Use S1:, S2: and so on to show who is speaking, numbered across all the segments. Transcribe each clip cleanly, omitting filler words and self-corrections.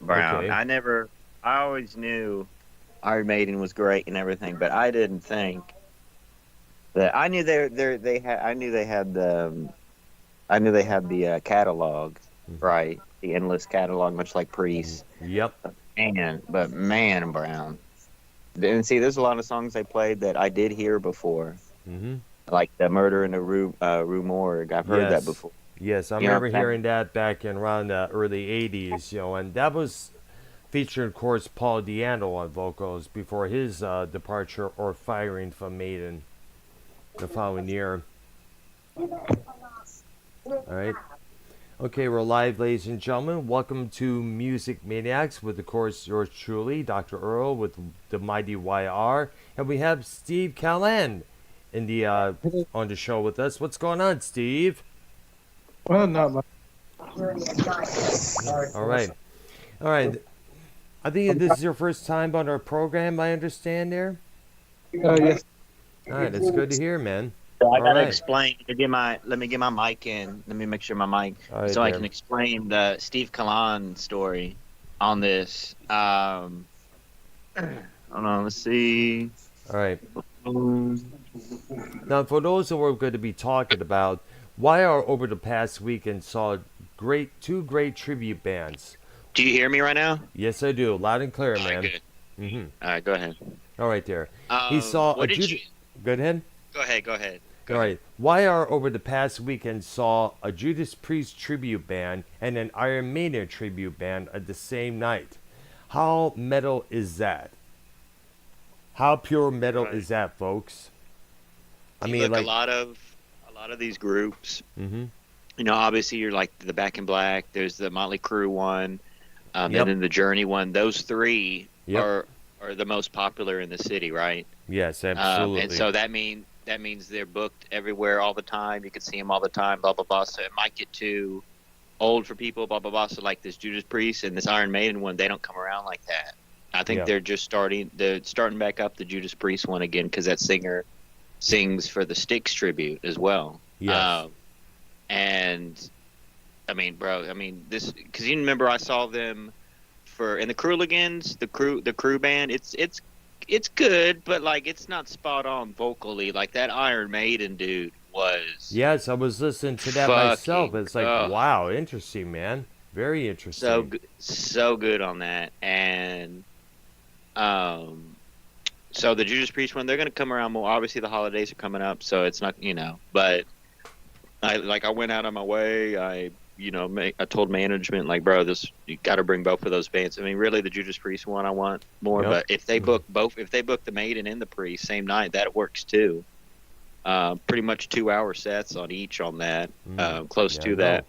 S1: Brown.
S2: Okay.
S1: I always knew Iron Maiden was great and everything, but I didn't think that I knew they had I knew they had the catalog, right? The endless catalog, much like Priest.
S2: Yep.
S1: But man, Brown. And see, there's a lot of songs they played that I did hear before,
S2: Mm-hmm.
S1: like the Murder in the Rue Morgue. I've heard that
S2: Yes.
S1: before.
S2: Yes, I
S1: You know what
S2: remember
S1: I'm saying?
S2: hearing that back in around the early 80s, and that was featuring, of course, Paul Diano on vocals before his departure or firing from Maiden the following year. All right. Okay, we're live, ladies and gentlemen. Welcome to Music Maniacs with, of course, yours truly, Dr. Earl with the mighty YR. And we have Steve Callan in the on the show with us. What's going on, Steve?
S3: Well, not much.
S2: All right. All right. I think this is your first time on our program, I understand there.
S3: Yes.
S2: All right, it's good to hear, man.
S1: So I
S2: All
S1: gotta
S2: right.
S1: explain. Let me get my mic in. Let me make sure my mic,
S2: All right,
S1: so I can
S2: there.
S1: explain the Steve Callan story on this. Hold on. Let's see.
S2: All right.
S1: Um,
S2: Now, for those that we're going to be talking about, YR over the past weekend saw two great tribute bands.
S1: Do you hear me right now?
S2: Yes, I do. Loud and clear,
S1: All right,
S2: man.
S1: good.
S2: Mm-hmm.
S1: All right, go ahead.
S2: All right, there. He saw a
S1: What did you?
S2: Judas. Go ahead.
S1: Go ahead. Go ahead. Go
S2: All
S1: ahead.
S2: right. YR over the past weekend saw a Judas Priest tribute band and an Iron Maiden tribute band at the same night. How metal is that? How pure metal
S1: Right.
S2: is that, folks? I
S1: See,
S2: mean,
S1: look,
S2: like,
S1: a lot of these groups.
S2: mm-hmm.
S1: Obviously, you're like the Back in Black. There's the Motley Crue one, and
S2: Yep.
S1: then the Journey one. Those three
S2: Yep.
S1: are the most popular in the city, right?
S2: Yes,
S1: And
S2: absolutely.
S1: so that means they're booked everywhere all the time. You can see them all the time. Blah blah blah. So it might get too old for people. Blah blah blah. So like this Judas Priest and this Iron Maiden one, they don't come around like that. I think
S2: Yeah.
S1: they're just starting. They're starting back up the Judas Priest one again because that singer sings for the Styx tribute as well.
S2: Yes.
S1: And I mean, bro, I mean this because you remember I saw them for in the Crueligans, the crew band. It's good, but like it's not spot on vocally. Like that Iron Maiden dude was
S2: Yes, I was listening to that myself.
S1: fucking
S2: It's like, wow, interesting, man. Very interesting.
S1: so good on that. And um, so the Judas Priest one, they're gonna come around more. Obviously, the holidays are coming up, so it's not but I went out of my way. I told management like, bro, this you got to bring both of those bands. I mean, really, the Judas Priest one I want more,
S2: Yep.
S1: but if they book the Maiden and the Priest same night, that works too. Pretty much 2 hour sets on each on that, close
S2: Yeah, I
S1: to
S2: know.
S1: that.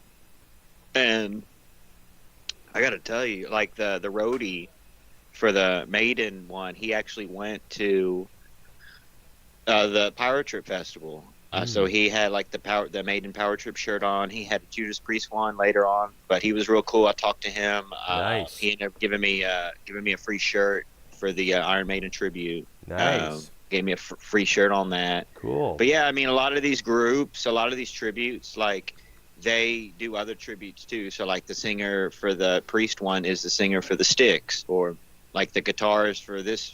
S1: And I got to tell you, like the roadie for the Maiden one, he actually went to the Power Trip Festival. So he had like the Maiden Power Trip shirt on. He had a Judas Priest one later on, but he was real cool. I talked to him.
S2: Nice.
S1: He ended up giving me a free shirt for the Iron Maiden tribute.
S2: Nice.
S1: Gave me a free shirt on that.
S2: Cool.
S1: But yeah, I mean, a lot of these groups, a lot of these tributes, like they do other tributes too. So like the singer for the Priest one is the singer for the Styx, or like the guitarist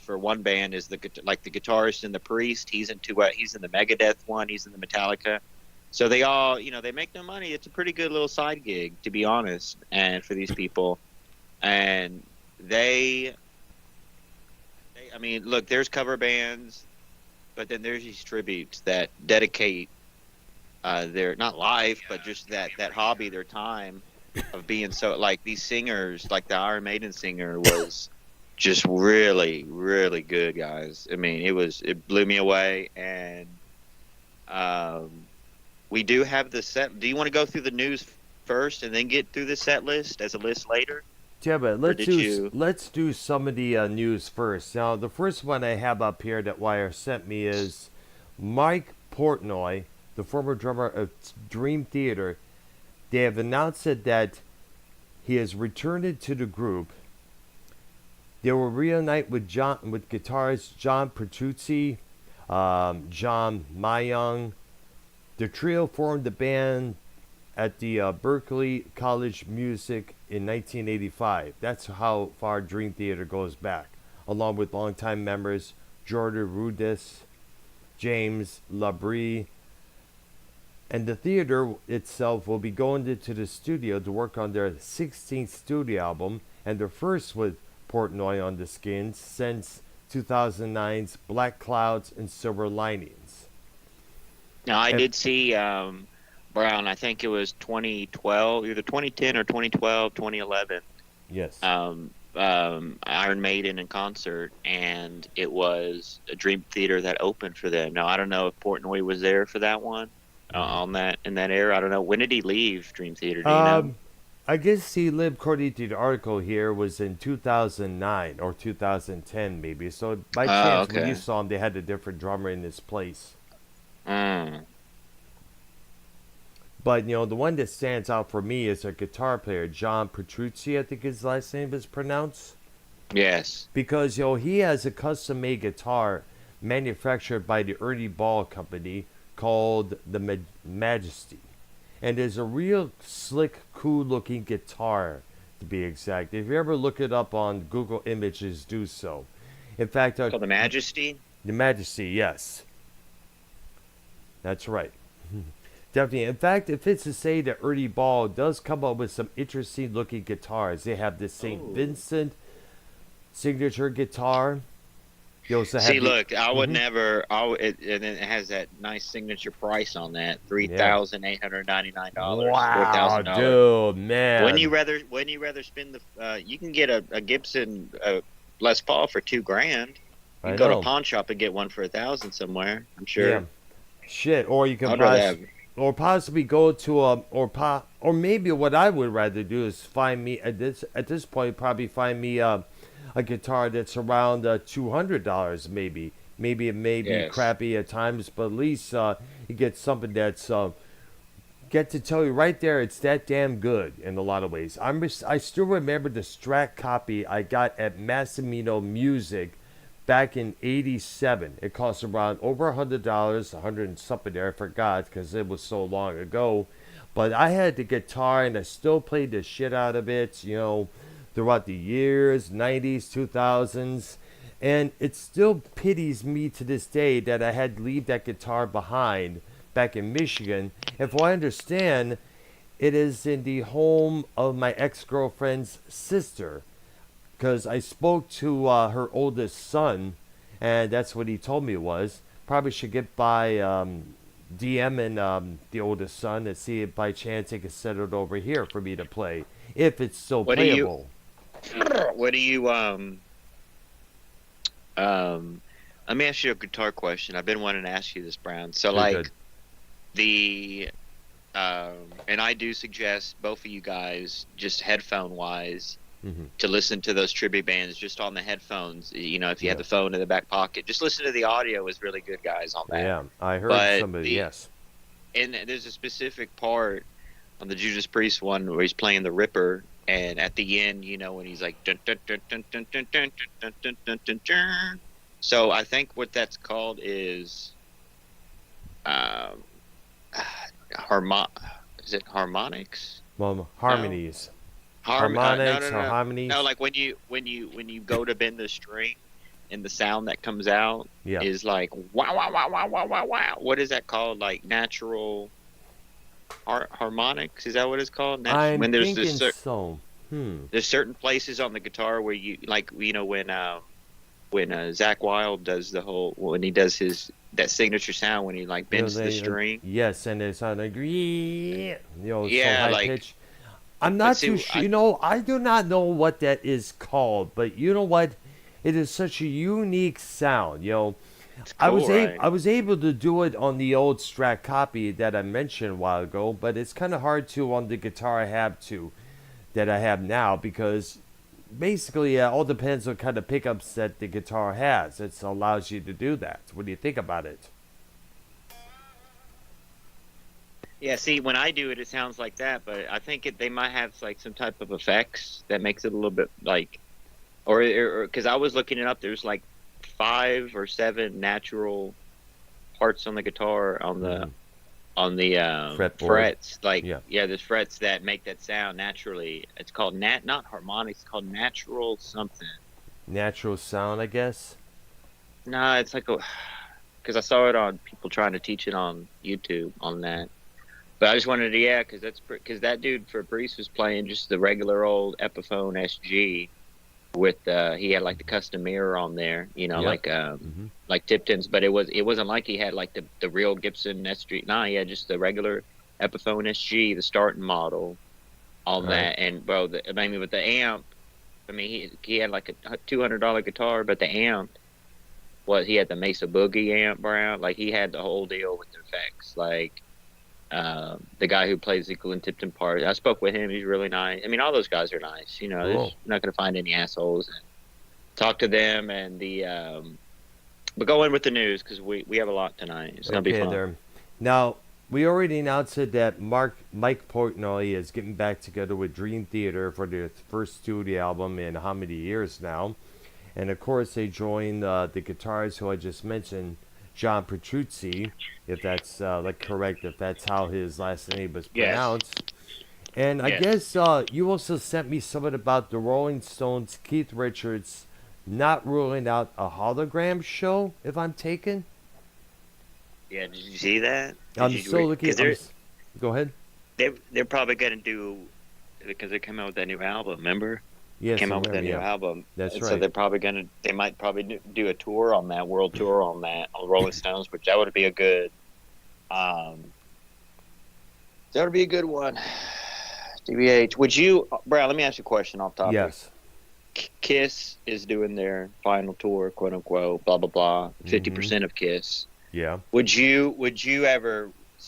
S1: for one band is the guitarist in the Priest. He's in the Megadeth one. He's in the Metallica. So they all, they make no money. It's a pretty good little side gig, to be honest, and for these people. And I mean, look, there's cover bands, but then there's these tributes that dedicate their not life, but just that hobby, their time of being so like these singers, like the Iron Maiden singer was just really, really good, guys. I mean, it blew me away, and um, we do have the set. Do you want to go through the news first and then get through the set list as a list later,
S2: Yeah, but
S1: or did you?
S2: let's do some of the news first. Now, the first one I have up here that Wire sent me is Mike Portnoy, the former drummer of Dream Theater. They have announced that he has returned to the group. They will reunite with guitarist John Petrucci, John Mayung. The trio formed the band at the Berklee College Music in 1985. That's how far Dream Theater goes back, along with longtime members Jordan Rudess, James Labrie, and the theater itself will be going into the studio to work on their 16th studio album and their first with Portnoy on the skins since 2009's Black Clouds and Silver Linings.
S1: Now, I
S2: And-
S1: did see Brown, I think it was 2012, either 2010 or 2012, 2011,
S2: Yes.
S1: Iron Maiden in concert, and it was a Dream Theater that opened for them. Now, I don't know if Portnoy was there for that one, on that in that era. I don't know. When did he leave Dream Theater? Do you know?
S2: I guess he lived, according to the article here, was in 2009 or 2010 maybe. So by chance, when
S1: okay.
S2: you saw him, they had a different drummer in his place.
S1: Mm.
S2: But, the one that stands out for me is a guitar player, John Petrucci, I think his last name is pronounced.
S1: Yes.
S2: Because, he has a custom-made guitar manufactured by the Ernie Ball Company called the Majesty. And it's a real slick, cool-looking guitar, to be exact. If you ever look it up on Google Images, do so. In fact,
S1: Called the Majesty?
S2: the Majesty, yes. That's right. Definitely. In fact, it fits to say that Ernie Ball does come up with some interesting looking guitars. They have the St.
S1: Ooh.
S2: Vincent signature guitar. They also have
S1: See,
S2: the-
S1: look, I would
S2: Mhm.
S1: never. And it has that nice signature price on that, $3,899.
S2: Wow,
S1: $4,000.
S2: dude, man.
S1: Wouldn't you rather spend the? You can get a Gibson Les Paul for $2,000. You
S2: I
S1: can go to
S2: know.
S1: a pawn shop and get one for $1,000 somewhere. I'm sure.
S2: Yeah. Shit, or you can
S1: I'd rather
S2: possibly, or possibly go to or maybe what I would rather do is find me at this point probably find me a guitar that's around $200 maybe. Maybe it may be
S1: Yes.
S2: crappy at times, but at least you get something that's get to tell you right there it's that damn good in a lot of ways. I still remember the Strat copy I got at Massimino Music back in '87. It cost around over $100, 100 and something there. I forgot because it was so long ago. But I had the guitar and I still played the shit out of it, throughout the years, 90s, 2000s. And it still pities me to this day that I had to leave that guitar behind back in Michigan. If I understand, it is in the home of my ex-girlfriend's sister. Because I spoke to her oldest son, and that's what he told me it was. Probably should get by DMing the oldest son and see if by chance they can set it over here for me to play. If it's still
S1: What do you-
S2: playable.
S1: What do you let me ask you a guitar question. I've been wanting to ask you this, Brown. So
S2: You're
S1: like
S2: good.
S1: the and I do suggest both of you guys just headphone wise
S2: Mhm.
S1: to listen to those tribute bands just on the headphones. If you have
S2: Yeah.
S1: the phone in the back pocket, just listen to the audio is really good, guys, on that.
S2: Yeah, I heard
S1: But
S2: somebody, yes.
S1: And there's a specific part on the Judas Priest one where he's playing the Ripper, and at the end, when he's like dun, dun, dun, dun, dun, dun, dun, dun, dun, dun, dun, dun. So I think what that's called is is it harmonics?
S2: Well, harmonies.
S1: No,
S2: Harmonics
S1: no,
S2: or
S1: no.
S2: harmonies.
S1: No, like when you go to bend the string, and the sound that comes out
S2: Yeah.
S1: is like wow wow wow wow wow wow wow. What is that called? Like natural harmonics? Is that what it's called?
S2: I'm
S1: when there's
S2: thinking
S1: this
S2: so.
S1: there's certain places on the guitar where you like when Zach Wilde does when he does that signature sound when he like bends the string.
S2: Yes, and it's on a
S1: Yeah,
S2: so high
S1: like-
S2: pitch. I'm not
S1: see,
S2: too sure. I do not know what that is called, but you know what? It is such a unique sound.
S1: It's
S2: I was
S1: cool, right?
S2: I was able to do it on the old Strat copy that I mentioned a while ago, but it's kind of hard to on the guitar that I have now because basically it all depends on kind of pickups that the guitar has. It allows you to do that. What do you think about it?
S1: Yeah, see, when I do it, it sounds like that, but I think they might have like some type of effects that makes it a little bit like, or because I was looking it up, there's like 5 or 7 natural parts on the guitar on the the
S2: Fretboard.
S1: frets. Like
S2: Yeah.
S1: there's frets that make that sound naturally. It's called not harmonics. It's called natural something.
S2: Natural sound, I guess.
S1: No, it's like a because I saw it on people trying to teach it on YouTube on that. But I just wanted to because that dude for Priest was playing just the regular old Epiphone SG with he had like the custom mirror on there,
S2: Yep.
S1: like Tipton's, but it wasn't like he had like the real Gibson SG. Nah, he had just the regular Epiphone SG, the starting model on
S2: Right.
S1: that. And bro, with the amp, he had like a $200 guitar, but the amp, he had the Mesa Boogie amp, Brown. Like he had the whole deal with the effects. Like the guy who plays the Glenn Tipton part, I spoke with him. He's really nice. I mean, all those guys are nice.
S2: Cool.
S1: You're not going to find any assholes. And talk to them and but go in with the news because we have a lot tonight. It's going to be fun.
S2: There. Now, we already announced it that Mike Portnoy is getting back together with Dream Theater for their first studio album in how many years now. And of course, they joined the guitarist who I just mentioned, John Petrucci, if that's correct, if that's how his last name was pronounced. Yes. And I guess you also sent me something about the Rolling Stones, Keith Richards, not ruling out a hologram show, if I'm taken.
S1: Yeah, did you see that?
S2: I'm still looking. Go ahead.
S1: They're probably going to do, because they came out with that new album, remember?
S2: Yes,
S1: came out with a new album.
S2: That's right.
S1: So they might probably do a tour on that, world tour on that, on Rolling Stones, which that would be a good, that would be a good one. DBH, would you, Brad, let me ask you a question off topic.
S2: Yes.
S1: Kiss is doing their final tour, quote unquote, blah, blah, blah, 50% of Kiss.
S2: Yeah.
S1: Would you ever want to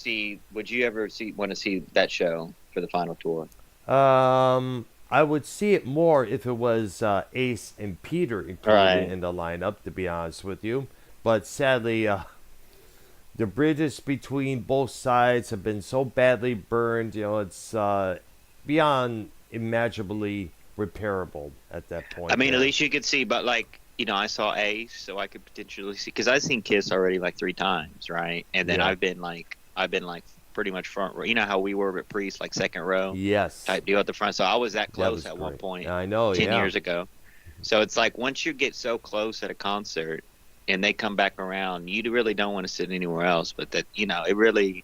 S1: see that show for the final tour?
S2: I would see it more if it was Ace and Peter included in the lineup, to be honest with you. But sadly, the bridges between both sides have been so badly burned, it's beyond imaginably repairable at that point.
S1: I mean, at least you could see, but I saw Ace, so I could potentially see, because I've seen Kiss already like 3 times, right? And then I've been pretty much front row. You know how we were at Priest, like second row?
S2: Yes.
S1: Type deal at the front. So I was that close at one point.
S2: I know,
S1: 10 years ago. So it's like once you get so close at a concert and they come back around, you really don't want to sit anywhere else. But that, it really,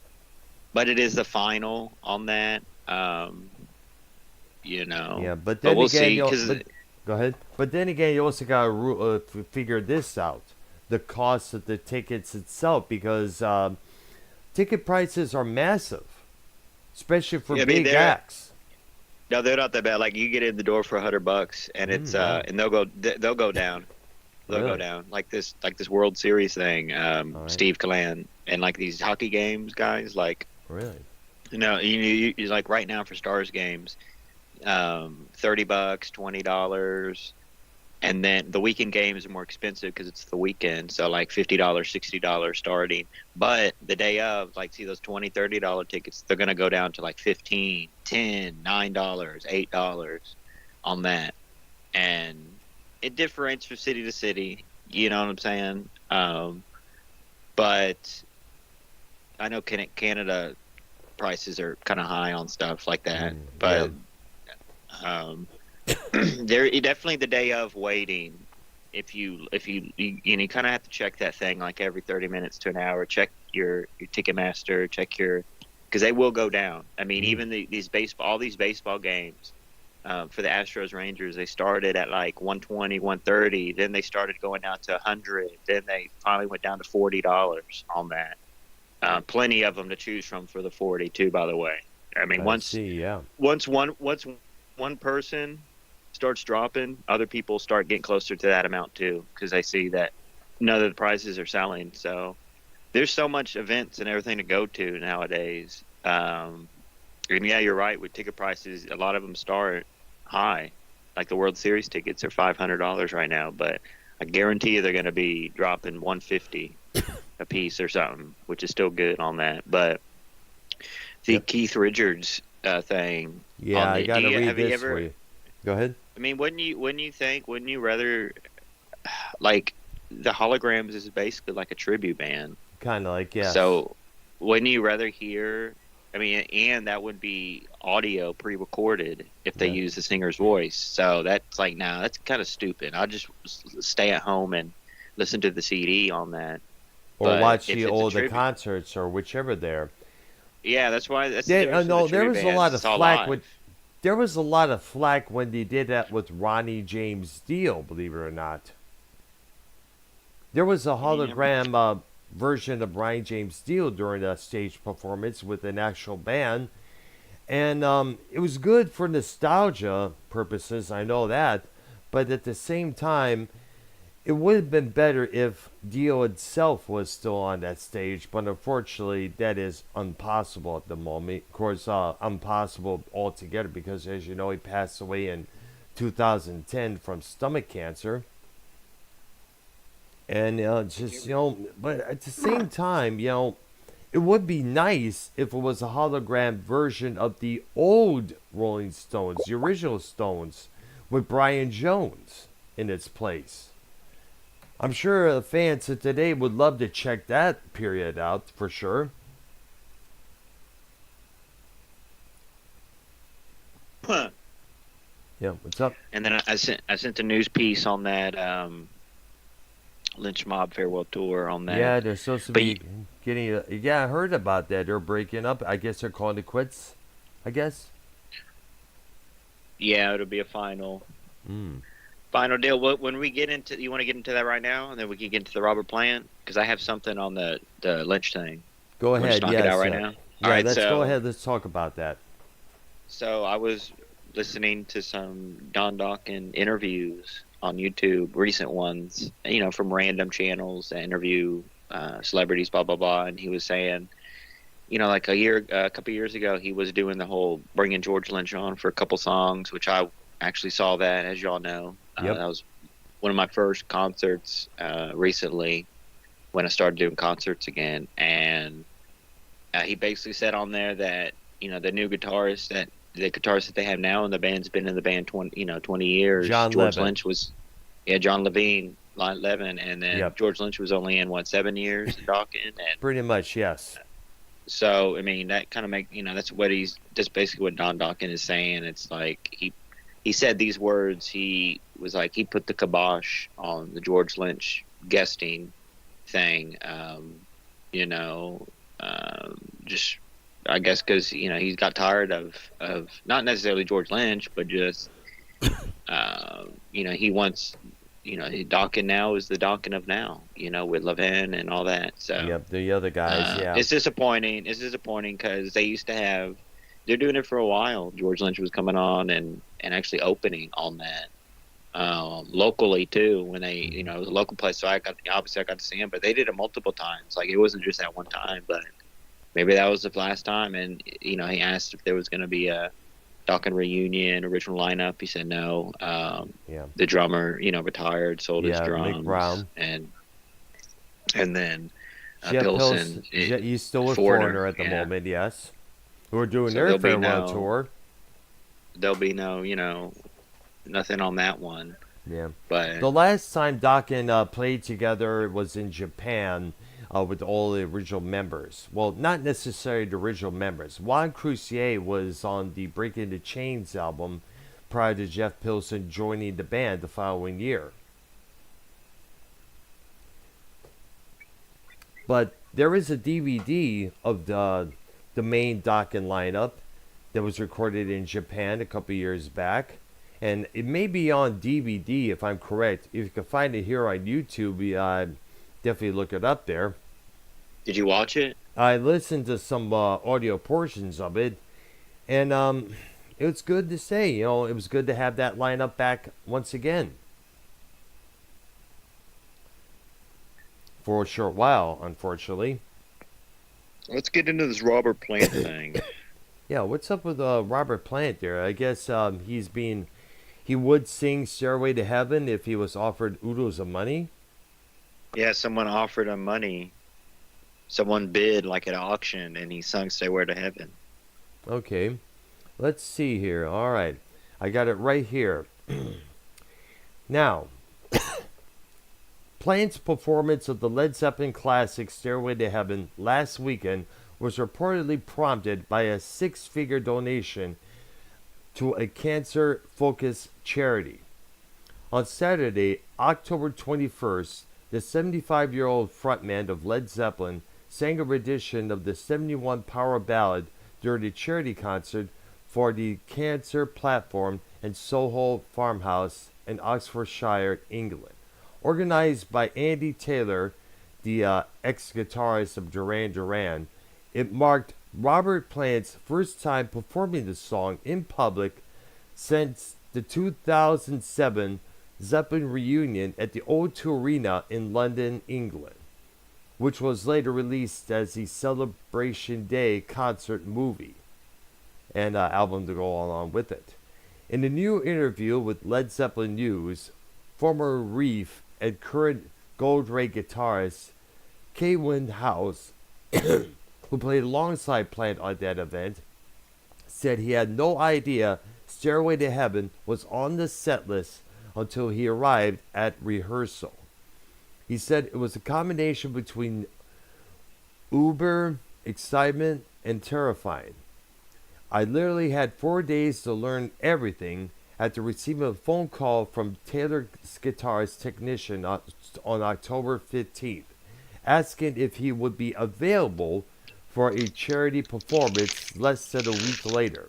S1: but it is the final on that.
S2: Yeah, but then
S1: we'll
S2: again,
S1: see.
S2: Go ahead. But then again, you also got to figure this out. The cost of the tickets itself, because ticket prices are massive, especially for big acts.
S1: No, they're not that bad. Like you get in the door for $100, and it's and they'll go down. They'll go down like this World Series thing. Steve Callan and like these hockey games, guys. Like
S2: really,
S1: you like right now for Stars games, $30, $20. And then the weekend games are more expensive because it's the weekend. So like $50, $60 starting. But the day of, like, see those $20, $30 tickets, they're going to go down to like $15, $10, $9, $8 on that. And it differentiates from city to city. You know what I'm saying? But I know Canada prices are kind of high on stuff like that. But there definitely the day of waiting. If you kind of have to check that thing like every 30 minutes to an hour. Check your Ticketmaster. Check because they will go down. I mean, even all these baseball games for the Astros Rangers, they started at like 120, 130. Then they started going down to 100. Then they finally went down to $40 on that. Plenty of them to choose from for the 40 too. By the way, I mean once one person starts dropping, other people start getting closer to that amount too, because they see that none of the prices are selling. So there's so much events and everything to go to nowadays. And yeah, you're right with ticket prices. A lot of them start high, like the World Series tickets are $500 right now, but I guarantee you they're going to be dropping $150 a piece or something, which is still good on that. But the Keith Richards thing.
S2: Yeah, I got to read this for you. Go ahead.
S1: I mean, wouldn't you rather, like, the Holograms is basically like a tribute band.
S2: Kind of like, yeah.
S1: So wouldn't you rather hear? I mean, and that would be audio pre-recorded if they
S2: Yeah.
S1: use the singer's voice. So that's like, nah, that's kind of stupid. I'll just stay at home and listen to the CD on that.
S2: Or
S1: But
S2: watch
S1: if
S2: the
S1: it's a
S2: older
S1: tribute,
S2: concerts or whichever there.
S1: yeah, that's the
S2: Yeah,
S1: difference with the
S2: no, there
S1: tribute
S2: was a
S1: bands.
S2: lot of
S1: It's all
S2: flack with.
S1: live.
S2: There was a lot of flack when they did that with Ronnie James Dio. Believe it or not, there was a
S1: You mean
S2: hologram version of Ronnie James Dio during a stage performance with an actual band, and it was good for nostalgia purposes. I know that, but at the same time, it would have been better if Dio itself was still on that stage, but unfortunately, that is impossible at the moment. Of course, impossible altogether because, as you know, he passed away in 2010 from stomach cancer. And just, but at the same time, it would be nice if it was a hologram version of the old Rolling Stones, the original Stones, with Brian Jones in its place. I'm sure the fans of today would love to check that period out for sure. Yeah, what's up?
S1: And then I sent a news piece on that Lynch Mob farewell tour on that.
S2: Yeah, they're supposed to
S1: But
S2: be getting. Yeah, I heard about that. They're breaking up. I guess they're calling it quits. I guess.
S1: yeah, it'll be a
S2: Mm.
S1: final deal. When we get into, you want to get into that right now, and then we can get into the Robert Plant because I have something on the Lynch thing.
S2: Go
S1: We'll just
S2: ahead.
S1: knock it
S2: Yes.
S1: out right now.
S2: Yeah,
S1: All right,
S2: let's
S1: so
S2: go ahead. Let's talk about that.
S1: so I was listening to some Don Dawkins interviews on YouTube, recent ones, from random channels that interview celebrities, blah blah blah, and he was saying, like a couple years ago, he was doing the whole bringing George Lynch on for a couple songs, which I actually saw that, as y'all know.
S2: Yep.
S1: That was one of my first concerts recently when I started doing concerts again, and he basically said on there that the new guitarist that they have now in the band's been in the band 20 years.
S2: John
S1: George
S2: Levin.
S1: Lynch was, yeah, John Levin, and then
S2: Yep.
S1: George Lynch was only in 7 years in Dawkins, and
S2: Pretty much, yes.
S1: so I mean that kind of that's basically what Don Dawkins is saying. It's like he said these words. He was like he put the kibosh on the George Lynch guesting thing. Just I guess because he's got tired of not necessarily George Lynch, but just he wants Dawkins now is the Dawkins of now, with Levin and all that. So
S2: Yep. The other guys. Yeah.
S1: it's disappointing. It's disappointing because they used to have. They're doing it for a while. George Lynch was coming on and actually opening on that locally too. When they, it was a local place, so I got to see him. But they did it multiple times. Like it wasn't just that one time, but maybe that was the last time. And he asked if there was going to be a Dawkins reunion original lineup. He said no.
S2: Yeah.
S1: The drummer, retired, sold his
S2: Yeah, Mick
S1: drums,
S2: Brown.
S1: and then
S2: Jeff
S1: Pilsen.
S2: Pilsen, he's still with
S1: Foreigner,
S2: Foreigner at the
S1: yeah.
S2: moment, yes. Who are doing
S1: So
S2: their
S1: there'll be
S2: farewell
S1: no-
S2: tour.
S1: There'll be no, nothing on that one.
S2: Yeah.
S1: But
S2: The last time Dawkins played together was in Japan with all the original members. Well, not necessarily the original members. Juan Crucier was on the Breaking the Chains album prior to Jeff Pilsen joining the band the following year. But there is a DVD of the main Dawkins lineup that was recorded in Japan a couple years back. And it may be on DVD if I'm correct. If you can find it here on YouTube, definitely look it up there.
S1: did you watch it?
S2: I listened to some audio portions of it, and it was good to say. It was good to have that lineup back once again. For a short while, unfortunately.
S1: Let's get into this Robert Plant thing.
S2: Yeah, what's up with Robert Plant there? I guess he would sing Stairway to Heaven if he was offered oodles of money.
S1: Yeah, someone offered him money. Someone bid like at auction, and he sung "Stairway to Heaven."
S2: Okay, let's see here. All right, I got it right here. Now, Plant's performance of the Led Zeppelin classic Stairway to Heaven last weekend was reportedly prompted by a six-figure donation to a cancer-focused charity. On Saturday, October 21st, the 75-year-old frontman of Led Zeppelin sang a rendition of the 71 Power Ballad during a charity concert for the Cancer Platform in Soho Farmhouse in Oxfordshire, England. Organized by Andy Taylor, the ex-guitarist of Duran Duran, it marked Robert Plant's first time performing the song in public since the 2007 Zeppelin reunion at the O2 Arena in London, England, which was later released as the Celebration Day concert movie and album to go along with it. In a new interview with Led Zeppelin News, former Reef and current Gold Ray guitarist Kay House, who played alongside Plant on that event, said he had no idea Stairway to Heaven was on the set list until he arrived at rehearsal. He said it was a combination between uber excitement and terrifying. I literally had 4 days to learn everything after receiving a phone call from Taylor's guitarist technician on October 15th, asking if he would be available for a charity performance less than a week later.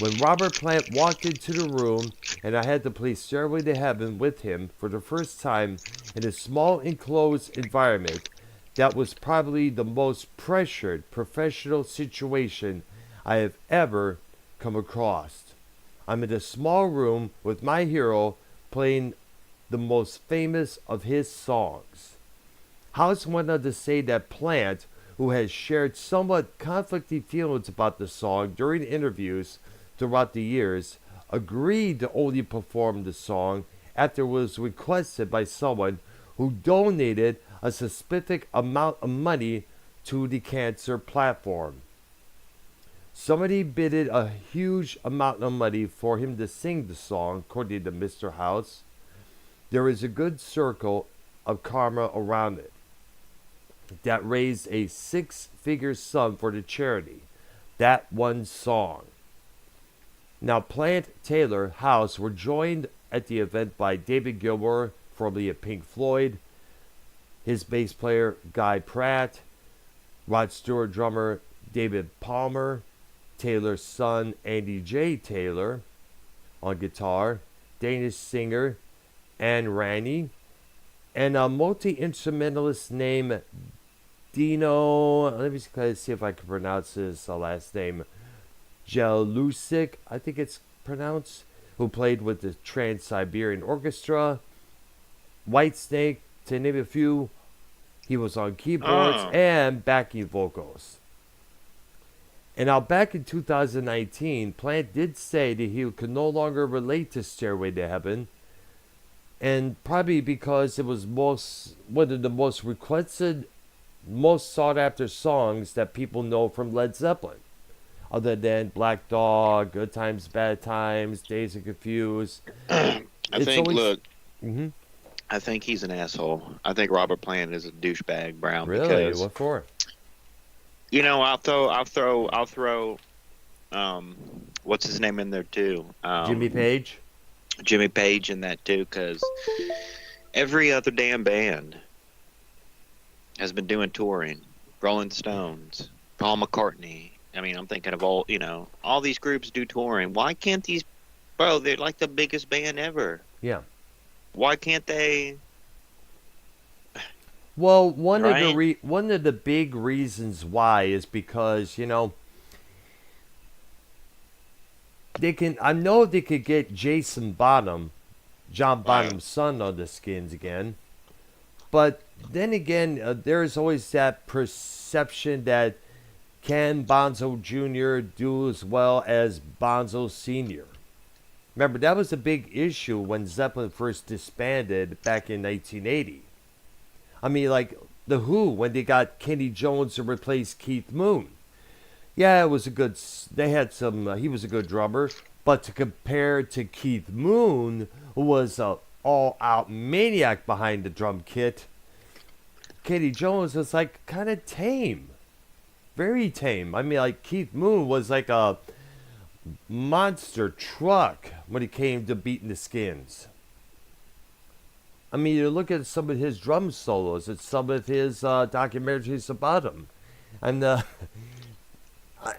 S2: When Robert Plant walked into the room and I had to play Stairway to Heaven with him for the first time in a small enclosed environment, that was probably the most pressured professional situation I have ever come across. I'm in a small room with my hero playing the most famous of his songs. House went on to say that Plant, who has shared somewhat conflicting feelings about the song during interviews throughout the years, agreed to only perform the song after it was requested by someone who donated a specific amount of money to the cancer platform. Somebody bidded a huge amount of money for him to sing the song, according to Mr. House. There is a good circle of karma around it that raised a six-figure sum for the charity. That one song. Now, Plant, Taylor, House were joined at the event by David Gilmour, formerly of Pink Floyd, his bass player Guy Pratt, Rod Stewart drummer David Palmer, Taylor's son Andy J. Taylor on guitar, Danish singer Anne Rani, and a multi-instrumentalist named Dino, let me see if I can pronounce his last name, Jelusik, I think it's pronounced, who played with the Trans-Siberian Orchestra, Whitesnake, to name a few. He was on keyboards and backing vocals. And now back in 2019, Plant did say that he could no longer relate to Stairway to Heaven, and probably because it was one of the most requested, most sought after songs that people know from Led Zeppelin, other than Black Dog, Good Times, Bad Times, Days of Confused.
S1: I think
S2: Mm-hmm.
S1: I think he's an asshole. I think Robert Plant is a douchebag, Brown.
S2: Really?
S1: Because,
S2: What for?
S1: you know, I'll throw what's his name in there too?
S2: Jimmy Page?
S1: Jimmy Page in that too, because every other damn band has been doing touring. Rolling Stones, Paul McCartney. I mean, I'm thinking of all these groups do touring. Why can't these, bro, they're like the biggest band ever.
S2: Yeah.
S1: Why can't they?
S2: Well, one of the big reasons why is because, I know they could get Jason Bonham, John Bonham's son, on the Skins again. But then again, there's always that perception that can Bonzo Jr. do as well as Bonzo Sr.? Remember, that was a big issue when Zeppelin first disbanded back in 1980. I mean, like The Who, when they got Kenny Jones to replace Keith Moon. Yeah, it was they had some, he was a good drummer, but to compare to Keith Moon, who was an all-out maniac behind the drum kit, Kenny Jones was like kind of tame. very tame. I mean, like Keith Moon was like a monster truck when it came to beating the Skins. I mean, you look at some of his drum solos, and some of his documentaries about him, and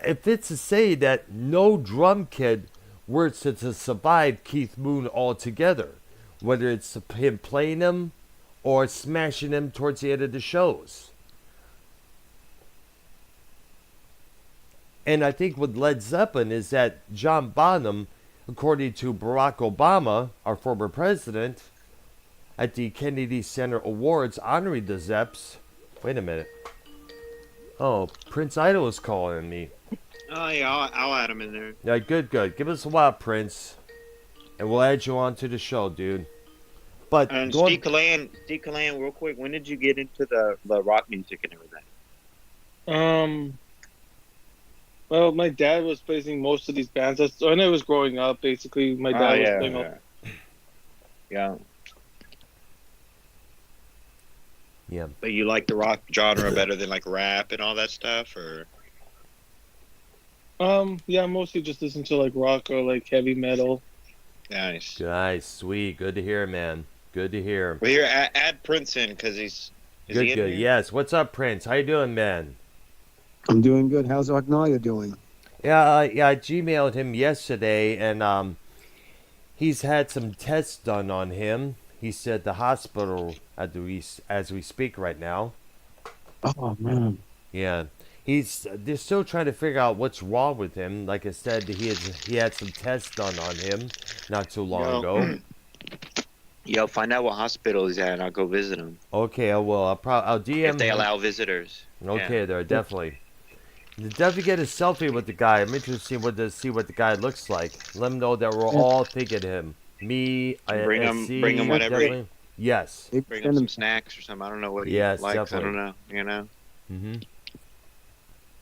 S2: if it's to say that no drum kit were to survive Keith Moon altogether, whether it's him playing him or smashing him towards the end of the shows. And I think with Led Zeppelin is that John Bonham, according to Barack Obama, our former president, at the Kennedy Center Awards honoring the Zeps. Wait a minute. Oh, Prince Idol is calling me.
S1: Oh yeah, I'll add him in there.
S2: Yeah, good. Give us a while, Prince, and we'll add you on to the show, dude. But
S1: And Steve Callan, real quick. When did you get into the rock music and everything?
S3: Well, my dad was placing most of these bands. When I was growing up, basically, my dad was playing all.
S1: Yeah.
S2: Yeah.
S1: But you like the rock genre better than like rap and all that stuff, or?
S3: Yeah, mostly just listen to like rock or like heavy metal.
S1: Nice.
S2: Nice, sweet. Good to hear, man. Good to hear.
S1: Well, here, add Prince in because he's. Is
S2: Good,
S1: he in
S2: good.
S1: here?
S2: Yes. What's up, Prince? How you doing, man?
S4: I'm doing good. How's Agnalia doing?
S2: Yeah, I Gmailed him yesterday, and he's had some tests done on him. He's at the hospital as we speak right now.
S4: Oh man.
S2: Yeah, they're still trying to figure out what's wrong with him. Like I said, he had some tests done on him not too long ago.
S1: Yo, find out what hospital he's at, and I'll go visit him.
S2: Okay, I will. I'll DM
S1: If they
S2: him.
S1: allow visitors.
S2: Okay,
S1: Yeah.
S2: there definitely. Definitely get a selfie with the guy. I'm interested to see what the guy looks like. Let him know that we're all thinking of him. Me,
S1: Bring him whatever.
S2: definitely. Yes.
S1: Bring him some snacks or something. I don't know what he
S2: Yes,
S1: likes.
S2: definitely.
S1: I don't know. You know.
S2: Mhm.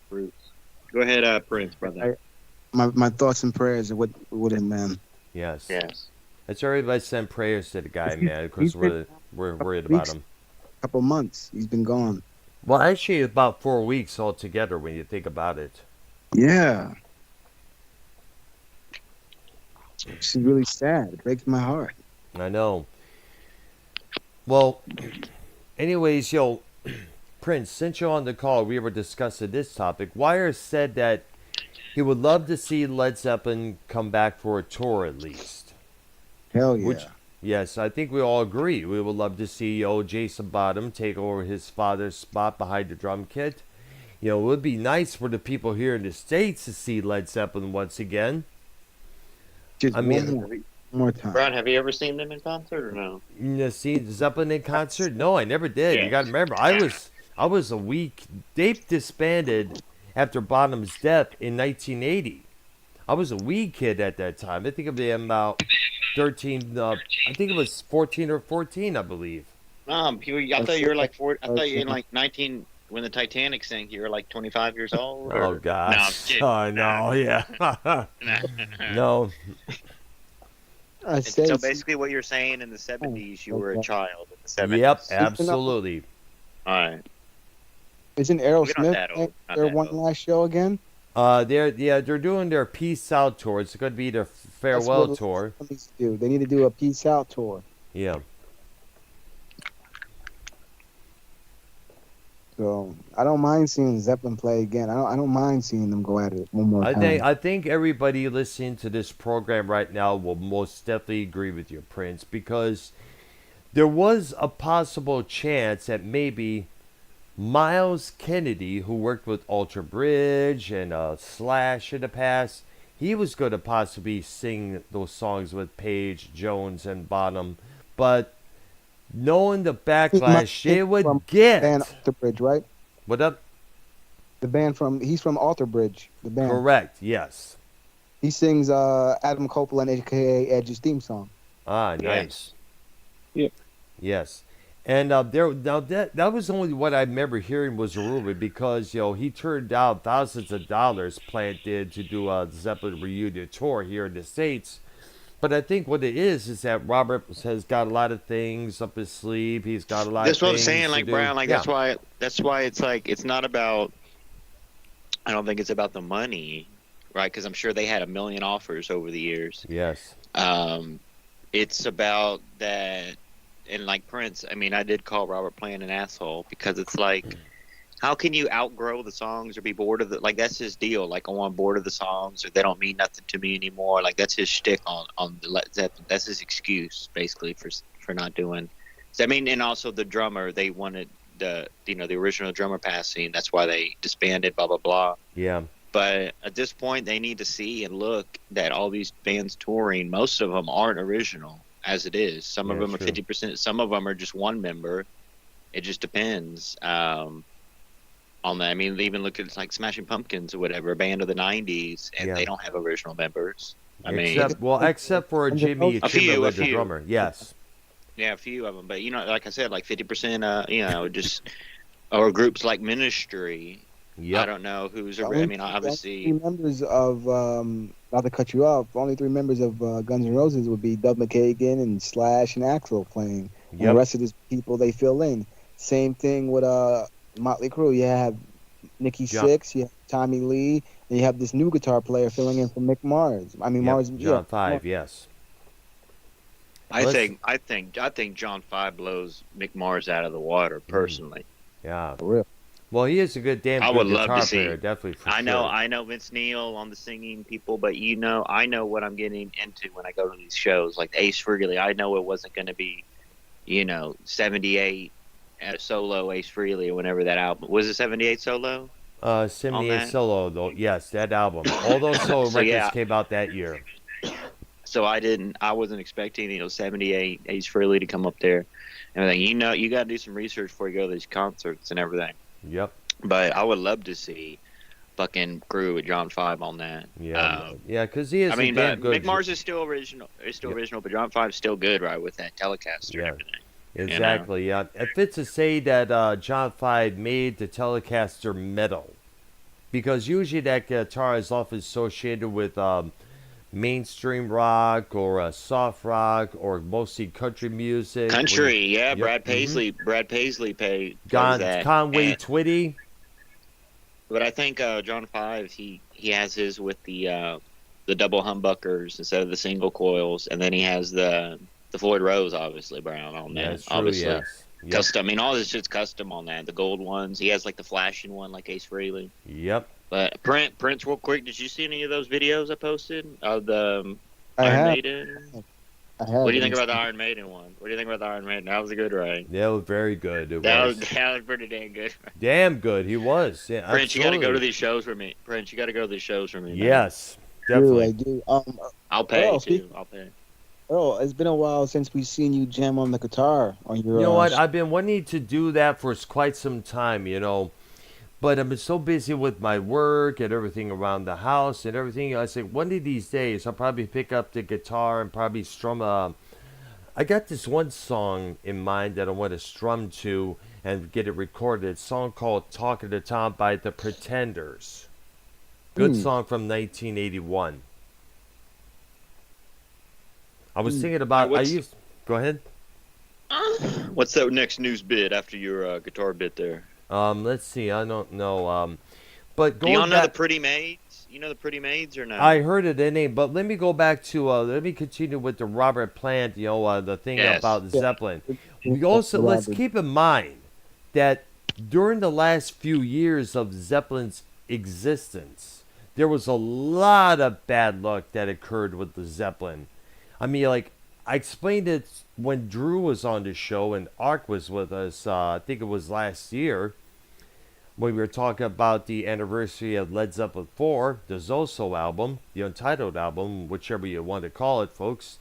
S1: Fruits. Go ahead, Prince, brother.
S4: My thoughts and prayers are with him, man.
S2: Yes.
S1: Yes.
S2: That's everybody send prayers to the guy, man, because
S4: He's been-
S2: we're worried about him.
S4: Couple months, he's been gone.
S2: Well, actually, about 4 weeks altogether when you think about it.
S4: Yeah. It's really sad. It breaks my heart.
S2: I know. Well, anyways, Prince, since you're on the call, we were discussing this topic. Wire said that he would love to see Led Zeppelin come back for a tour at least.
S4: Hell yeah.
S2: Yes, I think we all agree. We would love to see Jason Bottom take over his father's spot behind the drum kit. It would be nice for the people here in the States to see Led Zeppelin once again.
S4: Just
S2: one
S4: more time.
S1: Brian, have you ever seen them in concert or no?
S2: You see Zeppelin in concert? No, I never did.
S1: Yeah.
S2: You got to remember, I was a week. They disbanded after Bonham's death in 1980. I was a wee kid at that time. I think of them about 13. I think it was 14 or 14, I believe.
S1: I thought you were like 4. I thought you were in like 19 when the Titanic sank. You were like 25 years old.
S2: Oh
S1: No,
S2: gosh.
S1: I'm
S2: Oh no, yeah. No.
S1: So basically, what you're saying in the 70s, you were a child in the 70s.
S2: Yep, absolutely.
S1: All right.
S4: Isn't
S1: We're not
S4: Aerosmith
S1: that old. Not
S4: their
S1: that
S4: one
S1: old.
S4: last show again?
S2: They're doing their peace out tour. It's going to be their farewell
S4: That's what
S2: tour.
S4: they need to do. They need to do a peace out tour.
S2: Yeah.
S4: So I don't mind seeing Zeppelin play again. I don't mind seeing them go at it one more time.
S2: I think everybody listening to this program right now will most definitely agree with you, Prince, because there was a possible chance that maybe Miles Kennedy, who worked with Alter Bridge and Slash in the past, he was going to possibly sing those songs with Page, Jones, and Bonham, but knowing the backlash they would get.
S4: Band Alter Bridge, right?
S2: What up?
S4: The band he's from Alter Bridge. The band.
S2: Correct. Yes.
S4: He sings Adam Copeland, aka Edge's theme song.
S2: Ah, nice.
S3: Yeah.
S2: Yes. And that was only what I remember hearing was a rumor because he turned down thousands of dollars planted to do a Zeppelin reunion tour here in the States. But I think what it is that Robert has got a lot of things up his sleeve. He's got a lot.
S1: That's
S2: of
S1: what I'm
S2: things
S1: saying,
S2: to
S1: like
S2: do.
S1: Brian. Like
S2: Yeah.
S1: that's why it's like it's not about I don't think it's about the money, right? Because I'm sure they had a million offers over the years.
S2: Yes.
S1: It's about that, and like Prince. I mean, I did call Robert Plant an asshole because it's like, how can you outgrow the songs or be bored of it? Like that's his deal. Like, oh, I'm bored of the songs, or they don't mean nothing to me anymore. Like that's his shtick on the Led Zeppelin. That's his excuse basically for not doing. So, I mean, and also the drummer. They wanted the original drummer passing. That's why they disbanded. Blah blah blah.
S2: Yeah.
S1: But at this point, they need to see and look that all these bands touring, most of them aren't original as it is. Some of them are 50%. Some of them are just one member. It just depends on that. I mean, they even look at like Smashing Pumpkins or whatever, a band of the 90s, and they don't have original members.
S2: Except for Jimmy Chamberlain, the drummer. Yes.
S1: Yeah, a few of them. But, like I said, like 50%, just, or groups like Ministry. Yep. I don't know who's. Obviously,
S4: three members of not to cut you off. Only three members of Guns N' Roses would be Doug McKagan and Slash and Axl playing. Yep. And the rest of these people they fill in. Same thing with Motley Crue. You have Nikki Sixx, you have Tommy Lee, and you have this new guitar player filling in for Mick Mars. I mean, Mars.
S2: John Five. Yes.
S1: I think John Five blows Mick Mars out of the water personally.
S2: Yeah.
S4: For real.
S2: Well, he is a good damn good guitar player, definitely.
S1: I know Vince Neil on the singing people, but I know what I'm getting into when I go to these shows. Like Ace Frehley, I know it wasn't going to be, 78 solo Ace Frehley or whenever that album was. It 78 solo?
S2: 78 solo though. Yes, that album. All those solo records came out that year.
S1: So I wasn't expecting 78 Ace Frehley to come up there and everything. You got to do some research before you go to these concerts and everything.
S2: Yep.
S1: But I would love to see fucking Crew with John Five on that.
S2: Yeah. Because he is. But
S1: Mick Mars is still original. Original, but John Five is still good, right, with that Telecaster and everything.
S2: Exactly. Yeah. It fits to say that John Five made the Telecaster metal, because usually that guitar is often associated with mainstream rock or soft rock or mostly country music.
S1: Yep. Brad Paisley. Brad Paisley plays that.
S2: Conway Twitty.
S1: But I think John Five he has his with the double humbuckers instead of the single coils, and then he has the Floyd Rose obviously Brown on that.
S2: That's true,
S1: obviously.
S2: Yes. Yep.
S1: Custom. I mean, all this shit's custom on that. The gold ones. He has like the flashing one, like Ace Frehley.
S2: Yep.
S1: But Prince, real quick, did you see any of those videos I posted of the Iron Maiden?
S4: I have.
S1: What do you think about the Iron Maiden one? What do you think about the Iron Maiden? That was a good ride.
S2: That was very good.
S1: That was pretty damn good.
S2: Damn good. He was. Yeah,
S1: Prince,
S2: absolutely.
S1: you got to go to these shows for me. Prince, you got to go to these shows for me. Man.
S2: Yes, definitely.
S4: I do.
S1: I'll pay too. I'll pay.
S4: Earl, it's been a while since we've seen you jam on the guitar on your.
S2: You know what? I've been wanting to do that for quite some time. But I've been so busy with my work and everything around the house and everything. I said one of these days I'll probably pick up the guitar and probably strum I got this one song in mind that I want to strum to and get it recorded. It's a song called "Talking to Tom" by the Pretenders. Good song from 1981. I was thinking about. Go ahead.
S1: What's that next news bit after your guitar bit there?
S2: Let's see. I don't know. But
S1: do y'all know the Pretty Maids? You know the Pretty Maids or not?
S2: I heard of the name, but let me go back to. Let me continue with the Robert Plant. The thing about Zeppelin. We also let's keep in mind that during the last few years of Zeppelin's existence, there was a lot of bad luck that occurred with the Zeppelin. I mean, like, I explained it when Drew was on the show and Ark was with us, I think it was last year, when we were talking about the anniversary of Led Zeppelin 4, the Zoso album, the Untitled album, whichever you want to call it, folks.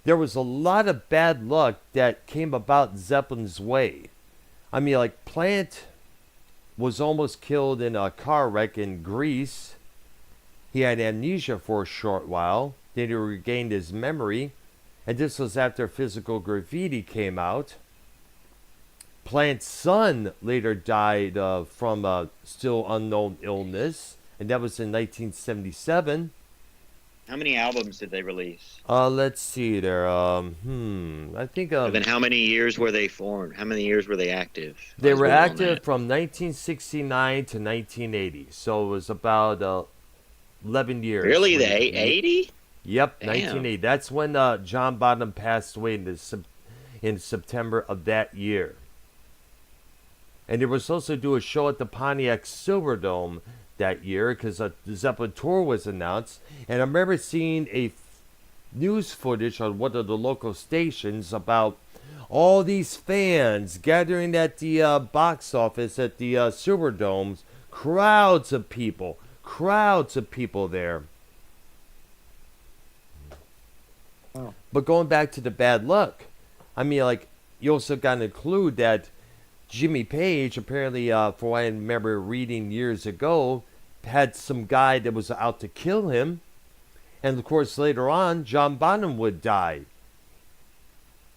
S2: There was a lot of bad luck that came about Zeppelin's way. I mean, like, Plant was almost killed in a car wreck in Greece. He had amnesia for a short while. Then he regained his memory, and this was after Physical Graffiti came out. Plant's son later died from a still unknown illness, and that was in 1977.
S1: How many albums did they release?
S2: Let's see there. I think
S1: And then how many years were they formed? How many years were they active?
S2: they
S1: As
S2: were
S1: well on
S2: active
S1: that.
S2: from 1969 to 1980. So it was about 11 years.
S1: Really, the 80?
S2: Yep,
S1: Damn.
S2: 1980. That's when John Bonham passed away in September of that year. And they were supposed to do a show at the Pontiac Silverdome that year because the Zeppelin tour was announced. And I remember seeing news footage on one of the local stations about all these fans gathering at the box office at the Silverdomes. Crowds of people there.
S4: Oh.
S2: But going back to the bad luck, I mean, like, you also got to include that Jimmy Page, apparently, for what I remember reading years ago, had some guy that was out to kill him. And of course, later on, John Bonham would die.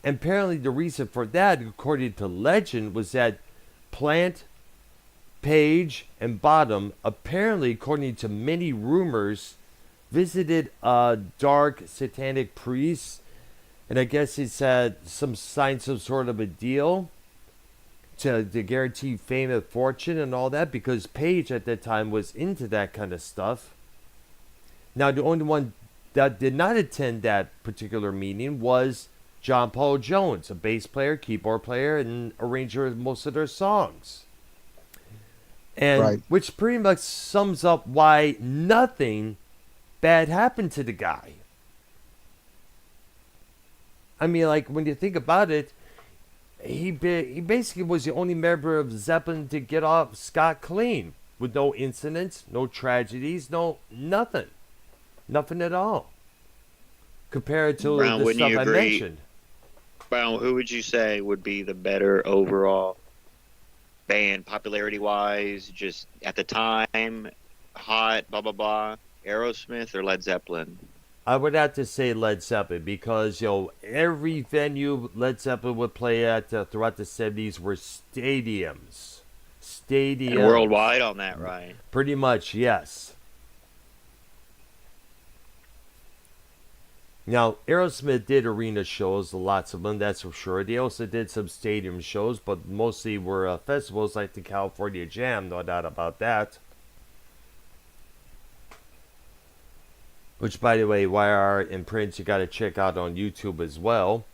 S2: And apparently, the reason for that, according to legend, was that Plant, Page, and Bonham, apparently, according to many rumors, visited a dark satanic priest. And I guess he said some signs of sort of a deal to guarantee fame and fortune and all that, because Page at that time was into that kind of stuff. Now, the only one that did not attend that particular meeting was John Paul Jones, a bass player, keyboard player, and arranger of most of their songs. And
S4: Right.
S2: which pretty much sums up why nothing bad happened to the guy. I mean, like, when you think about it, he basically was the only member of Zeppelin to get off scot clean with no incidents, no tragedies, nothing at all, compared to
S1: Brown,
S2: the
S1: wouldn't
S2: stuff
S1: you
S2: I
S1: agree?
S2: mentioned.
S1: Brown, who would you say would be the better overall band, popularity-wise, just at the time, hot, blah, blah, blah, Aerosmith or Led Zeppelin?
S2: I would have to say Led Zeppelin because, every venue Led Zeppelin would play at throughout the 70s were stadiums.
S1: And worldwide on that, right?
S2: Pretty much, yes. Now, Aerosmith did arena shows, lots of them, that's for sure. They also did some stadium shows, but mostly were festivals like the California Jam, no doubt about that. Which, by the way, YR and Prince, you got to check out on YouTube as well.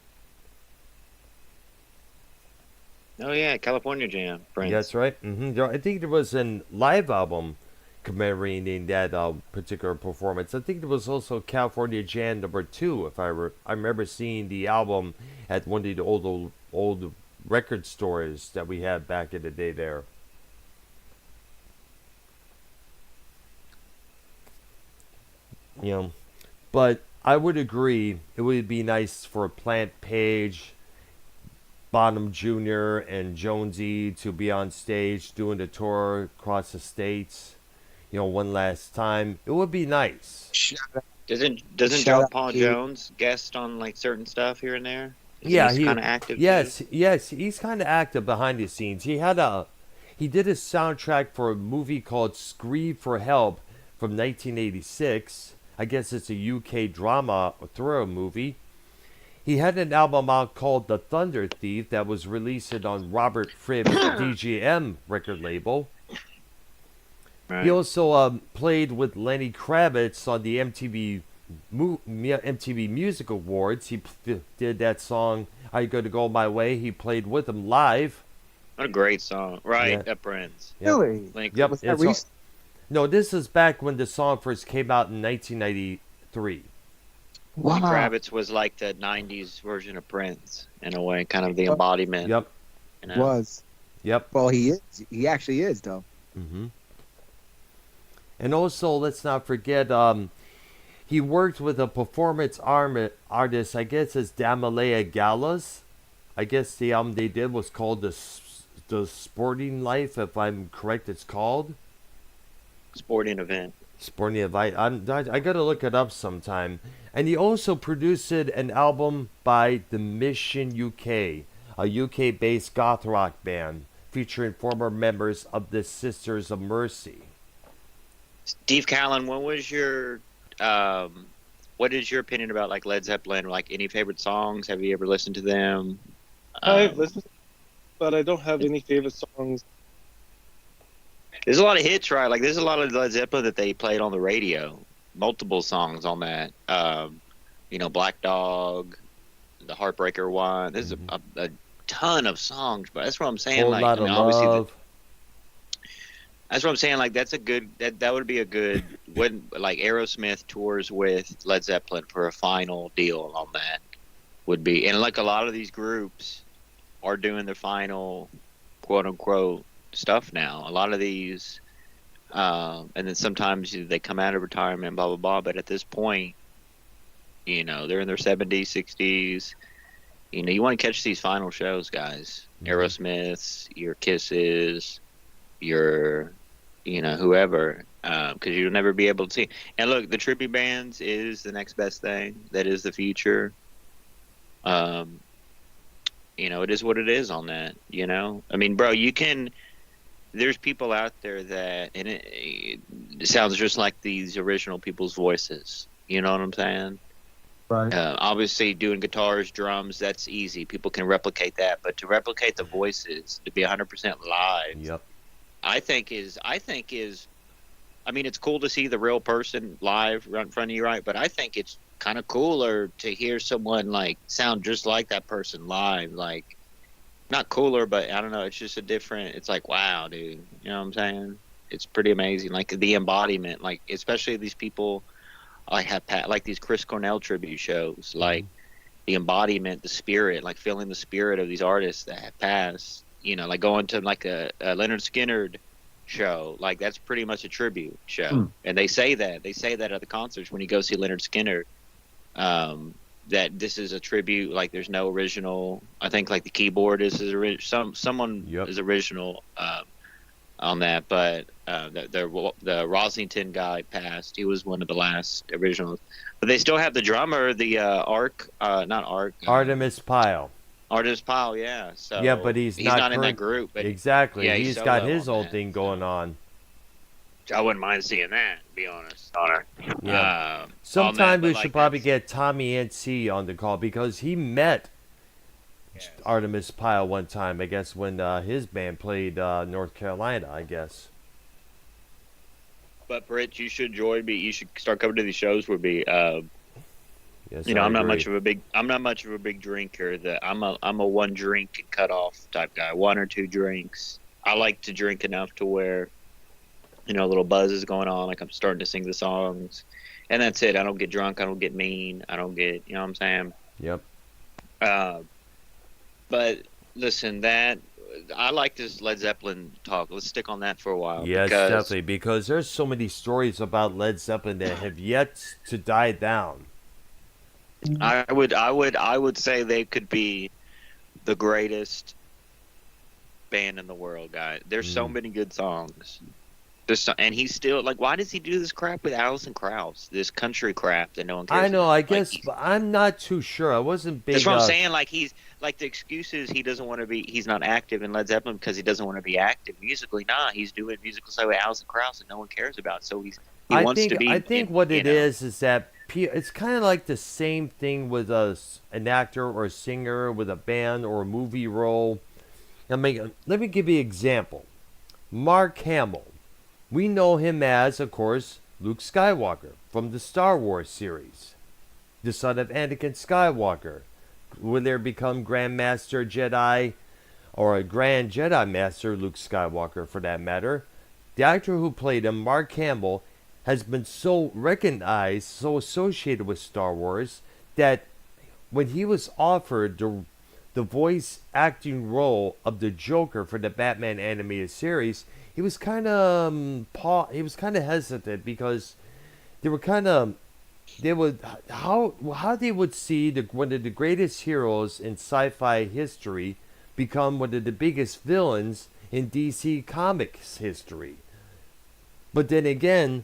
S1: Oh, yeah, California Jam, Prince.
S2: That's right. I think there was a live album commemorating that particular performance. I think there was also California Jam #2. If I remember seeing the album at one of the old record stores that we had back in the day there. But I would agree it would be nice for Plant, Page, Bonham Jr. and Jonesy to be on stage doing the tour across the states, one last time. It would be nice.
S1: Doesn't
S4: Shout
S1: John
S4: out
S1: Paul
S4: to-
S1: Jones guest on like certain stuff here and there?
S2: Yeah,
S1: he's kind of active.
S2: Yes,
S1: too?
S2: yes, he's kind of active behind the scenes. He did a soundtrack for a movie called Scream for Help from 1986. I guess it's a UK drama thriller movie. He had an album out called The Thunder Thief that was released on Robert Fripp's DGM record label.
S1: Right.
S2: He also played with Lenny Kravitz on the MTV Music Awards. He did that song "Are You Gonna Go My Way." He played with him live.
S1: What a great song, right?
S2: Yeah.
S1: That Prince.
S2: Yep.
S4: Really?
S1: Link-
S2: Yep.
S4: Was that
S2: it's all-
S4: recent?
S2: No, this is back when the song first came out in 1993.
S1: Lenny
S4: Wow.
S1: Kravitz was like the '90s version of Prince in a way, kind of the embodiment.
S2: Yep.
S1: You know?
S4: Was.
S2: Yep.
S4: Well, he is. He actually is, though.
S2: And also, let's not forget, he worked with a performance artist, I guess it's Damalea Gallas. I guess the album they did was called The Sporting Life, if I'm correct, it's called.
S1: Sporting event.
S2: Sporting Life. I gotta look it up sometime. And he also produced an album by The Mission UK, a UK-based goth rock band featuring former members of the Sisters of Mercy.
S1: Steve Callan, when was your what is your opinion about like Led Zeppelin? Like any favorite songs? Have you ever listened to them?
S3: I've listened, but I don't have any favorite songs.
S1: There's a lot of hits, right? Like there's a lot of Led Zeppelin that they played on the radio. Multiple songs on that. Black Dog, the Heartbreaker one. There's a ton of songs, but that's what I'm saying.
S2: Whole
S1: Like,
S2: Lot of Love.
S1: That's what I'm saying. Like that's a good. That would be a good. When like Aerosmith tours with Led Zeppelin for a final deal on that would be, and like a lot of these groups are doing their final quote unquote stuff now. A lot of these, and then sometimes they come out of retirement, blah blah blah. But at this point, they're in their 70s, 60s. You want to catch these final shows, guys. Aerosmiths, your Kisses, your, whoever, because you'll never be able to see. And look, the tribute bands is the next best thing. That is the future. It is what it is on that. I mean, bro, there's people out there that, and it sounds just like these original people's voices. You know what I'm saying?
S4: Right.
S1: Obviously, doing guitars, drums, that's easy. People can replicate that. But to replicate the voices, to be 100% live,
S2: Yep.
S1: I think is. I mean, it's cool to see the real person live right in front of you, right? But I think it's kind of cooler to hear someone like sound just like that person live. Like, not cooler, but I don't know. It's just a different. It's like, wow, dude. You know what I'm saying? It's pretty amazing. Like the embodiment, like especially these people. I have like these Chris Cornell tribute shows, like the embodiment, the spirit, like feeling the spirit of these artists that have passed. Like going to like a Leonard Skinner show, like that's pretty much a tribute show. And they say that at the concerts when you go see Leonard Skinner, that this is a tribute. Like there's no original. I think like the keyboard is someone is original on that, but the Rosington guy passed. He was one of the last originals, but they still have the drummer, the
S2: Artemis Pyle.
S1: Artemis Pyle, yeah. So
S2: yeah, but he's not
S1: in that group. But
S2: exactly,
S1: yeah,
S2: he's got his own thing going on.
S1: I wouldn't mind seeing that, to be honest.
S2: Yeah. Sometime we should probably get Tommy NC on the call because he met Artemis Pyle one time, I guess, when his band played North Carolina, I guess.
S1: But Britt, you should join me. You should start coming to these shows with me.
S2: Yes,
S1: I'm not much of a big drinker. I'm a one drink and cut off type guy. 1 or 2 drinks. I like to drink enough to where, a little buzz is going on. Like I'm starting to sing the songs, and that's it. I don't get drunk. I don't get mean. I don't get. You know what I'm saying?
S2: Yep.
S1: But listen, I like this Led Zeppelin talk. Let's stick on that for a while.
S2: Yes, definitely, because there's so many stories about Led Zeppelin that have yet to die down.
S1: I would say they could be the greatest band in the world, guys. There's so many good songs. And he's still like, why does he do this crap with Alison Krauss? This country crap that no one cares
S2: I know,
S1: about?
S2: I guess, but I'm not too sure. I wasn't big.
S1: That's what I'm saying. Like he's like the excuse is he's not active in Led Zeppelin because he doesn't want to be active musically. Nah, he's doing musical stuff with Alison Krauss that no one cares about. So he wants to be.
S2: I think what it is that it's kind of like the same thing with an actor or a singer with a band or a movie role. Let me give you an example. Mark Hamill. We know him as, of course, Luke Skywalker from the Star Wars series. The son of Anakin Skywalker. Will there become Grand Master Jedi or a Grand Jedi Master Luke Skywalker for that matter? The actor who played him, Mark Hamill, has been so recognized, so associated with Star Wars, that when he was offered the voice acting role of the Joker for the Batman animated series, he was kind of hesitant because they would how they would see one of the greatest heroes in sci-fi history become one of the biggest villains in DC Comics history. But then again,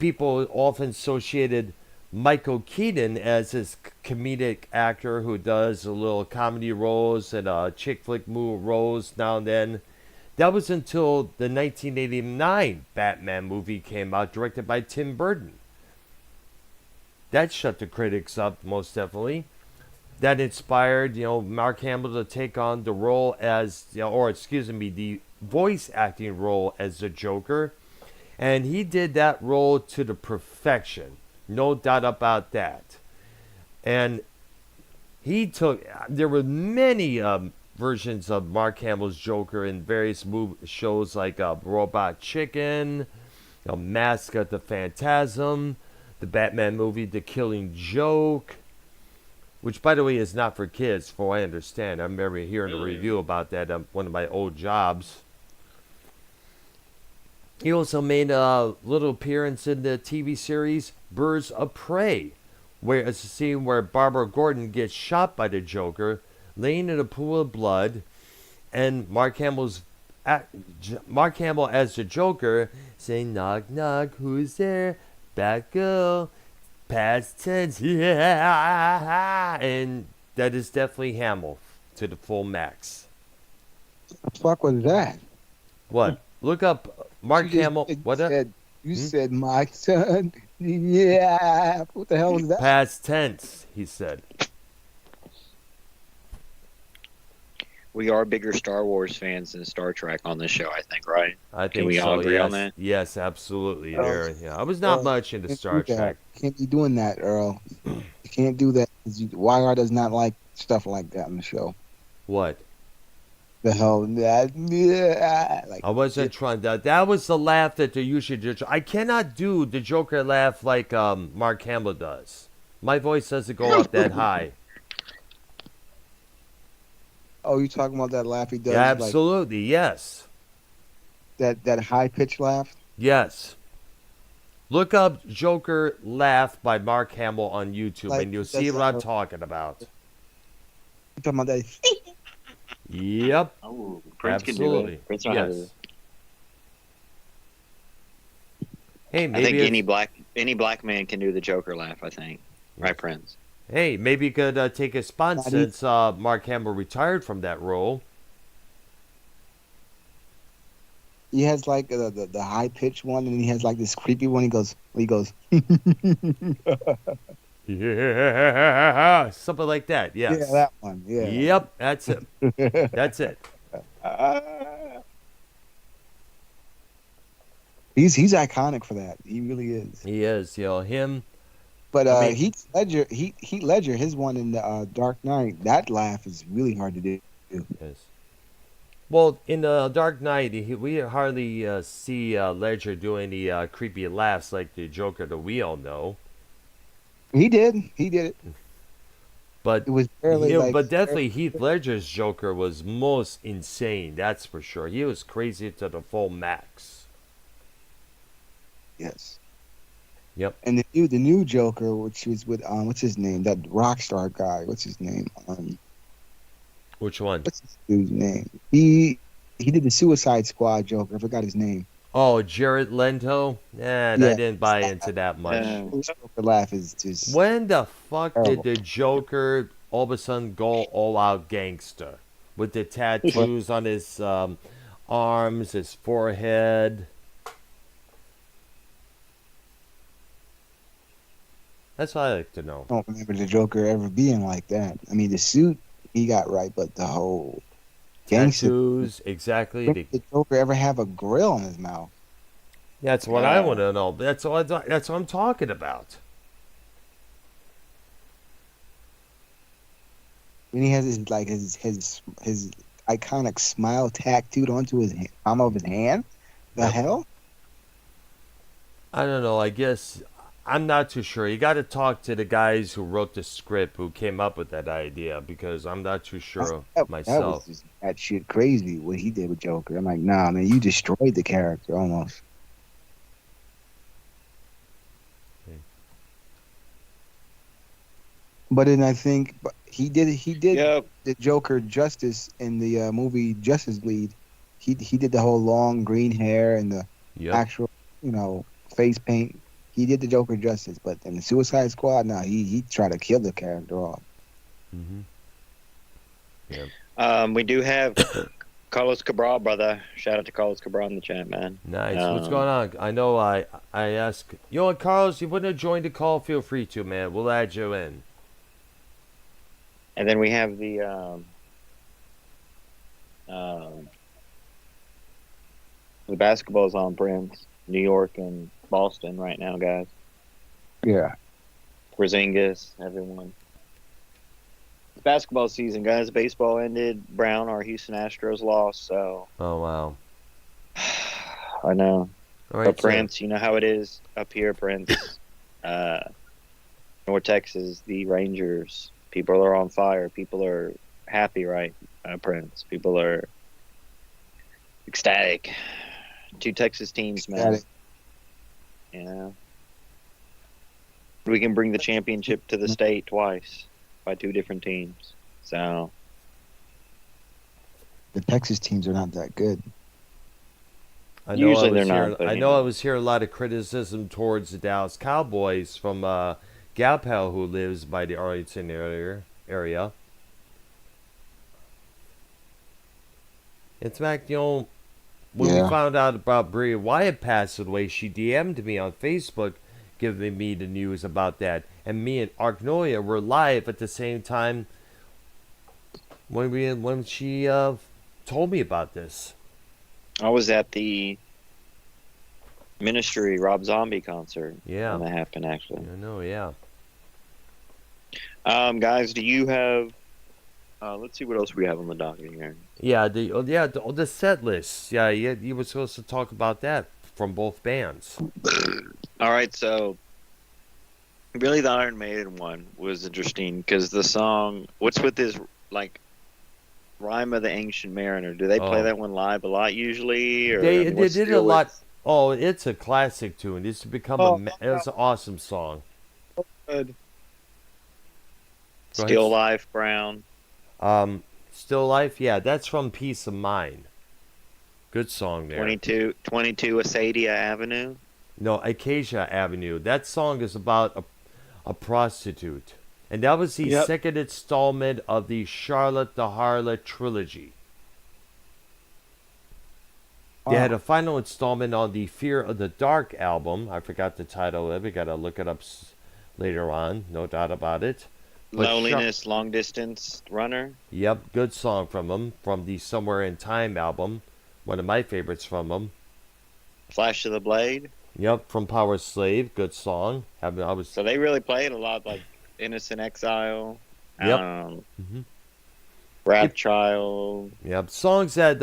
S2: people often associated Michael Keaton as this comedic actor who does a little comedy roles and chick flick roles now and then. That was until the 1989 Batman movie came out, directed by Tim Burton. that shut the critics up most definitely. That inspired, Mark Hamill to take on the role as, or excuse me, the voice acting role as the Joker. And he did that role to the perfection. No doubt about that. And there were many versions of Mark Hamill's Joker in various shows like Robot Chicken, Mask of the Phantasm, the Batman movie The Killing Joke, which, by the way, is not for kids, for what I understand. I remember hearing a review about that on one of my old jobs. He also made a little appearance in the TV series Birds of Prey, where it's a scene where Barbara Gordon gets shot by the Joker, laying in a pool of blood, and Mark Hamill as the Joker saying, "Knock, knock, who's there? Batgirl, past tense, yeah." And that is definitely Hamill to the full max.
S4: What the fuck was that?
S2: What? Look up Mark Hamill. What?
S4: You said my son. Yeah. What the hell was that?
S2: Past tense, he said.
S1: We are bigger Star Wars fans than Star Trek on this show, I think, right?
S2: I think
S1: Can we all agree
S2: yes.
S1: on that?
S2: Yes, absolutely. I was not much into Star Trek.
S4: You can't be doing that, Earl. You can't do that. YR does not like stuff like that on the show.
S2: What?
S4: The hell? Like,
S2: I wasn't trying that. That was the laugh that they usually do. I cannot do the Joker laugh like Mark Hamill does. My voice doesn't go up that high.
S4: Oh, you talking about that laugh he does?
S2: Yeah, absolutely, yes.
S4: That high pitched laugh.
S2: Yes. Look up Joker laugh by Mark Hamill on YouTube, and you'll see what I'm talking about.
S4: You talking about that?
S2: Yep.
S1: Oh, Prince
S2: absolutely.
S1: Can do it. Prince knows how to do it.
S2: Hey, maybe
S1: I think any black man can do the Joker laugh. I think, right, Prince?
S2: Hey, maybe you could take a spot since Mark Hamill retired from that role.
S4: He has like the high pitched one, and he has like this creepy one. He goes.
S2: Yeah, something like that. Yes.
S4: Yeah, that one. Yeah.
S2: Yep, that's it. That's it.
S4: He's iconic for that. He really is.
S2: He is. Him.
S4: But Heath Ledger, his one in the Dark Knight, that laugh is really hard to do.
S2: Yes. Well, in the Dark Knight, we hardly see Ledger do any creepy laughs like the Joker that we all know.
S4: He did it.
S2: But
S4: it was barely.
S2: But definitely Heath Ledger's Joker was most insane. That's for sure. He was crazy to the full max.
S4: Yes.
S2: Yep.
S4: And the new Joker, which was with what's his name? That rock star guy. What's his name?
S2: Which one?
S4: What's his dude's name? He did the Suicide Squad Joker. I forgot his name.
S2: Oh, Jared Leto? I didn't buy into that much.
S4: Joker laugh is just.
S2: When the fuck
S4: terrible.
S2: did the Joker all of a sudden go all out gangster with the tattoos on his arms, his forehead? That's what I like to know.
S4: I don't remember the Joker ever being like that. I mean, the suit he got right, but the whole
S2: tattoos, exactly.
S4: Did the Joker ever have a grill in his mouth?
S2: That's what I want to know. That's what I'm talking about.
S4: And he has his iconic smile tattooed onto his palm of his hand. The hell?
S2: I don't know. I guess I'm not too sure. You got to talk to the guys who wrote the script, who came up with that idea, because I'm not too sure myself.
S4: That was just that shit crazy what he did with Joker. I'm like, nah, man, you destroyed the character almost.
S2: Okay.
S4: But then I think he did the Joker justice in the movie Justice League. He did the whole long green hair and the actual face paint. He did the Joker justice, but in the Suicide Squad, he tried to kill the character off.
S2: Mm-hmm. Yeah.
S1: We do have Carlos Cabral, brother. Shout out to Carlos Cabral in the chat, man.
S2: Nice. What's going on? I know I asked, you know what, Carlos, you wouldn't have joined the call, feel free to, man. We'll add you in.
S1: And then we have the basketball's on, Prince. New York and Boston right now, guys.
S4: Yeah.
S1: Porzingis, everyone. It's basketball season, guys. Baseball ended. Brown, our Houston Astros lost, so.
S2: Oh, wow.
S1: I know.
S2: All right,
S1: But Prince, you know how it is up here, Prince. North Texas, the Rangers. People are on fire. People are happy, right, Prince? People are ecstatic. 2 Texas teams, man.
S4: Ecstatic.
S1: Yeah. We can bring the championship to the state twice by 2 different teams. So
S4: The Texas teams are not that good.
S1: Usually they're not, but,
S2: I
S1: you
S2: know
S1: know.
S2: I was hearing a lot of criticism towards the Dallas Cowboys from Gal Pal, who lives by the Arlington area. In fact, you know, when we found out about Bray Wyatt passing away, she DM'd me on Facebook giving me the news about that. And me and Argnoia were live at the same time when she told me about this.
S1: I was at the Ministry Rob Zombie concert.
S2: Yeah.
S1: When that happened, actually.
S2: I know, yeah.
S1: Guys, do you have? Let's see what else we have on the docket here.
S2: Yeah, the set list. Yeah, you were supposed to talk about that from both bands.
S1: All right, so really the Iron Maiden one was interesting because the song, what's with this like Rhyme of the Ancient Mariner? Do they play that one live a lot usually? Or,
S2: They did a lot. Oh, it's a classic tune. It's become it's an awesome song.
S3: Good.
S1: Still Life, Brown.
S2: Still Life, yeah, that's from Peace of Mind. Good song there.
S1: 22 Acadia Avenue.
S2: No, Acacia Avenue. That song is about a prostitute. And that was the second installment of the Charlotte the Harlot trilogy. They had a final installment on the Fear of the Dark album. I forgot the title of it. We got to look it up later on. No doubt about it. But
S1: Loneliness, Long Distance Runner.
S2: Yep, good song from them. From the Somewhere in Time album. One of my favorites from them.
S1: Flash of the Blade.
S2: Yep, from Power Slave. Good song.
S1: So they really played a lot, like Innocent Exile.
S2: Yep.
S1: Wrath Child.
S2: Yep, songs that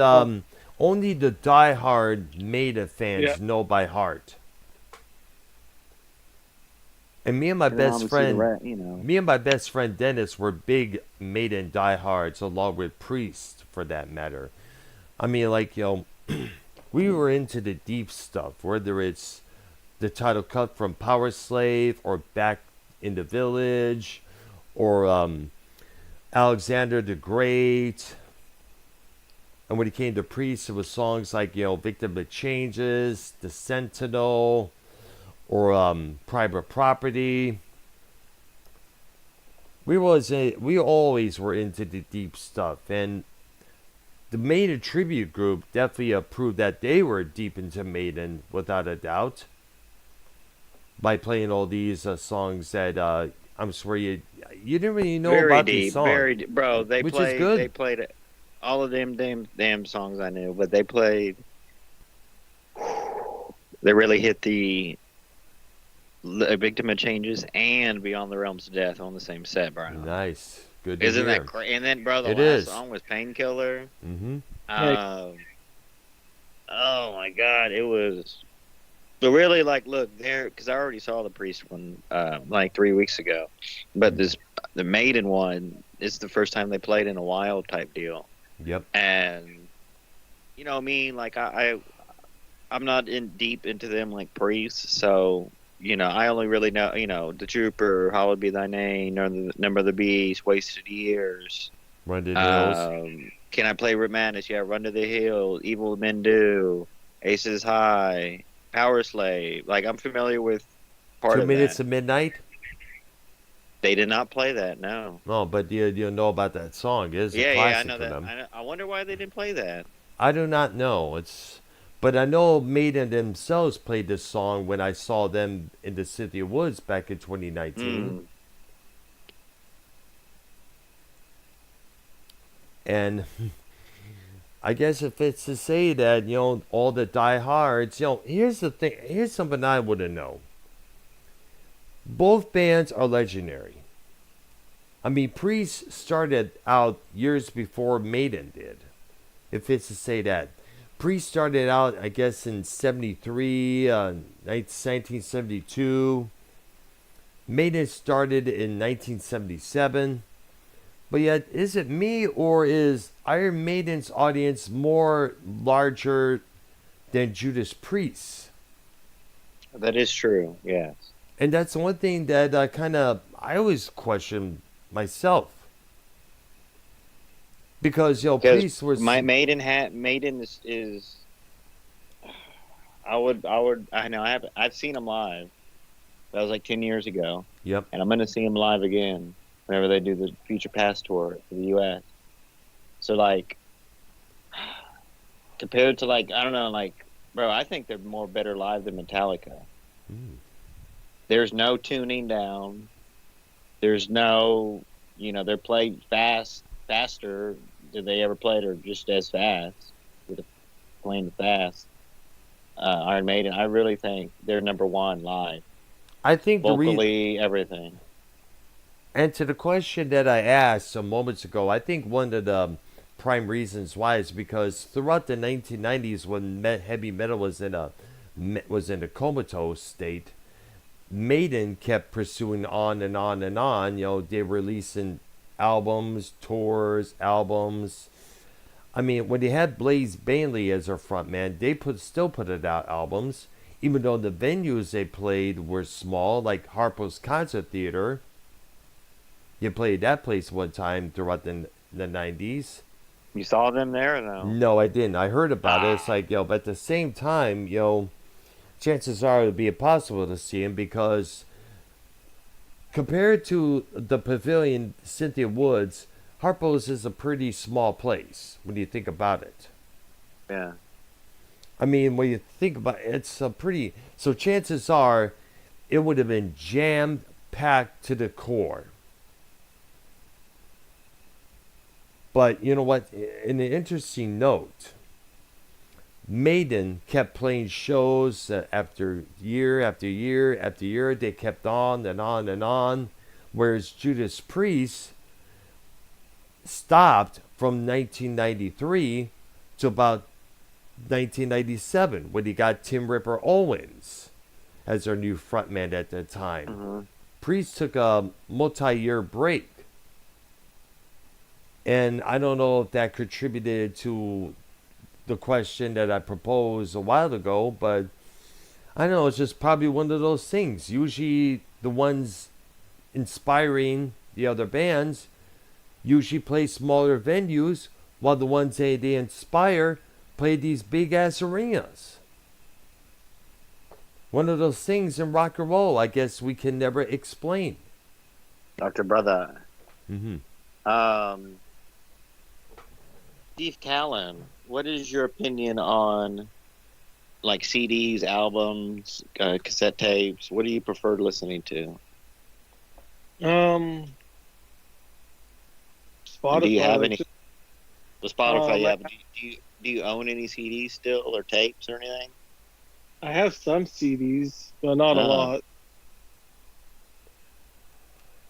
S2: only the diehard Maiden fans know by heart. And me and my best friend, me and my best friend Dennis were big Maiden diehards, along with Priest, for that matter. I mean, like, you know, we were into the deep stuff, whether it's the title cut from Power Slave or Back in the Village or Alexander the Great. And when it came to Priest, it was songs like, you know, Victim of Changes, The Sentinel, or Private Property. We always were into the deep stuff, and the Maiden tribute group definitely proved that they were deep into Maiden, without a doubt, by playing all these songs that I'm sure you didn't really know about these songs.
S1: Very deep, bro. They played all of them damn songs I knew, but they played. They really hit the Victim of Changes and Beyond the Realms of Death on the same set, bro.
S2: Nice. Good to
S1: Isn't
S2: hear.
S1: that great? And then, bro, the
S2: It
S1: last
S2: is.
S1: song was Painkiller.
S2: Mm-hmm.
S1: Oh my God, it was. But really, like, look there, because I already saw the Priest one like 3 weeks ago, but the Maiden one is the first time they played in a while type deal.
S2: Yep.
S1: And you know, me, like I'm not deep into them like Priest, so you know, I only really know, you know, The Trooper, Hallowed Be Thy Name, Number of the Beast, Wasted Years,
S2: Run to the Hills.
S1: Can I Play with Madness? Yeah, Run to the Hill, Evil Men Do, Aces High, Power Slave. Like, I'm familiar with part
S2: 2
S1: of
S2: Minutes
S1: that.
S2: of Midnight.
S1: They did not play that. No.
S2: No, but you know about that song. It is a
S1: Yeah, I
S2: classic
S1: know
S2: for
S1: that.
S2: them.
S1: I wonder why they didn't play that.
S2: I do not know. But I know Maiden themselves played this song when I saw them in the Cynthia Woods back in 2019.
S1: Mm.
S2: And I guess if it's to say that, all the diehards, here's the thing. Here's something I wouldn't know. Both bands are legendary. I mean, Priest started out years before Maiden did. If it's to say that. Priest started out, I guess, in 73, 1972. Maiden started in 1977. But yet, is it me or is Iron Maiden's audience more larger than Judas Priest?
S1: That is true. Yes.
S2: And that's one thing that I always question myself. Because, Priest was...
S1: Maiden is I've seen them live. That was like 10 years ago.
S2: Yep.
S1: And I'm going to see them live again whenever they do the Future Past tour for the U.S. So, like, compared to, like, I don't know, like, bro, I think they're more better live than Metallica.
S2: Mm.
S1: There's no tuning down. There's no, they're played faster than they ever played, or just as fast, playing fast. Iron Maiden, I really think they're number one live.
S2: I think
S1: vocally, everything.
S2: And to the question that I asked some moments ago, I think one of the prime reasons why is because throughout the 1990s, when heavy metal was in a comatose state, Maiden kept pursuing on and on and on. They were releasing albums, tours, albums. I mean, when they had Blaze Bayley as their frontman, they still put it out albums, even though the venues they played were small, like Harpo's Concert Theater. You played that place one time throughout the 90s.
S1: You saw them there or no?
S2: No, I didn't. I heard about it. It's like, but at the same time, chances are it would be impossible to see him because compared to the Pavilion, Cynthia Woods, Harpo's is a pretty small place when you think about it.
S1: Yeah.
S2: I mean, when you think about it, it's a pretty... So chances are it would have been jam-packed to the core. But you know what? In an interesting note, Maiden kept playing shows after year after year after year. They kept on and on and on. Whereas Judas Priest stopped from 1993 to about 1997 when he got Tim Ripper Owens as their new frontman at that time.
S1: Mm-hmm.
S2: Priest took a multi-year break. And I don't know if that contributed to the question that I proposed a while ago, but I don't know, it's just probably one of those things. Usually the ones inspiring the other bands usually play smaller venues, while the ones they inspire play these big-ass arenas. One of those things in rock and roll, I guess we can never explain.
S1: Dr. Brother.
S2: Mm-hmm.
S1: Steve Callan, what is your opinion on like CDs, albums, cassette tapes? What do you prefer listening to?
S3: Spotify.
S1: Do you have any?
S3: Just,
S1: The Spotify, yeah. But do you own any CDs still or tapes or anything?
S3: I have some CDs, but not a lot.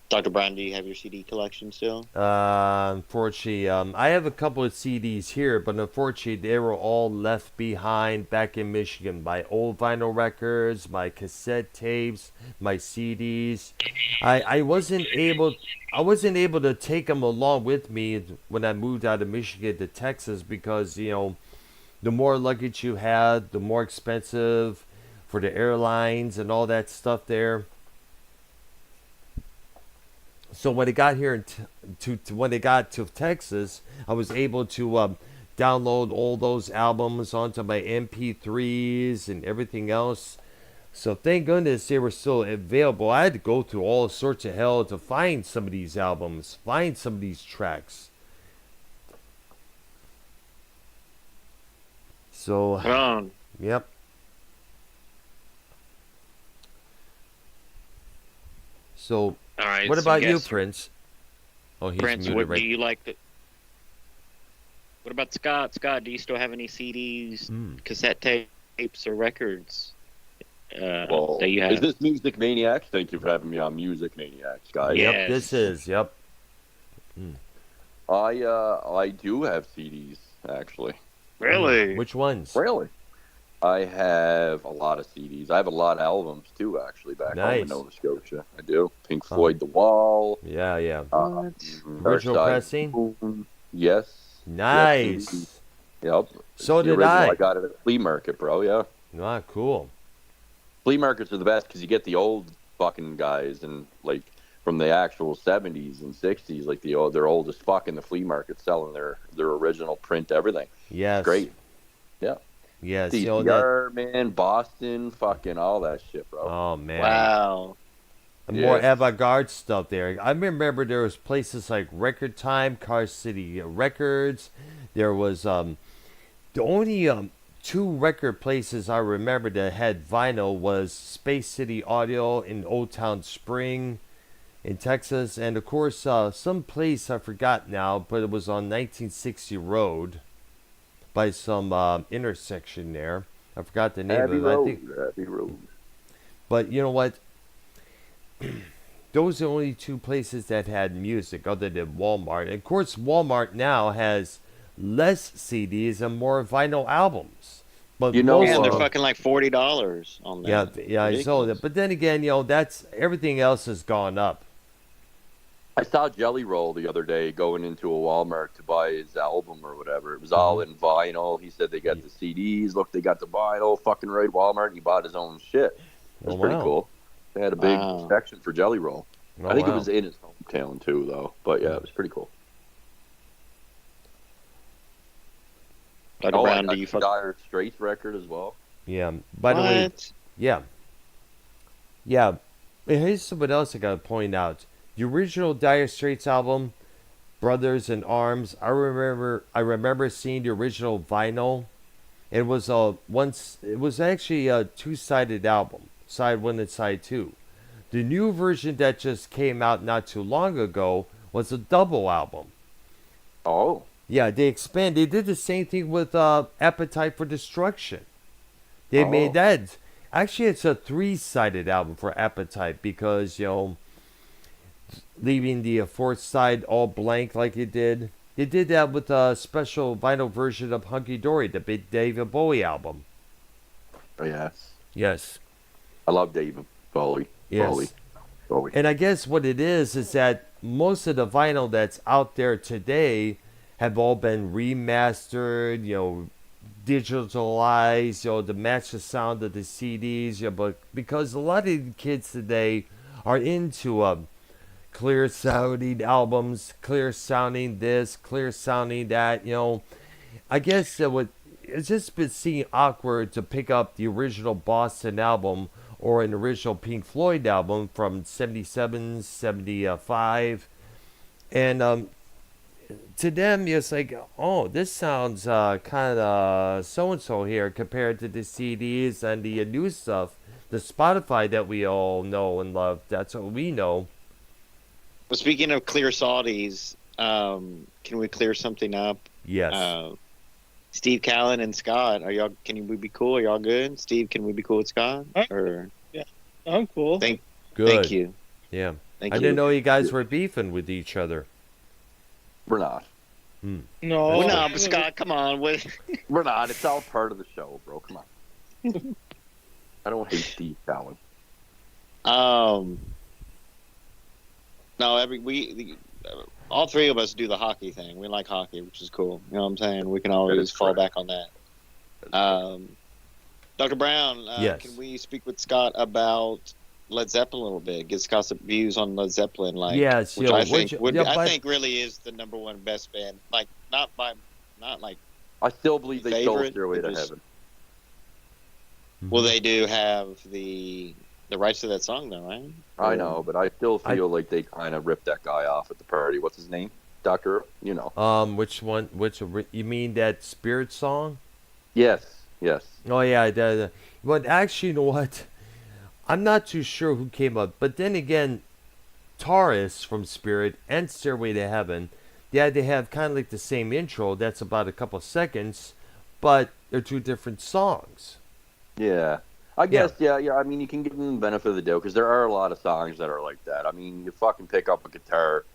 S1: Dr. Brian, do you have your CD collection still?
S2: Unfortunately, I have a couple of CDs here, but unfortunately, they were all left behind back in Michigan. My old vinyl records, my cassette tapes, my CDs. I wasn't able to take them along with me when I moved out of Michigan to Texas because the more luggage you had, the more expensive for the airlines and all that stuff there. So when it got here when it got to Texas, I was able to download all those albums onto my MP3s and everything else. So thank goodness they were still available. I had to go through all sorts of hell to find some of these albums, find some of these tracks. So, yep. So,
S1: all right.
S2: what about you, Prince? Oh, he's
S1: Prince,
S2: muted, right?
S1: do you like the? What about Scott? Scott, do you still have any CDs, cassette tapes, or records? That you have?
S5: Is this Music Maniacs? Thank you for having me on Music Maniacs, guys.
S1: Yes.
S2: Yep, this is. Yep.
S5: I do have CDs actually.
S1: Really?
S2: Which ones?
S5: Really? I have a lot of CDs. I have a lot of albums too, actually, back home in Nova Scotia. I do. Pink Floyd, The Wall.
S2: Yeah, yeah.
S5: Original
S2: pressing?
S5: Yes.
S2: Nice.
S5: Yes, yep.
S2: So did I.
S5: I got it at a flea market, bro. Yeah.
S2: Ah, cool.
S5: Flea markets are the best because you get the old fucking guys and like from the actual 70s and 60s, like they're old as fuck in the flea market selling their original print everything.
S2: Yes.
S5: It's great. Yeah.
S2: Yes.
S5: DCR, man, Boston, fucking all that shit, bro.
S2: Oh, man.
S1: Wow.
S2: And more avant-garde stuff there. I remember there was places like Record Time, Car City Records. There was the only two record places I remember that had vinyl was Space City Audio in Old Town Spring in Texas. And, of course, some place I forgot now, but it was on 1960 Road by some intersection there. I forgot the name of it.
S5: Abbey Road.
S2: But you know what? Those are the only two places that had music other than Walmart. And of course, Walmart now has less CDs and more vinyl albums. But
S5: you know,
S1: they're fucking like $40 on that.
S2: Yeah, I saw that. But then again, that's everything else has gone up.
S5: I saw Jelly Roll the other day going into a Walmart to buy his album or whatever. It was all in vinyl. He said they got the CDs. Look, they got the vinyl. Fucking right, Walmart. He bought his own shit. It was pretty cool. They had a big section for Jelly Roll. I think it was in his hometown too, though. But yeah, it was pretty cool.
S1: Brown, do you
S5: Dire Straits record as well?
S2: Yeah. By the way, yeah. Here's something else I gotta point out. The original Dire Straits album, Brothers in Arms. I remember seeing the original vinyl. It was actually a two-sided album, side 1 and side 2. The new version that just came out not too long ago was a double album.
S5: Oh.
S2: Yeah, they expanded. They did the same thing with Appetite for Destruction. They made that. Actually, it's a 3-sided album for Appetite because, leaving the fourth side all blank like it did. They did that with a special vinyl version of Hunky Dory, the big David Bowie album.
S5: Oh, yes.
S2: Yes.
S5: I love David Bowie.
S2: Yes.
S5: Bowie.
S2: And I guess what it is that most of the vinyl that's out there today have all been remastered, digitalized, to match the sound of the CDs. But because a lot of the kids today are into clear sounding albums, clear sounding this, clear sounding that, I guess it's just been seeming awkward to pick up the original Boston album or an original Pink Floyd album from 77, 75. And to them, it's like, oh, this sounds kind of so-and-so here compared to the CDs and the new stuff, the Spotify that we all know and love. That's what we know.
S1: Well, speaking of clear Saudis, can we clear something up?
S2: Yes.
S1: Steve Callan and Scott, can we be cool? Are y'all good? Steve, can we be cool with Scott?
S3: Yeah, I'm cool.
S1: Thank you.
S2: Yeah.
S1: I
S2: didn't know you guys were beefing with each other.
S5: We're not.
S3: No.
S1: Well, no, but Scott, come on.
S5: We're not. It's all part of the show, bro. Come on. I don't hate Steve Callan.
S1: No, all three of us do the hockey thing. We like hockey, which is cool. You know what I'm saying? We can always fall back on that. Dr. Brown,
S2: yes.
S1: Can we speak with Scott about Led Zeppelin a little bit? Get Scott's views on Led Zeppelin,
S2: yes,
S1: which I think really is the number one best band. Like not like.
S5: I still believe they stole
S1: favorite,
S5: Stairway to Heaven.
S1: Well, they do have the rights to that song, though, right?
S5: I know, but I still feel like they kind of ripped that guy off at the party. What's his name? Doctor, you know.
S2: Which one? You mean that Spirit song?
S5: Yes, yes.
S2: Oh yeah, but actually, you know what? I'm not too sure who came up, but then again, Taurus from Spirit and Stairway to Heaven, yeah, they have kind of like the same intro. That's about a couple seconds, but they're two different songs.
S5: Yeah. I guess, yeah. I mean, you can give them the benefit of the doubt because there are a lot of songs that are like that. I mean, you fucking pick up a guitar,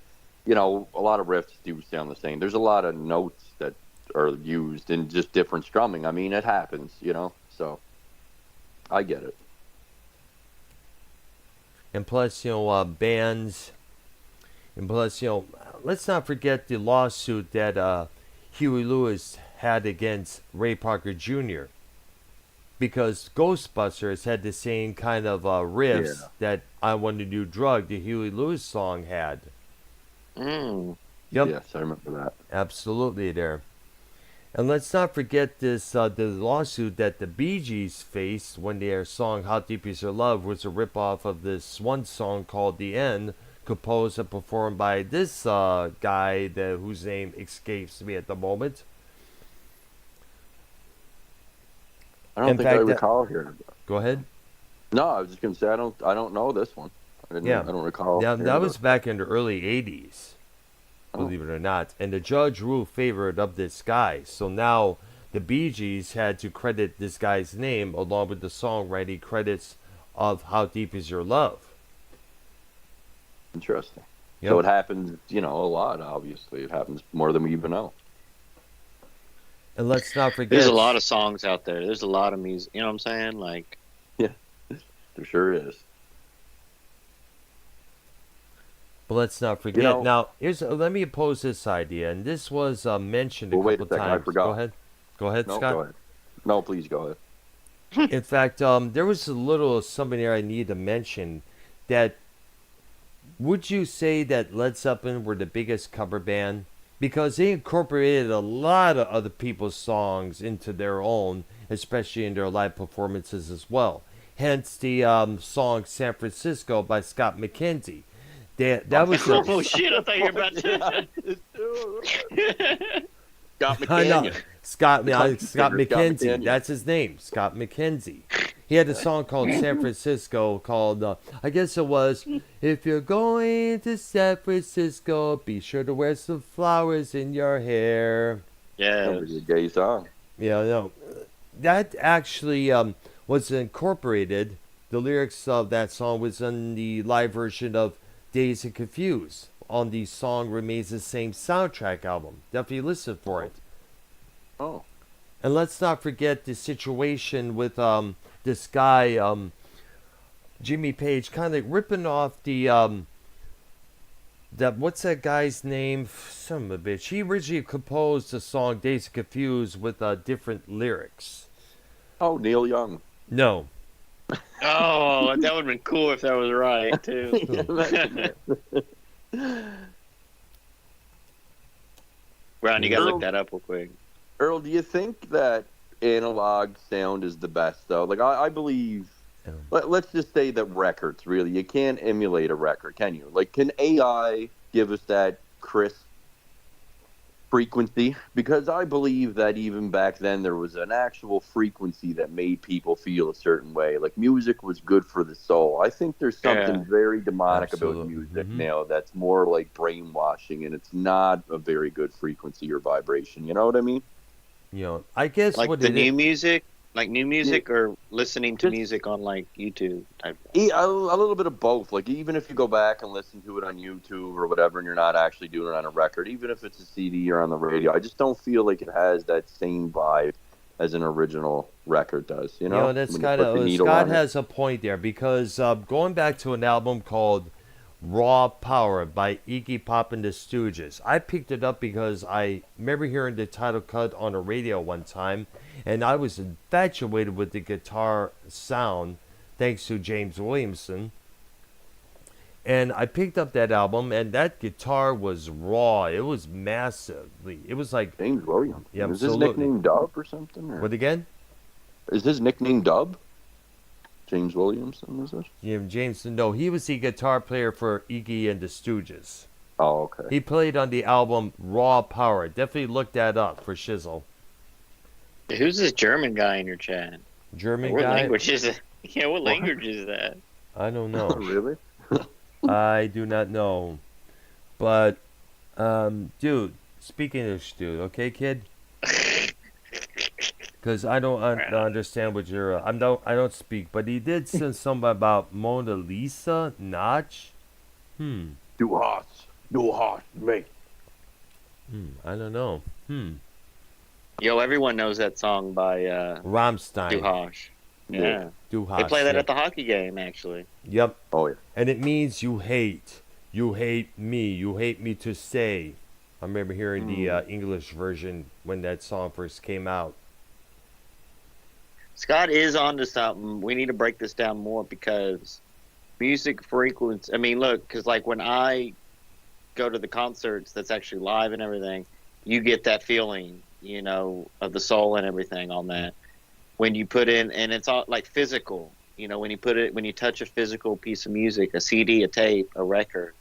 S5: you know, a lot of riffs do sound the same. There's a lot of notes that are used in just different strumming. I mean, it happens, you know, so I get it.
S2: And plus, you know, bands, and plus, you know, let's not forget the lawsuit that Huey Lewis had against Ray Parker Jr. Because Ghostbusters had the same kind of riffs that I Want to Do Drug, the Huey Lewis song, had.
S1: Mm.
S2: Yep.
S5: Yes, I remember that.
S2: Absolutely there. And let's not forget this the lawsuit that the Bee Gees faced when their song How Deep Is Your Love was a ripoff of this one song called The End, composed and performed by this guy whose name escapes me at the moment.
S5: I don't think I recall here.
S2: Go ahead.
S5: No, I was just gonna say I don't know this one. I don't recall.
S2: Yeah, that was back in the early '80s, believe it or not. And the judge ruled favored of this guy. So now the Bee Gees had to credit this guy's name along with the songwriting credits of How Deep Is Your Love.
S5: Interesting.
S2: Yep.
S5: So it happens, you know, a lot. Obviously, it happens more than we even know.
S2: And let's not forget,
S1: there's a lot of songs out there. There's a lot of music. You know what I'm saying? Like,
S5: yeah, there sure is.
S2: But let's not forget. You know, now, let me pose this idea, and this was mentioned a couple times.
S5: I forgot.
S2: Go ahead,
S5: no,
S2: Scott.
S5: Go ahead. No, please go ahead.
S2: In fact, there was a little something there I need to mention. That would you say that Led Zeppelin were the biggest cover band? Because they incorporated a lot of other people's songs into their own, especially in their live performances as well. Hence the song San Francisco by Scott McKenzie. That was
S1: oh shit, I thought you were about to Scott McKinnon.
S2: Scott McKenzie. That's his name, Scott McKenzie. He had a song called San Francisco called, I guess it was, if you're going to San Francisco, be sure to wear some flowers in your hair.
S1: Yeah.
S5: That was a gay song.
S2: Yeah, no. That actually was incorporated, the lyrics of that song was in the live version of Dazed and Confused on the Song Remains the Same soundtrack album. Definitely listen for it.
S5: Oh.
S2: And let's not forget the situation with this guy, Jimmy Page, kind of like ripping off the what's that guy's name? Son of a bitch. He originally composed the song Dazed and Confused with different lyrics.
S5: Oh, Neil Young.
S2: No.
S1: Oh, that would have been cool if that was right, too. Ron, you got to look that up real quick.
S5: Earl, do you think that analog sound is the best, though? Like, I believe... Let's just say that records, really, you can't emulate a record, can you? Like, can AI give us that crisp frequency? Because I believe that even back then there was an actual frequency that made people feel a certain way. Like, music was good for the soul. I think there's something very demonic about music now that's more like brainwashing, and it's not a very good frequency or vibration. You know what I mean?
S2: You know, I guess
S1: like
S2: what
S1: the new music. Like new music or listening to music on like YouTube type?
S5: A little bit of both. Like even if you go back and listen to it on YouTube or whatever and you're not actually doing it on a record, even if it's a CD or on the radio, I just don't feel like it has that same vibe as an original record does. You know
S2: that's kind of... Scott has a point there because going back to an album called Raw Power by Iggy Pop and the Stooges. I picked it up because I remember hearing the title cut on the radio one time, and I was infatuated with the guitar sound thanks to James Williamson. And I picked up that album, and that guitar was raw. It was massively. It was like...
S5: James Williamson.
S2: Yeah,
S5: is his nickname Dub or something? Or?
S2: What again?
S5: Is his nickname Dub? James Williamson, is it?
S2: Jameson, no, he was the guitar player for Iggy and the Stooges.
S5: Oh, okay.
S2: He played on the album Raw Power. Definitely look that up for shizzle.
S1: Who's this German guy in your chat?
S2: German
S1: What
S2: guy?
S1: language is it? Yeah, what language is that?
S2: I don't know.
S5: Really?
S2: I do not know. But, dude, speaking of Stu, okay, kid? Because I don't understand what you're. I don't speak, but he did send something about Mona Lisa Notch.
S5: Do hearts, mate.
S2: I don't know.
S1: Yo, everyone knows that song by
S2: Rammstein.
S1: Duhash. Yeah.
S2: Duhash.
S1: They play that
S2: yeah.
S1: at the hockey game, actually.
S2: Yep.
S5: Oh yeah.
S2: And it means you hate. You hate me. You hate me to say. I remember hearing the English version when that song first came out.
S1: Scott is onto something. We need to break this down more because music frequency. I mean, look, because like when I go to the concerts that's actually live and everything, you get that feeling, you know, of the soul and everything on that. When you put in, and it's all like physical, you know, when you touch a physical piece of music, a CD, a tape, a record,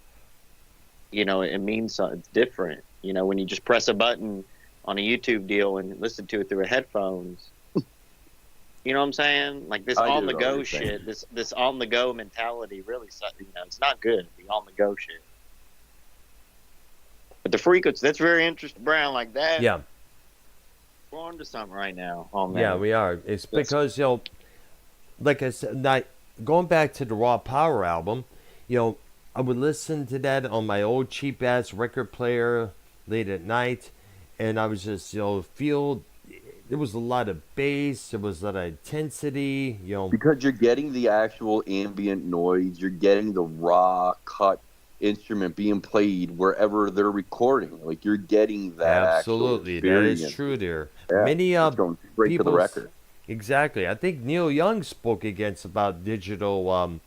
S1: you know, it means something. It's different. You know, when you just press a button on a YouTube deal and listen to it through headphones, you know what I'm saying? Like this on the go shit, this on the go mentality really, you know, it's not good. The on the go shit. But the frequency, that's very interesting, Brown, like that.
S2: Yeah.
S1: We're on to something right now on that.
S2: Yeah, we are. It's because, you know, like I said, going back to the Raw Power album, you know, I would listen to that on my old cheap ass record player late at night, and I was just, you know, there was a lot of bass, there was a lot of intensity, you know.
S5: Because you're getting the actual ambient noise, you're getting the raw cut instrument being played wherever they're recording. Like you're getting that.
S2: Absolutely, that is true there.
S5: Yeah,
S2: Many
S5: going straight to the record.
S2: Exactly. I think Neil Young spoke against about digital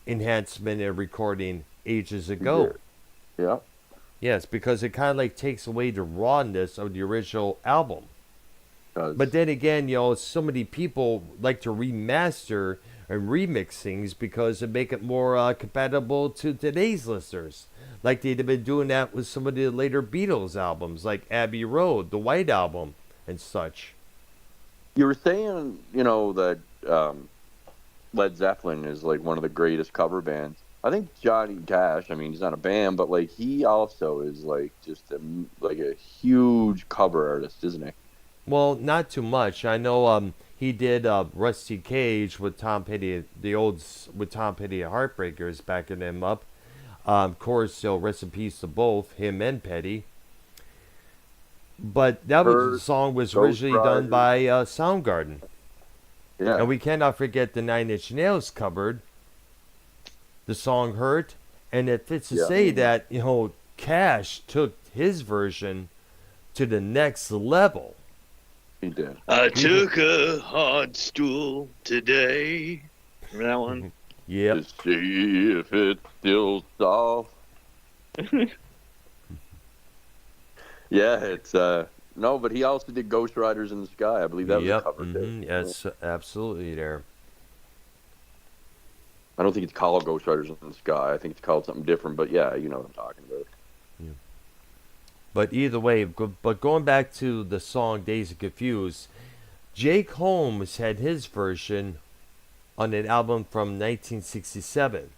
S2: enhancement and recording ages ago.
S5: Yeah.
S2: Yes, because it kind of like takes away the rawness of the original album. But then again, you know, so many people like to remaster and remix things because it make it more compatible to today's listeners. Like they'd have been doing that with some of the later Beatles albums, like Abbey Road, the White Album, and such.
S5: You were saying, you know, that Led Zeppelin is like one of the greatest cover bands. I think Johnny Cash, I mean, he's not a band, but like he also is like just a huge cover artist, isn't he?
S2: Well, not too much. I know he did Rusty Cage with Tom Petty, with Tom Petty Heartbreakers backing them up. Of course, so rest in peace to both him and Petty. But the song was originally done by Soundgarden.
S5: Yeah.
S2: And we cannot forget the Nine Inch Nails covered the song "Hurt," and it fits to say that, you know, Cash took his version to the next level.
S5: He did.
S1: I took a hard stool today. Remember that one?
S2: Yep.
S5: To see if it's still soft. Yeah, it's no, but he also did Ghost Riders in the Sky. I believe that was a cover too.
S2: Yes, absolutely there.
S5: I don't think it's called Ghost Riders in the Sky. I think it's called something different. But yeah, you know what I'm talking about.
S2: Yeah. But either way, going back to the song Days of Confused, Jake Holmes had his version on an album from 1967.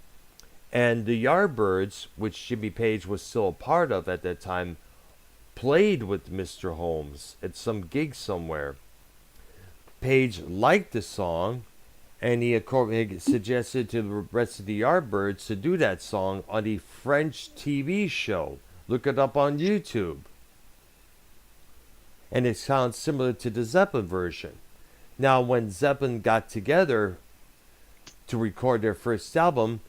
S2: And the Yardbirds, which Jimmy Page was still a part of at that time, played with Mr. Holmes at some gig somewhere. Page liked the song, and he suggested to the rest of the Yardbirds to do that song on a French TV show. Look it up on YouTube. And it sounds similar to the Zeppelin version. Now, when Zeppelin got together to record their first album,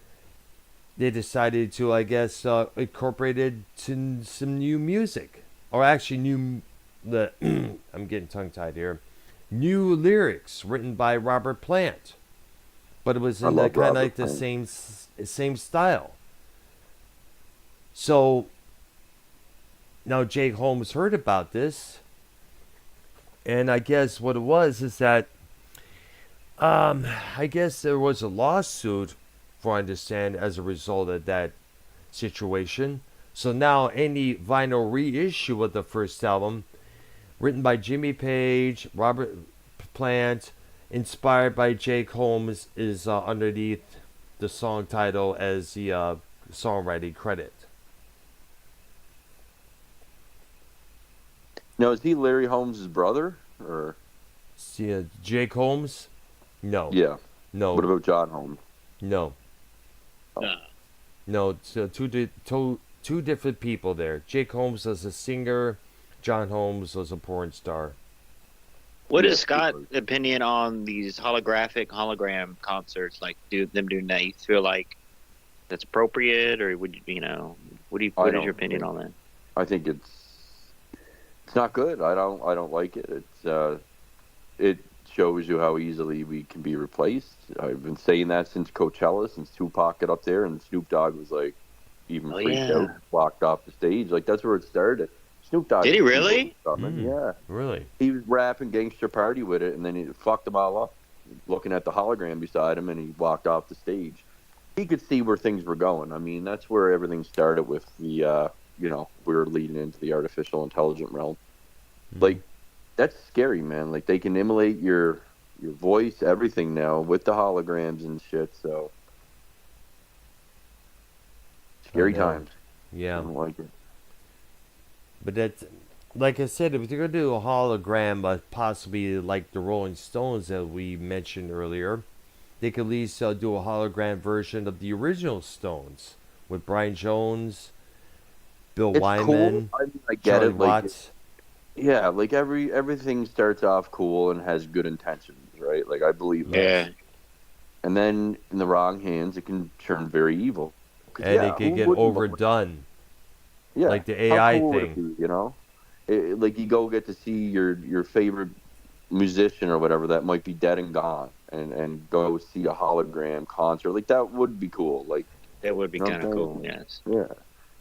S2: they decided to, I guess, incorporate it to some new music. Or actually, I'm getting tongue-tied here. New lyrics written by Robert Plant. But it was in kind of like the same style. So, now Jake Holmes heard about this. And I guess what it was is that I guess there was a lawsuit, for I understand, as a result of that situation. So now any vinyl reissue of the first album, written by Jimmy Page, Robert Plant, inspired by Jake Holmes, is underneath the song title as the songwriting credit.
S5: Now, is he Larry Holmes' brother? Or
S2: See, Jake Holmes? No.
S5: yeah.
S2: No.
S5: What about John Holmes?
S2: No.
S3: Nah.
S2: No, it's two different people there. Jake Holmes was a singer. John Holmes was a porn star.
S1: What
S5: Yeah,
S1: is Scott's opinion on these hologram concerts? Like, doing that? You feel like that's appropriate, or would you know? What is your opinion on that?
S5: I think it's not good. I don't like it. It shows you how easily we can be replaced. I've been saying that since Coachella, since Tupac got up there, and Snoop Dogg was like even freaked out, walked off the stage. Like that's where it started. Snoop Dogg.
S1: Did he really?
S5: Yeah.
S2: Really?
S5: He was rapping Gangster Party with it, and then he fucked them all up, looking at the hologram beside him, and he walked off the stage. He could see where things were going. I mean, that's where everything started with the, we were leading into the artificial intelligent realm. Like, that's scary, man. Like, they can emulate your voice, everything now with the holograms and shit, so. Scary times.
S2: Yeah.
S5: I don't like it.
S2: But that's, like I said, if they're going to do a hologram, possibly like the Rolling Stones that we mentioned earlier, they could at least do a hologram version of the original Stones with Brian Jones, Bill
S5: It's
S2: Wyman,
S5: cool. I get
S2: Charlie
S5: it. Like,
S2: Watts.
S5: yeah, like everything starts off cool and has good intentions, right? Like I believe that.
S1: Yeah.
S5: And then in the wrong hands, it can turn very evil.
S2: And it could get overdone.
S5: Yeah,
S2: like the
S5: how
S2: AI
S5: cool would it
S2: thing.
S5: be, like you go get to see your favorite musician or whatever that might be dead and gone, and go see a hologram concert. Like that would be cool. Like
S1: That would be
S5: you know
S1: kind of
S5: what I'm
S1: cool.
S5: saying?
S1: Yes.
S5: Yeah.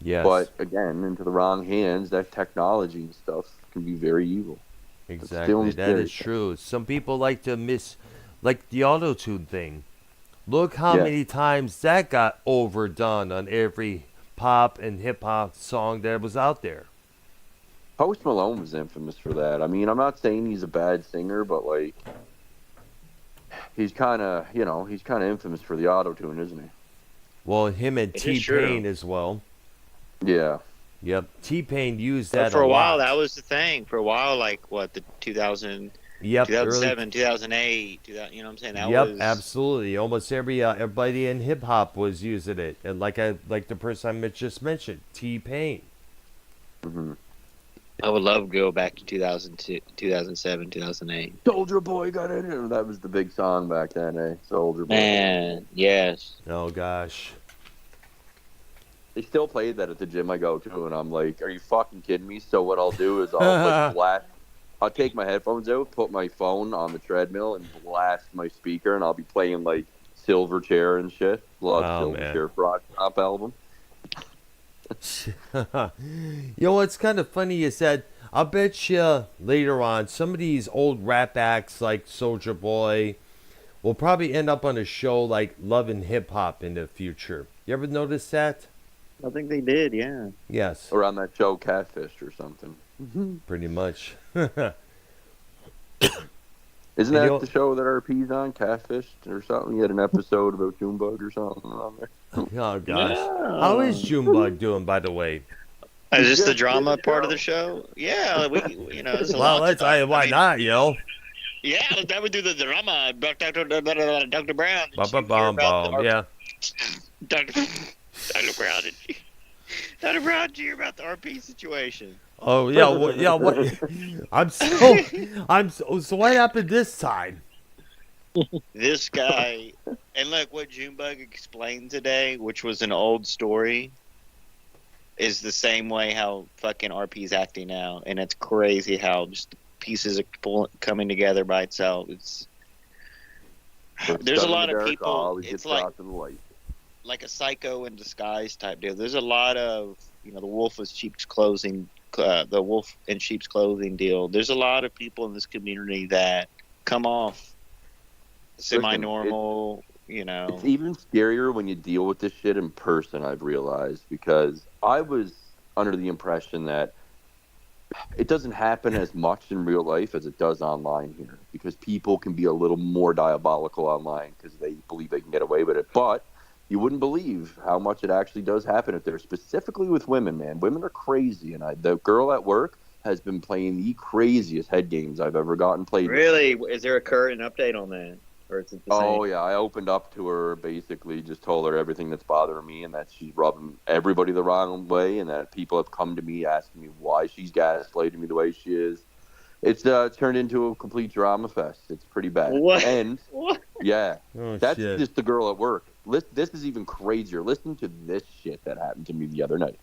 S2: Yes.
S5: But again, into the wrong hands, that technology and stuff can be very evil.
S2: Exactly. That is true. Some people like to like the auto-tune thing. Look how many times that got overdone on every pop and hip-hop song that was out there.
S5: Post Malone was infamous for that. I mean, I'm not saying he's a bad singer, but like, he's kind of infamous for the auto-tune, isn't he?
S2: Well, him and
S1: It is
S2: T-Pain
S1: true.
S2: as well.
S5: Yeah.
S2: Yep. T-Pain used
S1: But
S2: that
S1: for a while,
S2: lot.
S1: that was the thing. For a while, like the 2000,
S2: Yep.
S1: 2007, 2008, 2000, you know what I'm saying? That
S2: Yep,
S1: was
S2: absolutely. Almost everybody in hip hop was using it, and like the person I just mentioned, T-Pain.
S5: Mm-hmm.
S1: I would love to go back to 2002, 2007, 2008.
S5: Soldier Boy got in it. That was the big song back then, eh? Soldier Boy.
S1: Man, yes.
S2: Oh gosh.
S5: They still play that at the gym I go to, and I'm like, are you fucking kidding me? So what I'll do is I'll take my headphones out, put my phone on the treadmill, and blast my speaker, and I'll be playing like Silverchair and shit. Love Silverchair Frog Top album.
S2: You know what's kind of funny is that I'll bet you later on some of these old rap acts like Soulja Boy will probably end up on a show like Love and Hip Hop in the future. You ever notice that?
S1: I think they did, yeah.
S2: Yes.
S5: Or on that show Catfish or something.
S2: Pretty much.
S5: Isn't that the show that RP's on, Catfish or something? You had an episode about Junebug or something on there.
S2: Oh gosh. How is Junebug doing, by the way?
S1: Is this the drama part of the show? Yeah, there's a
S2: Well,
S1: lot
S2: let's why not, yo?
S1: Yeah, that would do the drama. Dr. Brown.
S2: Yeah.
S1: Dr. Brown. Dr. Brown, did you hear about the RP situation?
S2: Oh yeah, what? So what happened this time?
S1: This guy, and look what Junebug explained today, which was an old story, is the same way how fucking RP's acting now, and it's crazy how just pieces are coming together by itself. There's a lot of people. It's like a psycho in disguise type deal. There's a lot of the wolf in sheep's clothing, the wolf in sheep's clothing deal. There's a lot of people in this community that come off semi-normal,
S5: It's even scarier when you deal with this shit in person, I've realized, because I was under the impression that it doesn't happen as much in real life as it does online here, because people can be a little more diabolical online because they believe they can get away with it. But you wouldn't believe how much it actually does happen out there, specifically with women, man. Women are crazy, and the girl at work has been playing the craziest head games I've ever gotten played with.
S1: Really? Is there a current update on that? Or is it the same?
S5: Oh, yeah. I opened up to her, basically just told her everything that's bothering me and that she's rubbing everybody the wrong way and that people have come to me asking me why she's gaslighting me the way she is. It's turned into a complete drama fest. It's pretty bad.
S1: What?
S5: And,
S1: What?
S5: yeah, that's
S2: shit.
S5: just the girl at work. This is even crazier. Listen to this shit that happened to me the other night.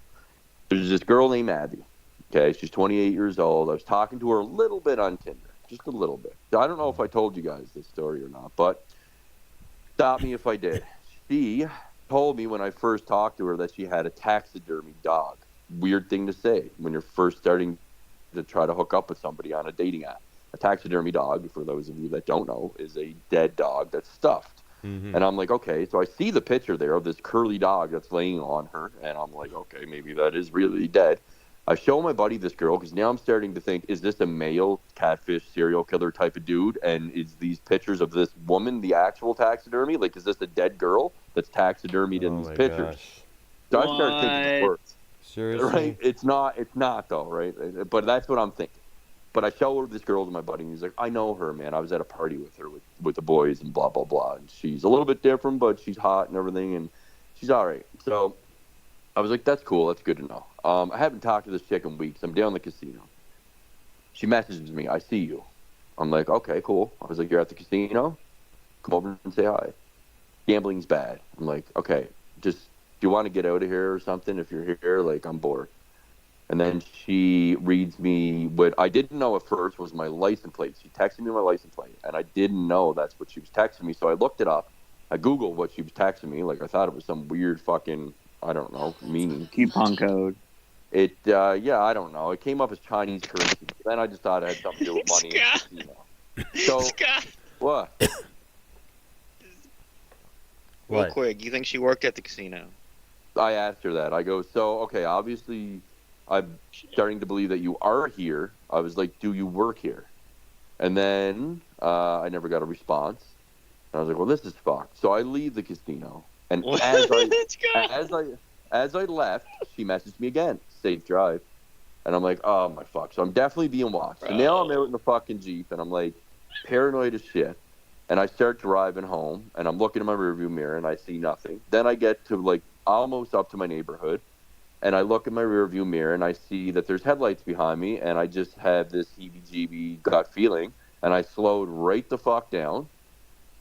S5: There's this girl named Abby. Okay, she's 28 years old. I was talking to her a little bit on Tinder. Just a little bit. I don't know if I told you guys this story or not, but stop me if I did. She told me when I first talked to her that she had a taxidermy dog. Weird thing to say when you're first starting to try to hook up with somebody on a dating app. A taxidermy dog, for those of you that don't know, is a dead dog that's stuffed.
S2: Mm-hmm.
S5: And I'm like, okay, so I see the picture there of this curly dog that's laying on her, and I'm like, okay, maybe that is really dead. I show my buddy this girl because now I'm starting to think, is this a male catfish serial killer type of dude? And is these pictures of this woman the actual taxidermy? Like, is this a dead girl that's taxidermied in these pictures?
S2: Gosh.
S5: So I start thinking it's worse.
S2: Seriously?
S5: Right? It's not though, right? But that's what I'm thinking. But I show her this girl to my buddy, and he's like, I know her, man. I was at a party with her with the boys and blah, blah, blah. And she's a little bit different, but she's hot and everything, and she's all right. So I was like, that's cool. That's good to know. I haven't talked to this chick in weeks. I'm down in the casino. She messages me, I see you. I'm like, okay, cool. I was like, you're at the casino? Come over and say hi. Gambling's bad. I'm like, okay, just, do you want to get out of here or something? If you're here, like, I'm bored. And then she reads me what I didn't know at first was my license plate. She texted me my license plate, and I didn't know that's what she was texting me. So I looked it up. I Googled what she was texting me. Like, I thought it was some weird fucking, I don't know, meaning.
S1: Coupon code.
S5: Yeah, I don't know. It came up as Chinese currency. Then I just thought it had something to do with money in the casino. So,
S1: Scott.
S5: what?
S1: Real quick, you think she worked at the casino?
S5: I asked her that. I go, so, okay, obviously I'm starting to believe that you are here. I was like, do you work here? And then I never got a response. And I was like, well, this is fucked. So I leave the casino. And as I left, she messaged me again, safe drive. And I'm like, oh, my fuck. So I'm definitely being watched. So now I'm out in the fucking Jeep, and I'm like paranoid as shit. And I start driving home, and I'm looking in my rearview mirror, and I see nothing. Then I get to, like, almost up to my neighborhood, and I look in my rearview mirror, and I see that there's headlights behind me, and I just have this heebie-jeebie gut feeling, and I slowed right the fuck down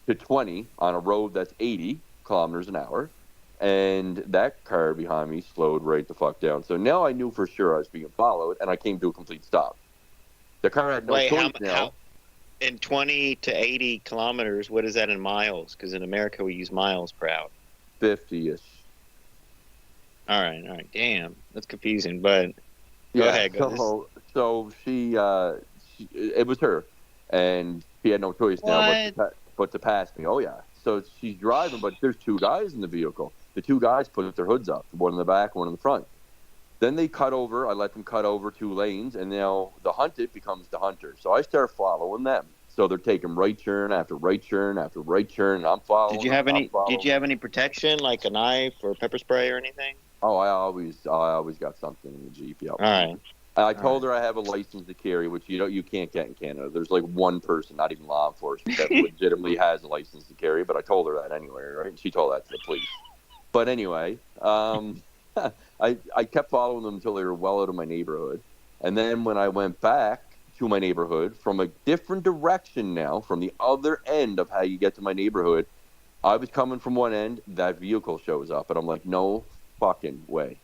S5: to 20 on a road that's 80 kilometers an hour. And that car behind me slowed right the fuck down. So now I knew for sure I was being followed, and I came to a complete stop. The car had no choice now.
S1: In 20 to 80 kilometers, what is that in miles? Because in America we use miles per hour.
S5: 50-ish.
S1: All right. Damn, that's confusing. But go ahead.
S5: So she, it was her, and she had no choice now but to pass me. Oh yeah. So she's driving, but there's two guys in the vehicle. The two guys put their hoods up, one in the back, one in the front. Then they cut over. I let them cut over 2 lanes, and now the hunted becomes the hunter. So I start following them. So they're taking right turn after right turn after right turn, and I'm following.
S1: Did you have any protection, like a knife or pepper spray or anything?
S5: Oh, I always got something in the Jeep. Yep.
S1: All right.
S5: I told her I have a license to carry, which you can't get in Canada. There's like one person, not even law enforcement, that legitimately has a license to carry. But I told her that anyway, right? And she told that to the police. But anyway, I kept following them until they were well out of my neighborhood. And then when I went back to my neighborhood from a different direction now, from the other end of how you get to my neighborhood, I was coming from one end, that vehicle shows up, and I'm like, no fucking way.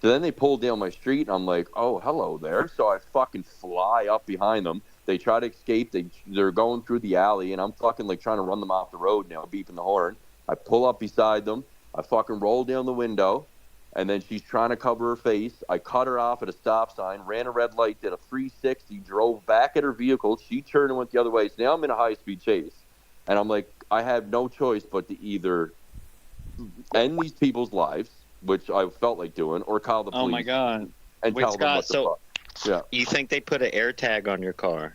S5: So then they pulled down my street, and I'm like, oh, hello there. So I fucking fly up behind them. They try to escape. They're going through the alley, and I'm fucking like trying to run them off the road now, beeping the horn. I pull up beside them. I fucking roll down the window, and then she's trying to cover her face. I cut her off at a stop sign, ran a red light, did a 360, drove back at her vehicle. She turned and went the other way. So now I'm in a high-speed chase. And I'm like, I have no choice but to either end these people's lives, which I felt like doing, or call the police.
S1: Oh my god!
S5: And
S1: Wait,
S5: tell them
S1: Scott.
S5: what the
S1: So,
S5: fuck. Yeah.
S1: you think they put an air tag on your car?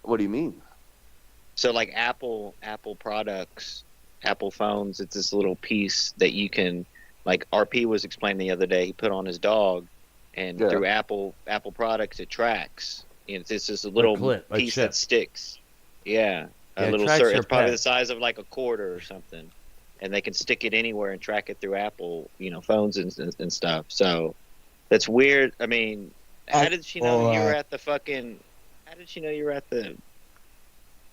S5: What do you mean?
S1: So, like Apple products, Apple phones, it's this little piece that you can, like RP was explaining the other day. He put on his dog, and through Apple products, it tracks. It's just a little piece that sticks. Yeah, a little. It's probably the size of like a quarter or something, and they can stick it anywhere and track it through Apple, phones and stuff. So that's weird. I mean, how did she know you were at the fucking? How did she know you were at the?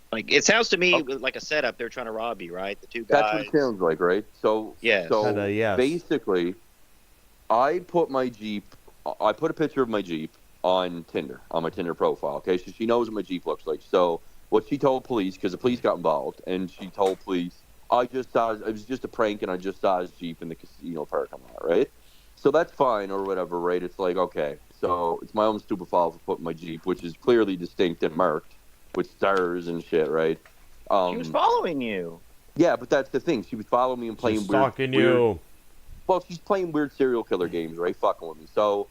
S1: Like, it sounds to me like a setup. They're trying to rob you, right? The two guys.
S5: That's what it sounds like, right? So,
S1: yes.
S5: Basically, I put a picture of my Jeep on Tinder, on my Tinder profile, okay? So she knows what my Jeep looks like. So what she told police, because the police got involved, and she told police, it was just a prank, and I just saw his Jeep in the casino parking lot, right? So that's fine or whatever, right? It's like, okay. So it's my own stupid fault for putting my Jeep, which is clearly distinct and marked, with stars and shit, right?
S1: She was following you.
S5: Yeah, but that's the thing. She was following me and playing
S2: she's stalking you.
S5: Well, she's playing weird serial killer games, right? Fucking with me. So,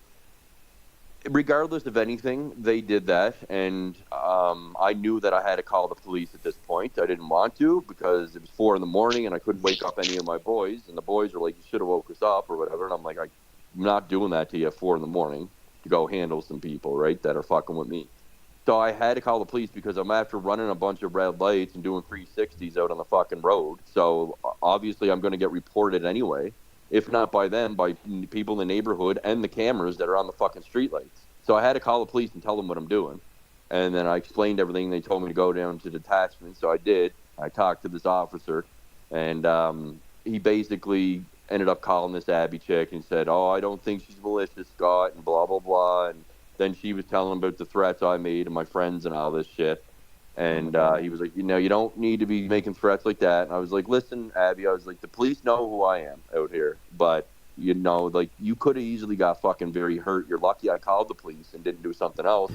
S5: regardless of anything, they did that, and I knew that I had to call the police at this point. I didn't want to because it was 4 a.m. and I couldn't wake up any of my boys, and the boys were like, "You should have woke us up" or whatever. And I'm like, "I'm not doing that to you at 4 a.m. to go handle some people, right? That are fucking with me." So I had to call the police because I'm after running a bunch of red lights and doing 360s out on the fucking road. So obviously I'm going to get reported anyway, if not by them, by people in the neighborhood and the cameras that are on the fucking streetlights. So I had to call the police and tell them what I'm doing. And then I explained everything. They told me to go down to detachment. So I did. I talked to this officer, and he basically ended up calling this Abby chick and said, "Oh, I don't think she's malicious, Scott," and blah, blah, blah. And then she was telling him about the threats I made and my friends and all this shit. And he was like, you don't need to be making threats like that. And I was like, listen, Abby, I was like, the police know who I am out here. But, like, you could have easily got fucking very hurt. You're lucky I called the police and didn't do something else.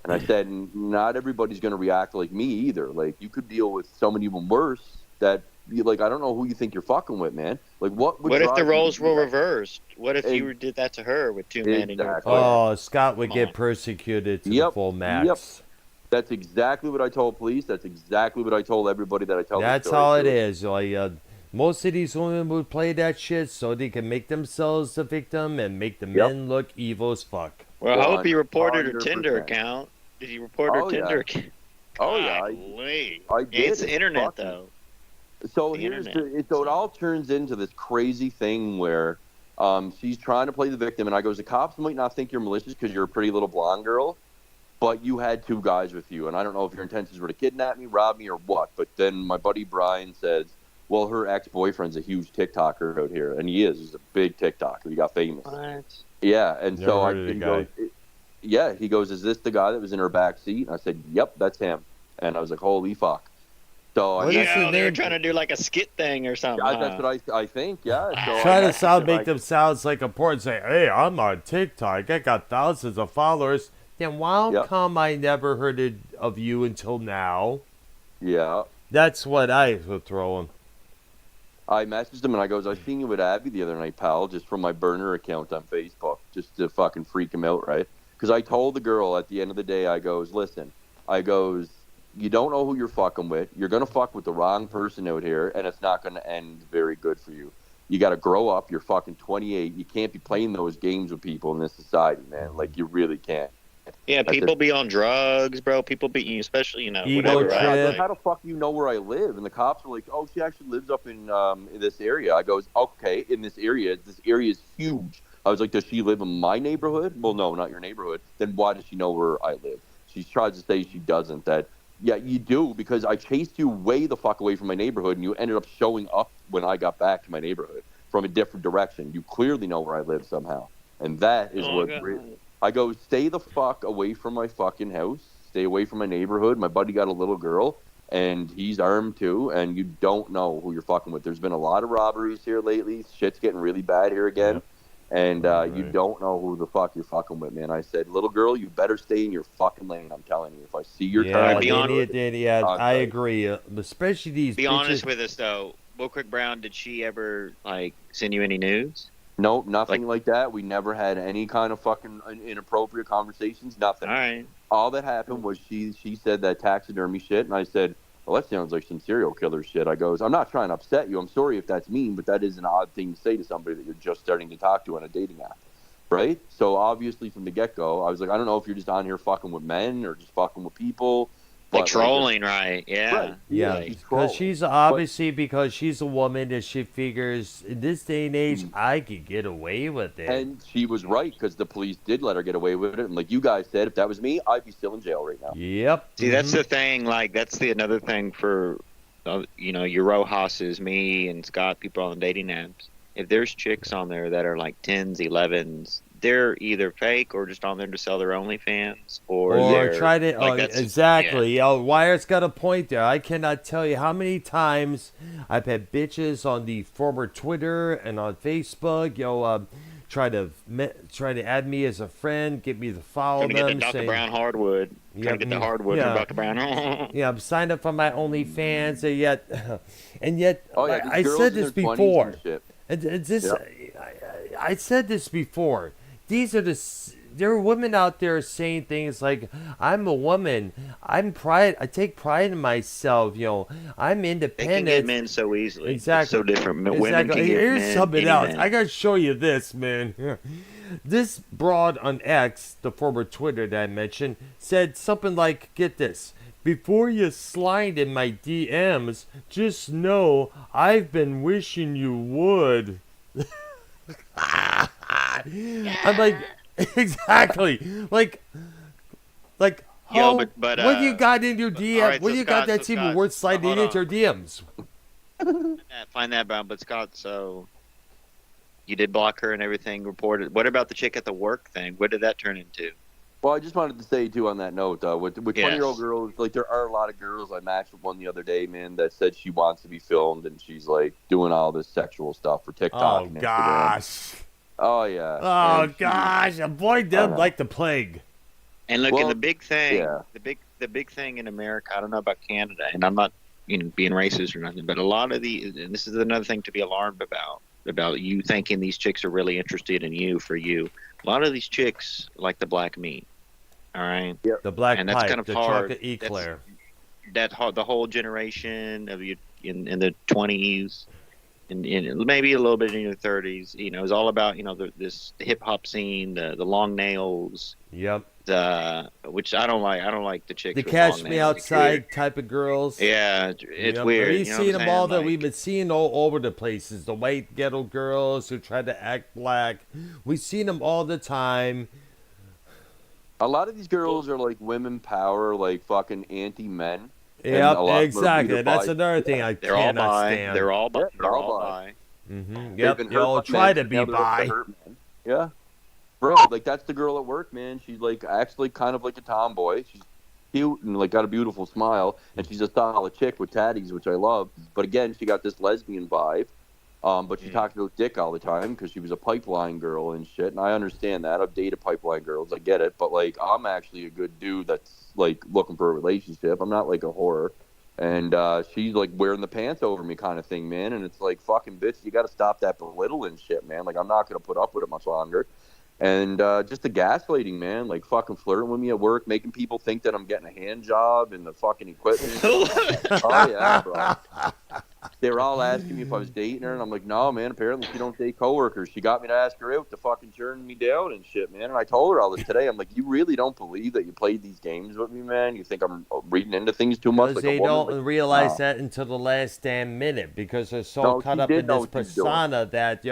S5: And I said, not everybody's going to react like me either. Like, you could deal with someone even worse that, like, I don't know who you think you're fucking with, man. Like, what
S1: if the roles were reversed? What if you did that to her with 2 men in your car?
S2: Oh, Scott would get persecuted to the full max.
S5: Yep. That's exactly what I told police. That's exactly what I told everybody that I tell.
S2: That's how it is. Like, most of these women would play that shit so they can make themselves the victim and make the men look evil as fuck.
S1: Well, I hope he reported her Tinder account. Did he report her Tinder account?
S5: Oh, yeah. I did.
S1: It's the internet, though.
S5: So it all turns into this crazy thing where she's trying to play the victim, and I goes, the cops might not think you're malicious because you're a pretty little blonde girl, but you had 2 guys with you, and I don't know if your intentions were to kidnap me, rob me, or what. But then my buddy Brian says, well, her ex-boyfriend's a huge TikToker out here, and he is. He's a big TikToker. He got famous.
S1: What?
S5: Yeah, and he goes, is this the guy that was in her back seat? And I said, yep, that's him. And I was like, holy fuck. So
S1: they were trying to do like a skit thing or something.
S5: That's what I think. Yeah. So
S2: try to make them sound like a porn. Say, hey, I'm on TikTok. I got thousands of followers. Then why come I never heard of you until now?
S5: Yeah.
S2: That's what I would throw him.
S5: I messaged him and I goes, I seen you with Abby the other night, pal, just from my burner account on Facebook, just to fucking freak him out, right? Because I told the girl at the end of the day, I goes, listen, you don't know who you're fucking with. You're going to fuck with the wrong person out here, and it's not going to end very good for you. You got to grow up. You're fucking 28. You can't be playing those games with people in this society, man. Like, you really can't.
S1: Yeah, people be on drugs, bro. People be, especially,
S2: whatever.
S5: Right? How the fuck do you know where I live? And the cops were like, oh, she actually lives up in this area. I goes, okay, in this area. This area is huge. I was like, does she live in my neighborhood? Well, no, not your neighborhood. Then why does she know where I live? She tries to say she doesn't. Yeah, you do, because I chased you way the fuck away from my neighborhood, and you ended up showing up when I got back to my neighborhood from a different direction. You clearly know where I live somehow. And that is I go, stay the fuck away from my fucking house. Stay away from my neighborhood. My buddy got a little girl, and he's armed too, and you don't know who you're fucking with. There's been a lot of robberies here lately. Shit's getting really bad here again. And you don't know who the fuck you're fucking with, man. I said, little girl, you better stay in your fucking lane. I'm telling you. If I see your car,
S2: I agree. Especially these.
S1: Be honest with us though. Will Quick Brown, did she ever like send you any news?
S5: Nope, nothing like that. We never had any kind of fucking inappropriate conversations. Nothing.
S1: All right.
S5: All that happened was she said that taxidermy shit, and I said, well, that sounds like some serial killer shit. I goes, I'm not trying to upset you. I'm sorry if that's mean, but that is an odd thing to say to somebody that you're just starting to talk to on a dating app, right? So obviously from the get-go, I was like, I don't know if you're just on here fucking with men or just fucking with people.
S1: Like trolling, right? Yeah.
S5: Right.
S2: Yeah, because she's obviously because she's a woman and she figures in this day and age I could get away with it.
S5: And she was right because the police did let her get away with it. And like you guys said, if that was me, I'd be still in jail right now.
S2: Yep.
S1: See, that's the thing. Like that's another thing for, your Rojas's, me and Scott, people on dating apps. If there's chicks on there that are like 10s, 11s, they're either fake or just on there to sell their OnlyFans or
S2: try to exactly. Yeah. Wire's got a point there. I cannot tell you how many times I've had bitches on the former Twitter and on Facebook, try to add me as a friend, get me to follow them.
S1: Get the Dr. Brown hardwood. Trying to get the hardwood from Dr. Brown.
S2: Yeah, I'm signed up for my OnlyFans, and yet, I said this before. I said this before. There are women out there saying things like, "I'm a woman. I take pride in myself. I'm independent."
S1: They can get men so easily.
S2: Exactly.
S1: It's so different.
S2: Exactly.
S1: Women can get
S2: Here's
S1: men,
S2: something else.
S1: men.
S2: I gotta show you this, man. This broad on X, the former Twitter that I mentioned, said something like, "Get this. Before you slide in my DMs, just know I've been wishing you would." I'm like, exactly. Like,
S1: but
S2: what do you got in your DM?
S1: Right,
S2: what do you got that's even worth sliding into your DMs?
S1: Find that, but Scott, so you did block her and everything reported. What about the chick at the work thing? What did that turn into?
S5: Well, I just wanted to say, too, on that note, with 20-year-old girls, like, there are a lot of girls. I matched with one the other day, man, that said she wants to be filmed, and she's, like, doing all this sexual stuff for TikTok.
S2: Oh, gosh.
S5: Oh, yeah.
S2: Oh, gosh. Avoid them like the plague.
S1: And look, and the big thing, the big thing in America, I don't know about Canada, and I'm not, being racist or nothing, but a lot of and this is another thing to be alarmed about you thinking these chicks are really interested in you for you. A lot of these chicks like the black meat. All right.
S2: Yep. The black
S1: and that's
S2: pipe,
S1: kind of
S2: the
S1: hard.
S2: chocolate eclair.
S1: The whole generation of you in the 20s, and maybe a little bit in your 30s, is all about this hip hop scene, the long nails.
S2: Yep.
S1: Which I don't like. I don't like the chicks.
S2: The
S1: with
S2: catch
S1: long
S2: me
S1: nails.
S2: outside type of girls.
S1: Yeah, it's weird.
S2: We've seen them all that we've been seeing all over the places. The white ghetto girls who try to act black. We've seen them all the time.
S5: A lot of these girls are like women power, like fucking anti-men.
S2: Yeah, exactly. That's another thing I cannot stand.
S1: They're all bi. They're all bi.
S2: Mm-hmm. Yep, they all try to be bi.
S5: Yeah. Bro, like, that's the girl at work, man. She's, like, actually kind of like a tomboy. She's cute and, like, got a beautiful smile. And she's a solid chick with tatties, which I love. But, again, she got this lesbian vibe. But she talked to her dick all the time because she was a pipeline girl and shit. And I understand that. I've dated pipeline girls. I get it. But, like, I'm actually a good dude that's, like, looking for a relationship. I'm not, like, a whore. And she's, like, wearing the pants over me kind of thing, man. And it's like, fucking bitch, you got to stop that belittling shit, man. Like, I'm not going to put up with it much longer. And just the gaslighting, man, like fucking flirting with me at work, making people think that I'm getting a hand job and the fucking equipment. Oh, yeah, bro. They were all asking me if I was dating her, and I'm like, no, man, apparently she don't date coworkers. She got me to ask her out to fucking turn me down and shit, man. And I told her all this today. I'm like, you really don't believe that you played these games with me, man? You think I'm reading into things too much?
S2: Because
S5: like
S2: they don't realize that until the last damn minute, because they're so caught up in this persona that,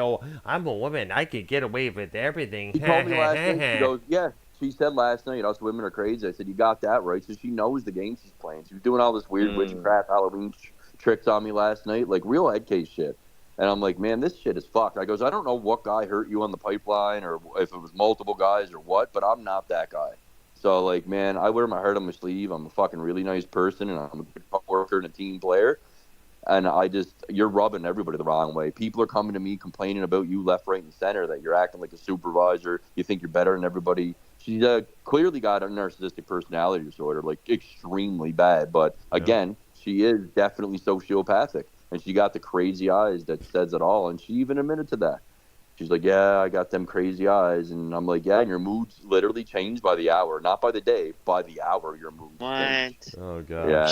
S2: I'm a woman. I could get away with everything.
S5: She told me last night, she goes, yeah. She said last night, us women are crazy. I said, you got that right. So she knows the game she's playing. She was doing all this weird witchcraft Halloween tricks on me last night, like real head case shit. And I'm like, man, this shit is fucked. I goes, I don't know what guy hurt you on the pipeline or if it was multiple guys or what, but I'm not that guy. So, like, man, I wear my heart on my sleeve. I'm a fucking really nice person, and I'm a good worker and a team player. And you're rubbing everybody the wrong way. People are coming to me complaining about you left, right, and center, that you're acting like a supervisor. You think you're better than everybody. She's clearly got a narcissistic personality disorder, like extremely bad. But again, she is definitely sociopathic. And she got the crazy eyes that says it all. And she even admitted to that. She's like, yeah, I got them crazy eyes. And I'm like, yeah, and your mood's literally changed by the hour. Not by the day, by the hour your mood's changed.
S2: Oh, God.
S5: Yeah,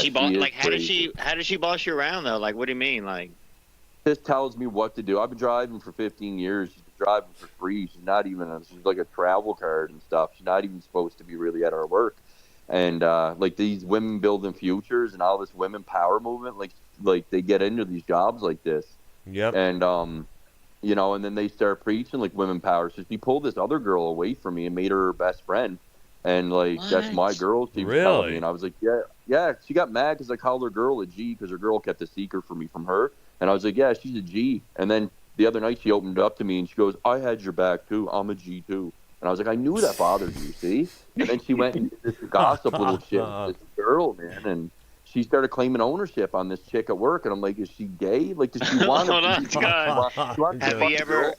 S1: how did she boss you around, though? Like, what do you mean? Like,
S5: this tells me what to do. I've been driving for 15 years. She's been driving for free. She's like a travel card and stuff. She's not even supposed to be really at our work. And, like, these women building futures and all this women power movement, like they get into these jobs like this.
S2: Yep.
S5: And, you know, and then they start preaching like women power. So she pulled this other girl away from me and made her best friend. And like, that's my girl. She was telling me, and I was like, yeah. She got mad because I called her girl a G because her girl kept a secret from me from her. And I was like, yeah, she's a G. And then the other night she opened up to me and she goes, I had your back too. I'm a G too. And I was like, I knew that bothered you, see? And then she went and did this gossip little shit with this girl, man. And she started claiming ownership on this chick at work, and I'm like, is she gay? Like, does she want to?
S1: Have you ever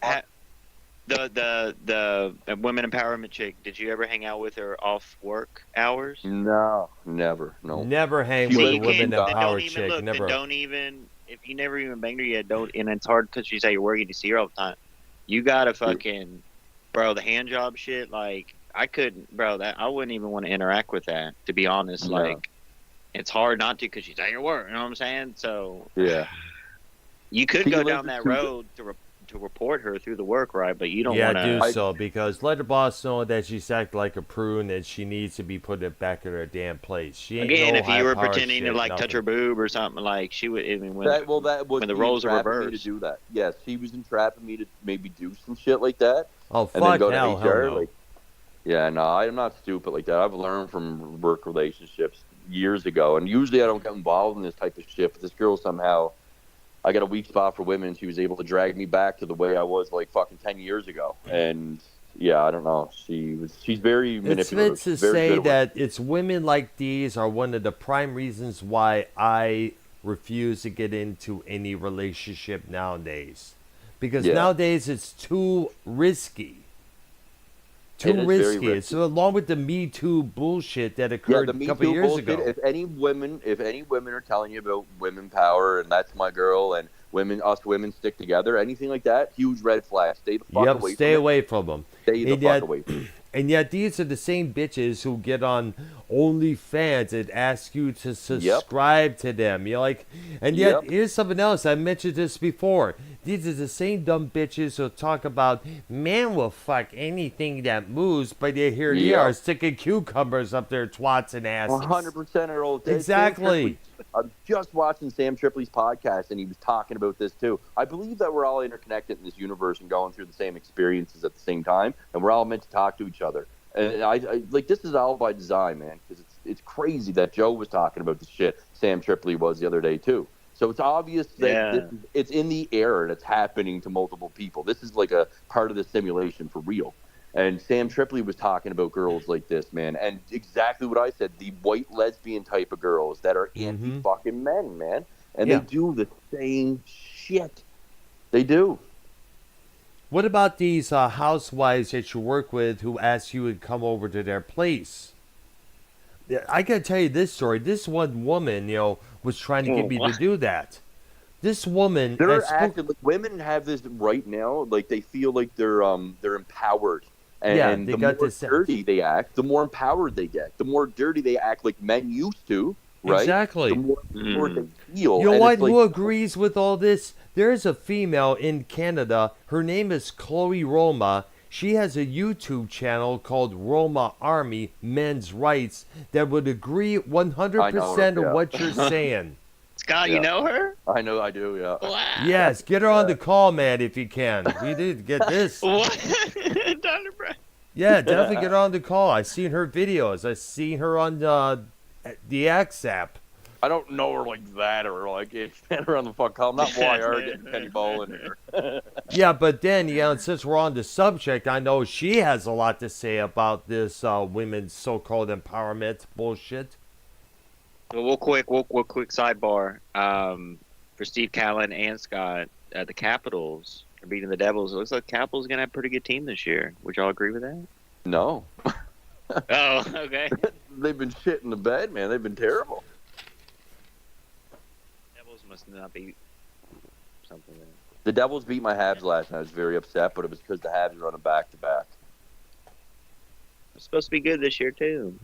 S1: the women empowerment chick? Did you ever hang out with her off work hours?
S5: No, never. No,
S2: never hang with a women empowered chick. Never.
S1: Don't even if you never even banged her yet. Don't, and it's hard because she's at your work and you see her all the time. You gotta fucking, bro, the hand job shit. Like, I couldn't, bro. That I wouldn't even want to interact with that. To be honest, like. It's hard not to because she's at your work. You know what I'm saying? So
S5: yeah,
S1: you could go down that road to report her through the work, right? But you don't want to.
S2: Yeah, do so because let the boss know that she's acting like a prune and she needs to be put back in her damn place. She ain't
S1: again,
S2: no
S1: if you were pretending
S2: shit,
S1: to like
S2: nothing.
S1: touch her boob or something, like she would. I mean, when the roles are reversed,
S5: me to do that. Yes, she was entrapping me to maybe do some shit like that.
S2: Oh
S5: and then
S2: fuck
S5: go
S2: hell,
S5: to HR.
S2: hell no.
S5: Like, yeah, no, I'm not stupid like that. I've learned from work relationships years ago, and usually I don't get involved in this type of shit, but this girl somehow, I got a weak spot for women, and she was able to drag me back to the way I was like fucking 10 years ago. And yeah, I don't know, she's very manipulative.
S2: It's meant to say that it's women like these are one of the prime reasons why I refuse to get into any relationship nowadays, because nowadays it's too risky. Too risky. It's along with the Me Too bullshit that occurred a couple of years ago.
S5: If any women are telling you about women power and that's my girl and us women stick together, anything like that, huge red flag. Stay the fuck away from them.
S2: Stay away from them.
S5: Stay the fuck away from them.
S2: And yet these are the same bitches who get on OnlyFans and ask you to subscribe to them. You're like, and yet here's something else. I mentioned this before. These are the same dumb bitches who talk about man will fuck anything that moves, but here they are sticking cucumbers up their twats and asses.
S5: 100% are old.
S2: Exactly.
S5: I'm just watching Sam Tripoli's podcast, and he was talking about this too. I believe that we're all interconnected in this universe and going through the same experiences at the same time, and we're all meant to talk to each other. And I like this is all by design, man, because it's crazy that Joe was talking about the shit Sam Tripoli was the other day too. So it's obvious that it's in the air and it's happening to multiple people. This is like a part of the simulation for real. And Sam Tripoli was talking about girls like this, man. And exactly what I said, the white lesbian type of girls that are anti-fucking men, man. And they do the same shit. They do.
S2: What about these housewives that you work with who ask you to come over to their place? I got to tell you this story. This one woman, was trying to get me to do that. This woman...
S5: They're acting like women have this right now, like they feel like they're empowered. And the more dirty they act, the more empowered they get. The more dirty they act like men used to, right?
S2: Exactly.
S5: The more they feel.
S2: You know what? Who agrees with all this? There's a female in Canada. Her name is Chloe Roma. She has a YouTube channel called Roma Army Men's Rights that would agree 100% of what you're saying.
S1: Scott, you know her?
S5: I know, I do, yeah.
S1: Wow.
S2: Yes, get her on the call, man, if you can. We need to get this.
S1: What? Dr. Brad.
S2: Yeah, definitely get her on the call. I've seen her videos. I've seen her on the X app.
S5: I don't know her like that, or like get her on the fuck call. I'm not YR getting Penny Ball in here.
S2: Yeah, but then, since we're on the subject, I know she has a lot to say about this women's so-called empowerment bullshit.
S1: Well, we'll quick sidebar. for Steve Callan and Scott, the Capitals are beating the Devils. It looks like Capitals going to have a pretty good team this year. Would y'all agree with that?
S5: No.
S1: Oh, okay.
S5: They've been shit in the bed, man. They've been terrible.
S1: Devils must not be something.
S5: The Devils beat my Habs last night. I was very upset, but it was because the Habs were on a back-to-back.
S1: It's supposed to be good this year, too.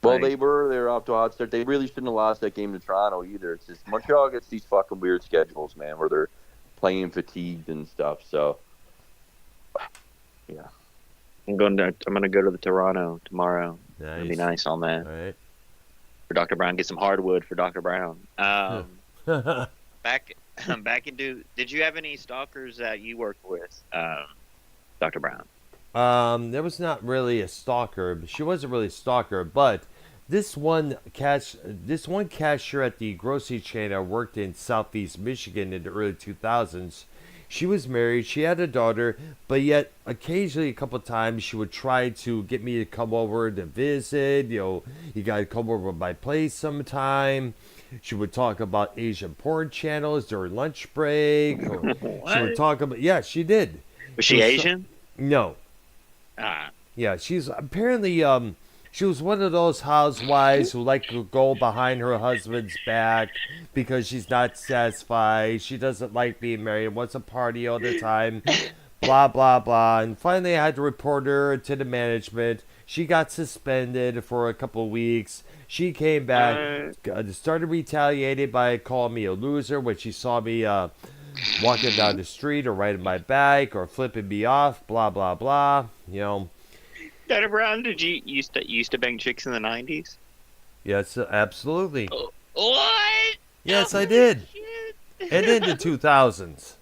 S5: Well, they were off to a hot start. They really shouldn't have lost that game to Toronto either. It's just Montreal gets these fucking weird schedules, man, where they're playing fatigued and stuff. So, yeah.
S1: I'm gonna go to the Toronto tomorrow.
S2: Nice.
S1: It'll be nice on that.
S2: All right.
S1: For Dr. Brown, get some hardwood for Dr. Brown. Back into. Did you have any stalkers that you worked with, Dr. Brown?
S2: There was not really a stalker. She wasn't really a stalker, but this one cashier at the grocery chain I worked in Southeast Michigan in the early 2000s. She was married. She had a daughter, but yet occasionally, a couple times, she would try to get me to come over to visit. You got to come over to my place sometime. She would talk about Asian porn channels during lunch break. She would talk about, yeah, she did.
S1: Was she Asian?
S2: No. Yeah, she's apparently she was one of those housewives who like to go behind her husband's back because she's not satisfied. She doesn't like being married, wants to party all the time, blah blah blah. And finally, I had to report her to the management. She got suspended for a couple of weeks. She came back, started retaliating by calling me a loser when she saw me walking down the street or riding my bike or flipping me off, blah blah blah.
S1: Dr. Brown, did you used to bang chicks in the 90s?
S2: Yes, absolutely.
S1: What?
S2: Yes, I did. And in the 2000s.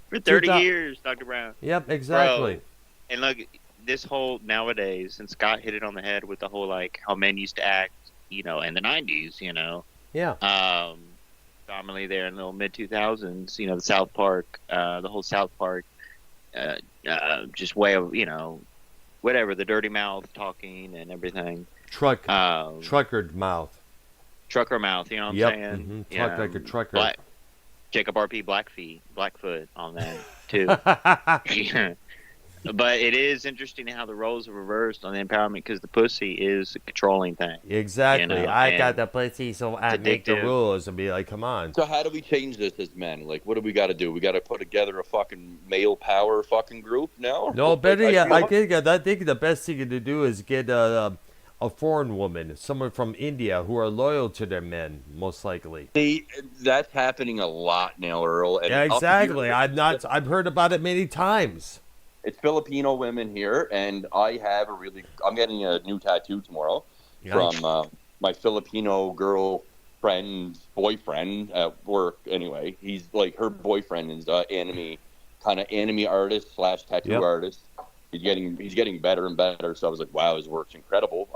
S1: For 30 years, Dr. Brown.
S2: Yep, exactly.
S1: Bro, and look, this whole nowadays, and Scott hit it on the head with the whole like how men used to act, in the 90s,
S2: Yeah.
S1: Dominantly there in the mid 2000s, the South Park, the whole South Park, just way of, whatever, the dirty mouth talking and everything.
S2: Trucker mouth.
S1: Trucker mouth, you know what I'm saying?
S2: Mm-hmm. Talk like a trucker.
S1: Jacob RP Blackfoot on that, too. Yeah. But it is interesting how the roles are reversed on the empowerment because the pussy is a controlling thing.
S2: Exactly. I got the pussy, so I make the rules and be like, come on.
S5: So how do we change this as men? Like, what do we got to do? We got to put together a fucking male power fucking group now?
S2: No, better yet, I think the best thing to do is get a foreign woman, someone from India who are loyal to their men, most likely.
S5: That's happening a lot now, Earl. And
S2: yeah, exactly. I've heard about it many times.
S5: It's Filipino women here, and I'm getting a new tattoo tomorrow from my Filipino girlfriend's boyfriend at work. Anyway, he's like, her boyfriend is anime artist / tattoo artist. He's getting better and better. So I was like, wow, his work's incredible.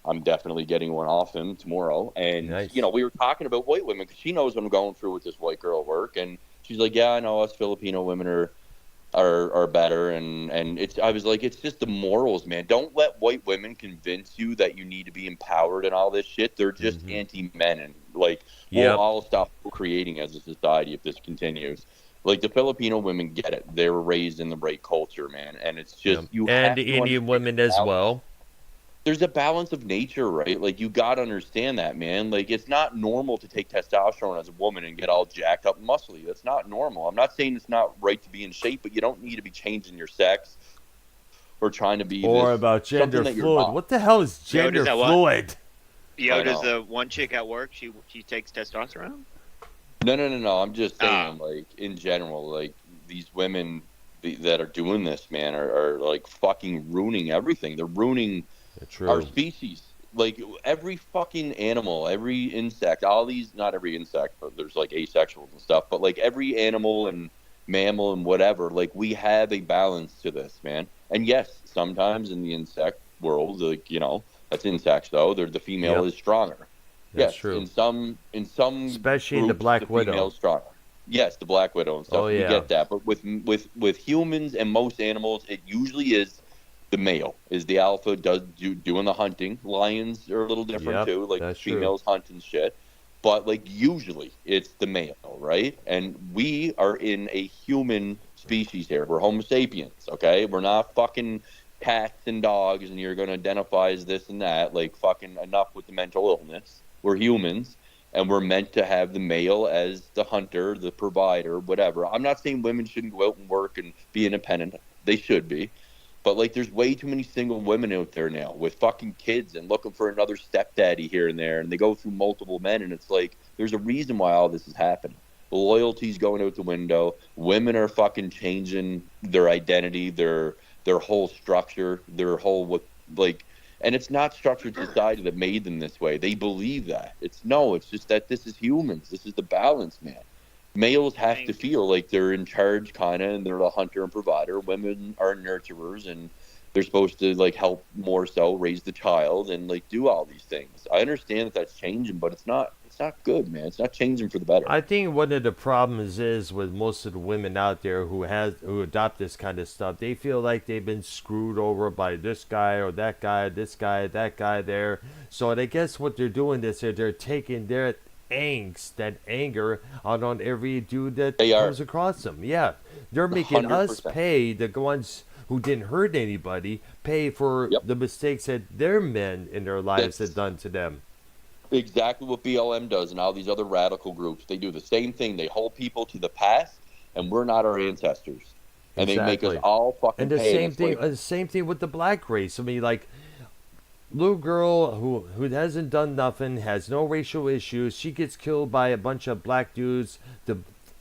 S5: I'm definitely getting one off him tomorrow. And
S2: nice.
S5: We were talking about white women because she knows what I'm going through with this white girl work, and she's like, yeah, I know us Filipino women are better, and I was like, it's just the morals, man. Don't let white women convince you that you need to be empowered and all this shit. They're just anti-men, and we'll all stop creating as a society if this continues. Like, the Filipino women get it. They were raised in the right culture, man, and it's just
S2: and the Indian women as well.
S5: There's a balance of nature, right? Like, you got to understand that, man. Like, it's not normal to take testosterone as a woman and get all jacked up and muscly. That's not normal. I'm not saying it's not right to be in shape, but you don't need to be changing your sex or trying to be
S2: about gender fluid. What the hell is gender fluid?
S1: Does the one chick at work, she takes testosterone?
S5: No. I'm just saying, like, in general, like, these women that are doing this, man, are like fucking ruining everything. They're ruining our species. Like, every fucking animal, every insect, all these, not every insect, but there's like asexuals and stuff, but like every animal and mammal and whatever, like, we have a balance to this, man. And yes, sometimes in the insect world, like, that's insects though, the female is stronger.
S2: That's
S5: yes,
S2: true.
S5: In some
S2: especially
S5: groups,
S2: the Black Widow.
S5: Female's stronger. Yes, the Black Widow and stuff.
S2: Oh, yeah.
S5: We get that, but with humans and most animals, it usually is the male is the alpha, doing the hunting. Lions are a little different too, like females hunt and shit. But like usually it's the male, right? And we are in a human species here. We're Homo sapiens, okay? We're not fucking cats and dogs, and you're going to identify as this and that. Like, fucking enough with the mental illness. We're humans, and we're meant to have the male as the hunter, the provider, whatever. I'm not saying women shouldn't go out and work and be independent. They should be. But, like, there's way too many single women out there now with fucking kids and looking for another stepdaddy here and there. And they go through multiple men. And it's like, there's a reason why all this is happening. The loyalty's going out the window. Women are fucking changing their identity, their whole structure, their whole, like, and it's not structured society that made them this way. They believe that. It's just that this is humans. This is the balance, man. Males have to feel like they're in charge, kind of, and they're the hunter and provider. Women are nurturers, and they're supposed to, like, help more so, raise the child, and, like, do all these things. I understand that that's changing, but it's not good, man. It's not changing for the better.
S2: I think one of the problems is with most of the women out there who adopt this kind of stuff, they feel like they've been screwed over by this guy or that guy, this guy, that guy there. So I guess what they're doing is they're taking their angst, that anger, out on every dude that comes across them. Yeah, they're making 100%. Us pay, the ones who didn't hurt anybody, pay for the mistakes that their men in their lives had done to them.
S5: Exactly what BLM does and all these other radical groups. They do the same thing. They hold people to the past, and we're not our ancestors. And they make us all fucking
S2: and the
S5: pay.
S2: Same thing with the black race. I mean, like, little girl who hasn't done nothing, has no racial issues, she gets killed by a bunch of black dudes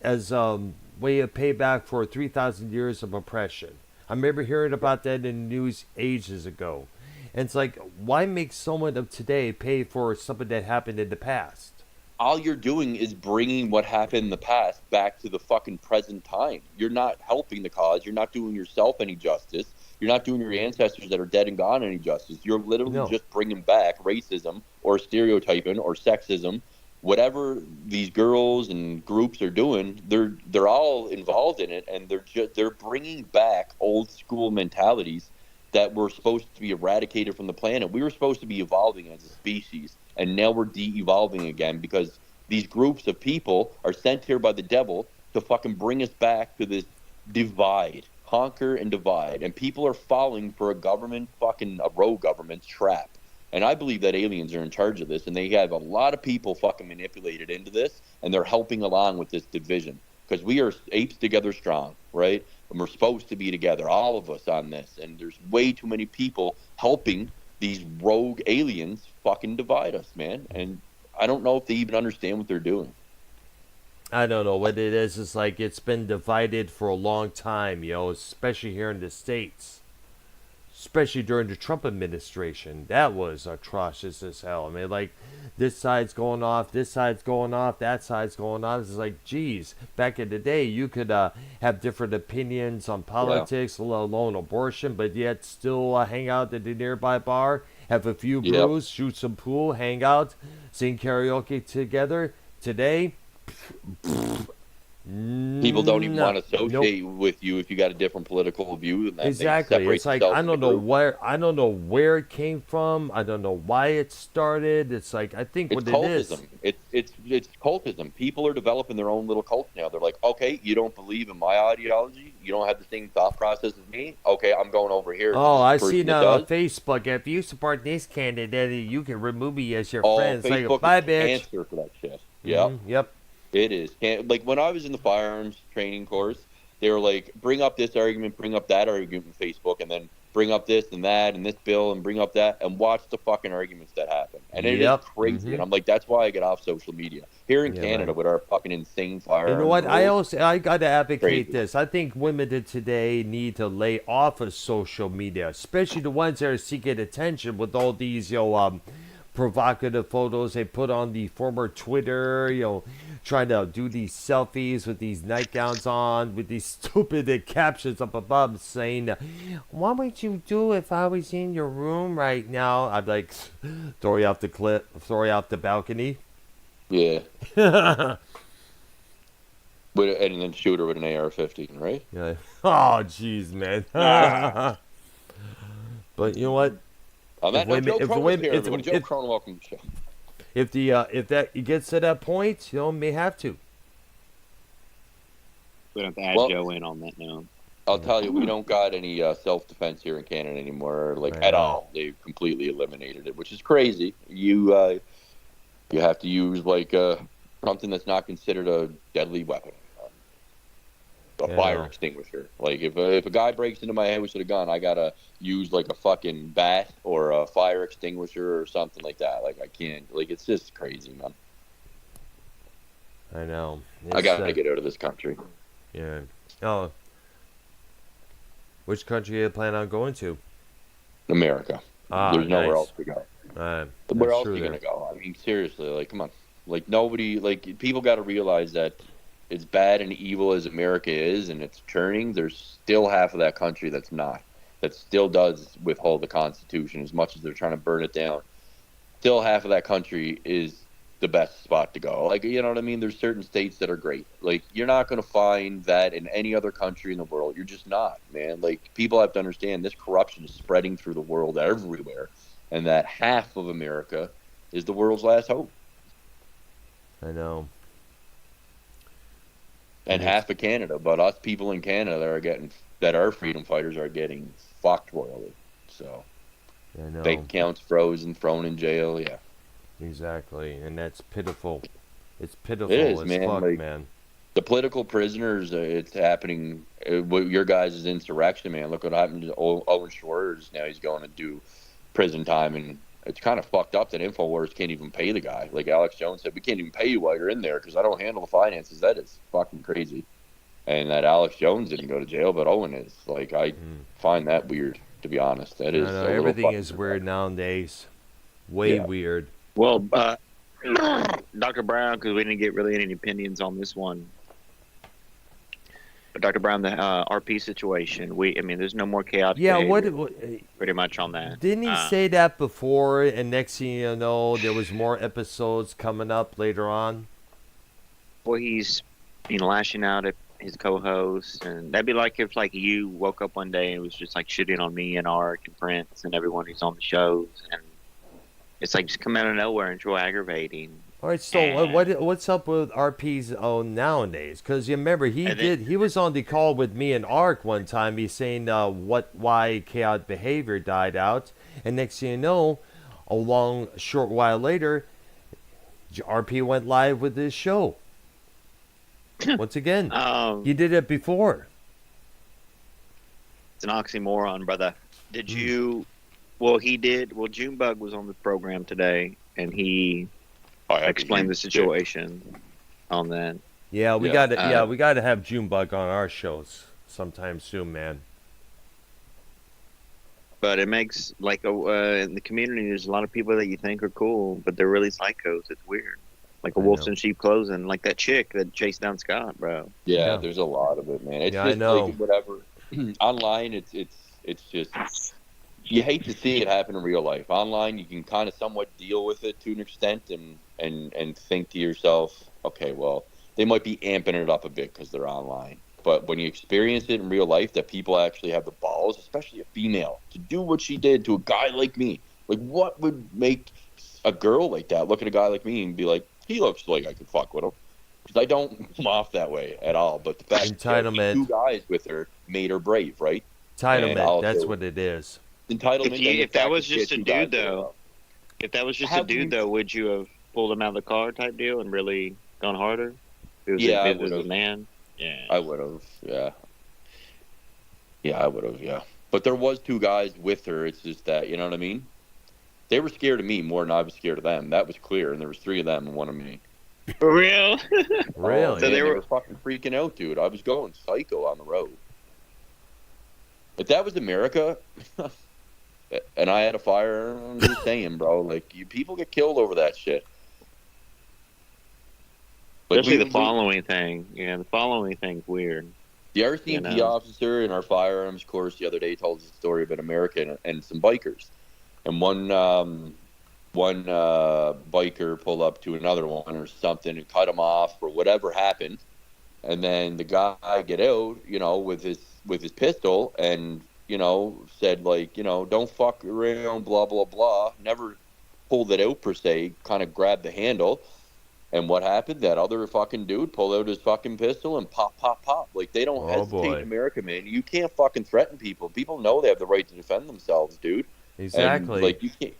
S2: as way of payback for 3,000 years of oppression. I remember hearing about that in the news ages ago. And it's like, why make someone of today pay for something that happened in the past?
S5: All you're doing is bringing what happened in the past back to the fucking present time. You're not helping the cause. You're not doing yourself any justice. You're not doing your ancestors that are dead and gone any justice. You're literally just bringing back racism or stereotyping or sexism. Whatever these girls and groups are doing, they're all involved in it, and they're bringing back old school mentalities that were supposed to be eradicated from the planet. We were supposed to be evolving as a species, and now we're de-evolving again because these groups of people are sent here by the devil to fucking bring us back to this divide, conquer and divide. And people are falling for a rogue government trap. And I believe that aliens are in charge of this, and they have a lot of people fucking manipulated into this, and they're helping along with this division. Because we are apes together strong, right? And we're supposed to be together, all of us on this. And there's way too many people helping these rogue aliens fucking divide us, man. And I don't know if they even understand what they're doing.
S2: I don't know what it is. It's like it's been divided for a long time, especially here in the States. Especially during the Trump administration. That was atrocious as hell. I mean, like, this side's going off, this side's going off, that side's going off. It's like, geez, back in the day, you could have different opinions on politics, let alone abortion, but yet still hang out at the nearby bar, have a few brews, shoot some pool, hang out, sing karaoke together. Today,
S5: people don't even want to associate with you if you got a different political view. And
S2: exactly. It's like, I don't know where it came from. I don't know why it started. It's like, I think what
S5: cultism.
S2: It is.
S5: It's cultism. People are developing their own little cult now. They're like, okay, you don't believe in my ideology. You don't have the same thought process as me. Okay, I'm going over here.
S2: Oh, I see now on Facebook. If you support this candidate, you can remove me as your friend. It's
S5: Facebook
S2: like, bye,
S5: is
S2: bitch.
S5: Answer for that shit. Yeah.
S2: Yep.
S5: It is. Like, when I was in the firearms training course, they were like, bring up this argument, bring up that argument on Facebook, and then bring up this and that and this bill and bring up that, and watch the fucking arguments that happen. And it is crazy. And I'm like, that's why I get off social media. Here in Canada with our fucking insane firearms.
S2: You know what? I got to advocate this. I think women today need to lay off of social media, especially the ones that are seeking attention with all these, provocative photos they put on the former Twitter, trying to do these selfies with these nightgowns on, with these stupid captions up above saying, what would you do if I was in your room right now? I'd like, throw you off the cliff, throw you off the balcony.
S5: Yeah. And then shoot her with an AR-15, right?
S2: Yeah. Oh, jeez, man. But you know what?
S5: On that note, Joe Cronin here, everybody. Joe Cronin, welcome to the show.
S2: if that gets to that point, may have to.
S1: We don't have to add Joe in on that now.
S5: I'll tell you, we don't got any self-defense here in Canada anymore, at all. They've completely eliminated it, which is crazy. You have to use something that's not considered a deadly weapon, a fire extinguisher. If a guy breaks into my house with a gun, I gotta use a fucking bat or a fire extinguisher or something like that. I can't. It's just crazy, man.
S2: I know.
S5: I gotta get out of this country.
S2: Yeah. Oh. Which country do you plan on going to?
S5: America. There's nowhere else to go. Where else are you going to go? I mean, seriously, come on. Nobody, people got to realize that as bad and evil as America is and it's turning, there's still half of that country that's not. That still does withhold the Constitution as much as they're trying to burn it down. Still half of that country is the best spot to go. You know what I mean? There's certain states that are great. You're not going to find that in any other country in the world. You're just not, man. People have to understand this corruption is spreading through the world everywhere, and that half of America is the world's last hope.
S2: I know.
S5: And half of Canada, but us people in Canada that are freedom fighters are getting fucked royally. So,
S2: I know.
S5: Bank accounts frozen, thrown in jail, yeah.
S2: Exactly, and that's pitiful. It's pitiful
S5: as
S2: man. Fuck, man.
S5: The political prisoners, it's happening. Your guys' insurrection, man. Look what happened to Owen Schwartz. Now he's going to do prison time, and it's kind of fucked up that InfoWars can't even pay the guy. Alex Jones said, we can't even pay you while you're in there because I don't handle the finances. That is fucking crazy. And that Alex Jones didn't go to jail, but Owen is. I find that weird, to be honest. That is.
S2: Everything is weird nowadays. Way weird.
S1: Well, Dr. Brown, because we didn't get really any opinions on this one. But Dr. Brown, the RP situation, there's no more chaotic.
S2: Yeah,
S1: pretty much on that.
S2: Didn't he say that before? And next thing you know, there was more episodes coming up later on.
S1: Well, he's lashing out at his co-host, and that'd be like if you woke up one day and was just shitting on me and Art and Prince and everyone who's on the shows, and it's just come out of nowhere and so aggravating.
S2: All right, so what's up with RP's nowadays? Because you remember he was on the call with me and Ark one time. He's saying why chaotic behavior died out, and next thing you know, a short while later, RP went live with this show. Once again, he did it before.
S1: It's an oxymoron, brother. Did you? Well, he did. Well, Junebug was on the program today, and he explained the situation on that.
S2: Yeah, we got to have Junebug on our shows sometime soon, man.
S1: But it makes in the community, there's a lot of people that you think are cool, but they're really psychos. It's weird. A wolves in sheep clothing, like that chick that chased down Scott, bro.
S5: Yeah, there's a lot of it, man. It's just
S2: I know.
S5: Whatever. Online, it's just. You hate to see it happen in real life. Online, you can kind of somewhat deal with it to an extent and think to yourself, okay, well, they might be amping it up a bit because they're online. But when you experience it in real life, that people actually have the balls, especially a female, to do what she did to a guy like me. What would make a girl like that look at a guy like me and be like, he looks like I could fuck with him? Because I don't come off that way at all. But the fact that two guys with her made her brave, right?
S2: Entitlement, that's what it is.
S5: Entitlement.
S1: If that was just a dude, though, would you have pulled him out of the car type deal and really gone harder? If it was a man. Yeah,
S5: I would have. Yeah. Yeah, I would have. Yeah, but there was two guys with her. It's just that, you know what I mean? They were scared of me more than I was scared of them. That was clear, and there was three of them and one of me.
S1: For real?
S2: Really?
S1: So
S5: they were fucking freaking out, dude. I was going psycho on the road. If that was America. And I had a firearm. I'm just saying, bro. People get killed over that shit.
S1: Especially the following thing. Yeah, the following thing's weird.
S5: The RCMP officer in our firearms course the other day told us a story about America and some bikers. And one biker pulled up to another one or something and cut him off or whatever happened. And then the guy get out, with his pistol and said don't fuck around, blah blah blah. Never pulled it out per se, kind of grabbed the handle. And what happened? That other fucking dude pulled out his fucking pistol and pop, pop, pop. Like, they don't hesitate
S2: boy.
S5: in America, man. You can't fucking threaten people. People know they have the right to defend themselves, dude.
S2: Exactly.
S5: And, like, you can't.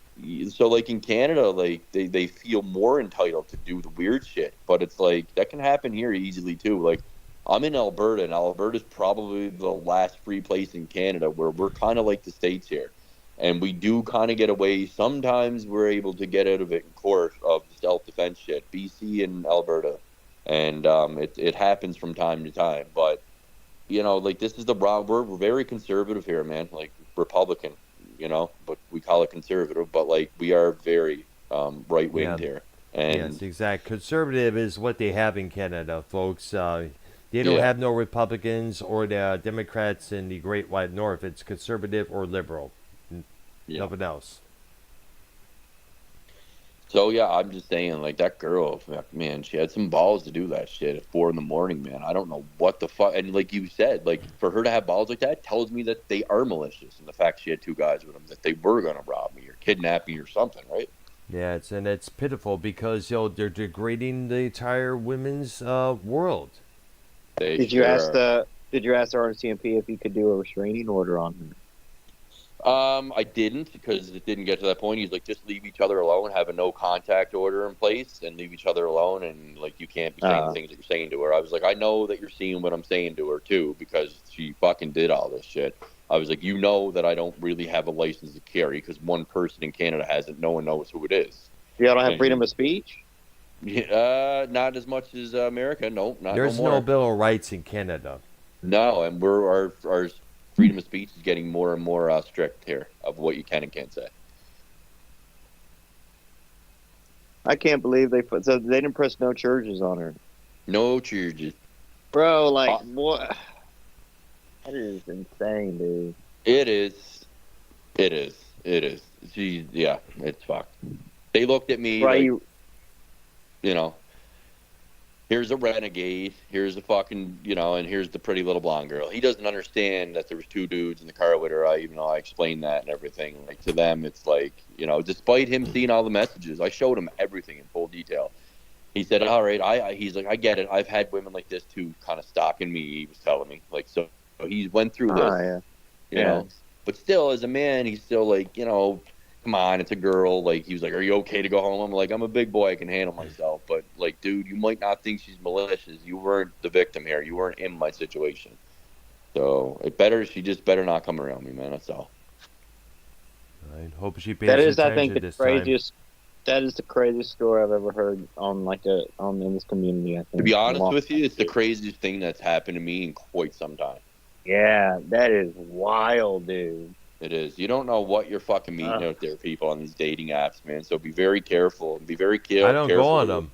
S5: So, like, in Canada, like, they feel more entitled to do the weird shit. But it's like, that can happen here easily, too. Like, I'm in Alberta, and Alberta's probably the last free place in Canada where we're kind of like the States here. And we do kind of get away. Sometimes we're able to get out of it in court of self-defense shit. BC and Alberta. And it happens from time to time. But, you know, like, this is the broad. We're very conservative here, man. Like, Republican, you know, but we call it conservative. But, like, we are very right-winged here. And
S2: yes, exact. Conservative is what they have in Canada, folks. They don't have no Republicans or the Democrats in the Great White North. It's conservative or liberal. Nothing else.
S5: So, yeah, I'm just saying, like, that girl, man, she had some balls to do that shit at 4 a.m, man. I don't know what the fuck. And like you said, like, for her to have balls like that tells me that they are malicious. And the fact she had 2 guys with them, that they were going to rob me or kidnap me or something, right?
S2: Yeah, it's pitiful because, you know, they're degrading the entire women's world.
S1: Did you ask the RCMP if you could do a restraining order on her?
S5: I didn't, because it didn't get to that point. He's like, just leave each other alone, have a no contact order in place, and leave each other alone, and like, you can't be saying the things that you're saying to her. I was like, I know that you're seeing what I'm saying to her too, because she fucking did all this shit. I was like, you know that I don't really have a license to carry, because one person in Canada has it. No one knows who it is.
S1: You don't have freedom of speech?
S5: Not as much as America. No, not
S2: There's
S5: no more.
S2: no Bill of Rights in Canada.
S5: No, and our freedom of speech is getting more and more strict here of what you can and can't say.
S1: I can't believe they didn't press no charges on her.
S5: No charges,
S1: bro. Like what? That is insane, dude.
S5: It is. It's fucked. They looked at me
S1: right,
S5: like, you know, here's a renegade, here's a fucking, you know, and here's the pretty little blonde girl. He doesn't understand that there was 2 dudes in the car with her. Even though I explained that and everything. Like, to them, it's like, you know, despite him seeing all the messages, I showed him everything in full detail. He said, all right, he's like, I get it. I've had women like this too, kind of stalking me, he was telling me. Like, so he went through this, you know. But still, as a man, he's still like, you know, come on, it's a girl. Like, he was like, are you okay to go home? I'm like, I'm a big boy, I can handle myself. But, like, dude, you might not think she's malicious. You weren't the victim here. You weren't in my situation. So she just better not come around me, man. That's all.
S2: I hope she pays attention.
S1: That is, I think, the craziest. That is the craziest story I've ever heard on in this community. I think.
S5: To be honest with you, it's the craziest thing that's happened to me in quite some time.
S1: Yeah, that is wild, dude.
S5: It is. You don't know what you're fucking meeting out there, people, on these dating apps, man. So be very careful. Be very careful.
S2: I don't go on them.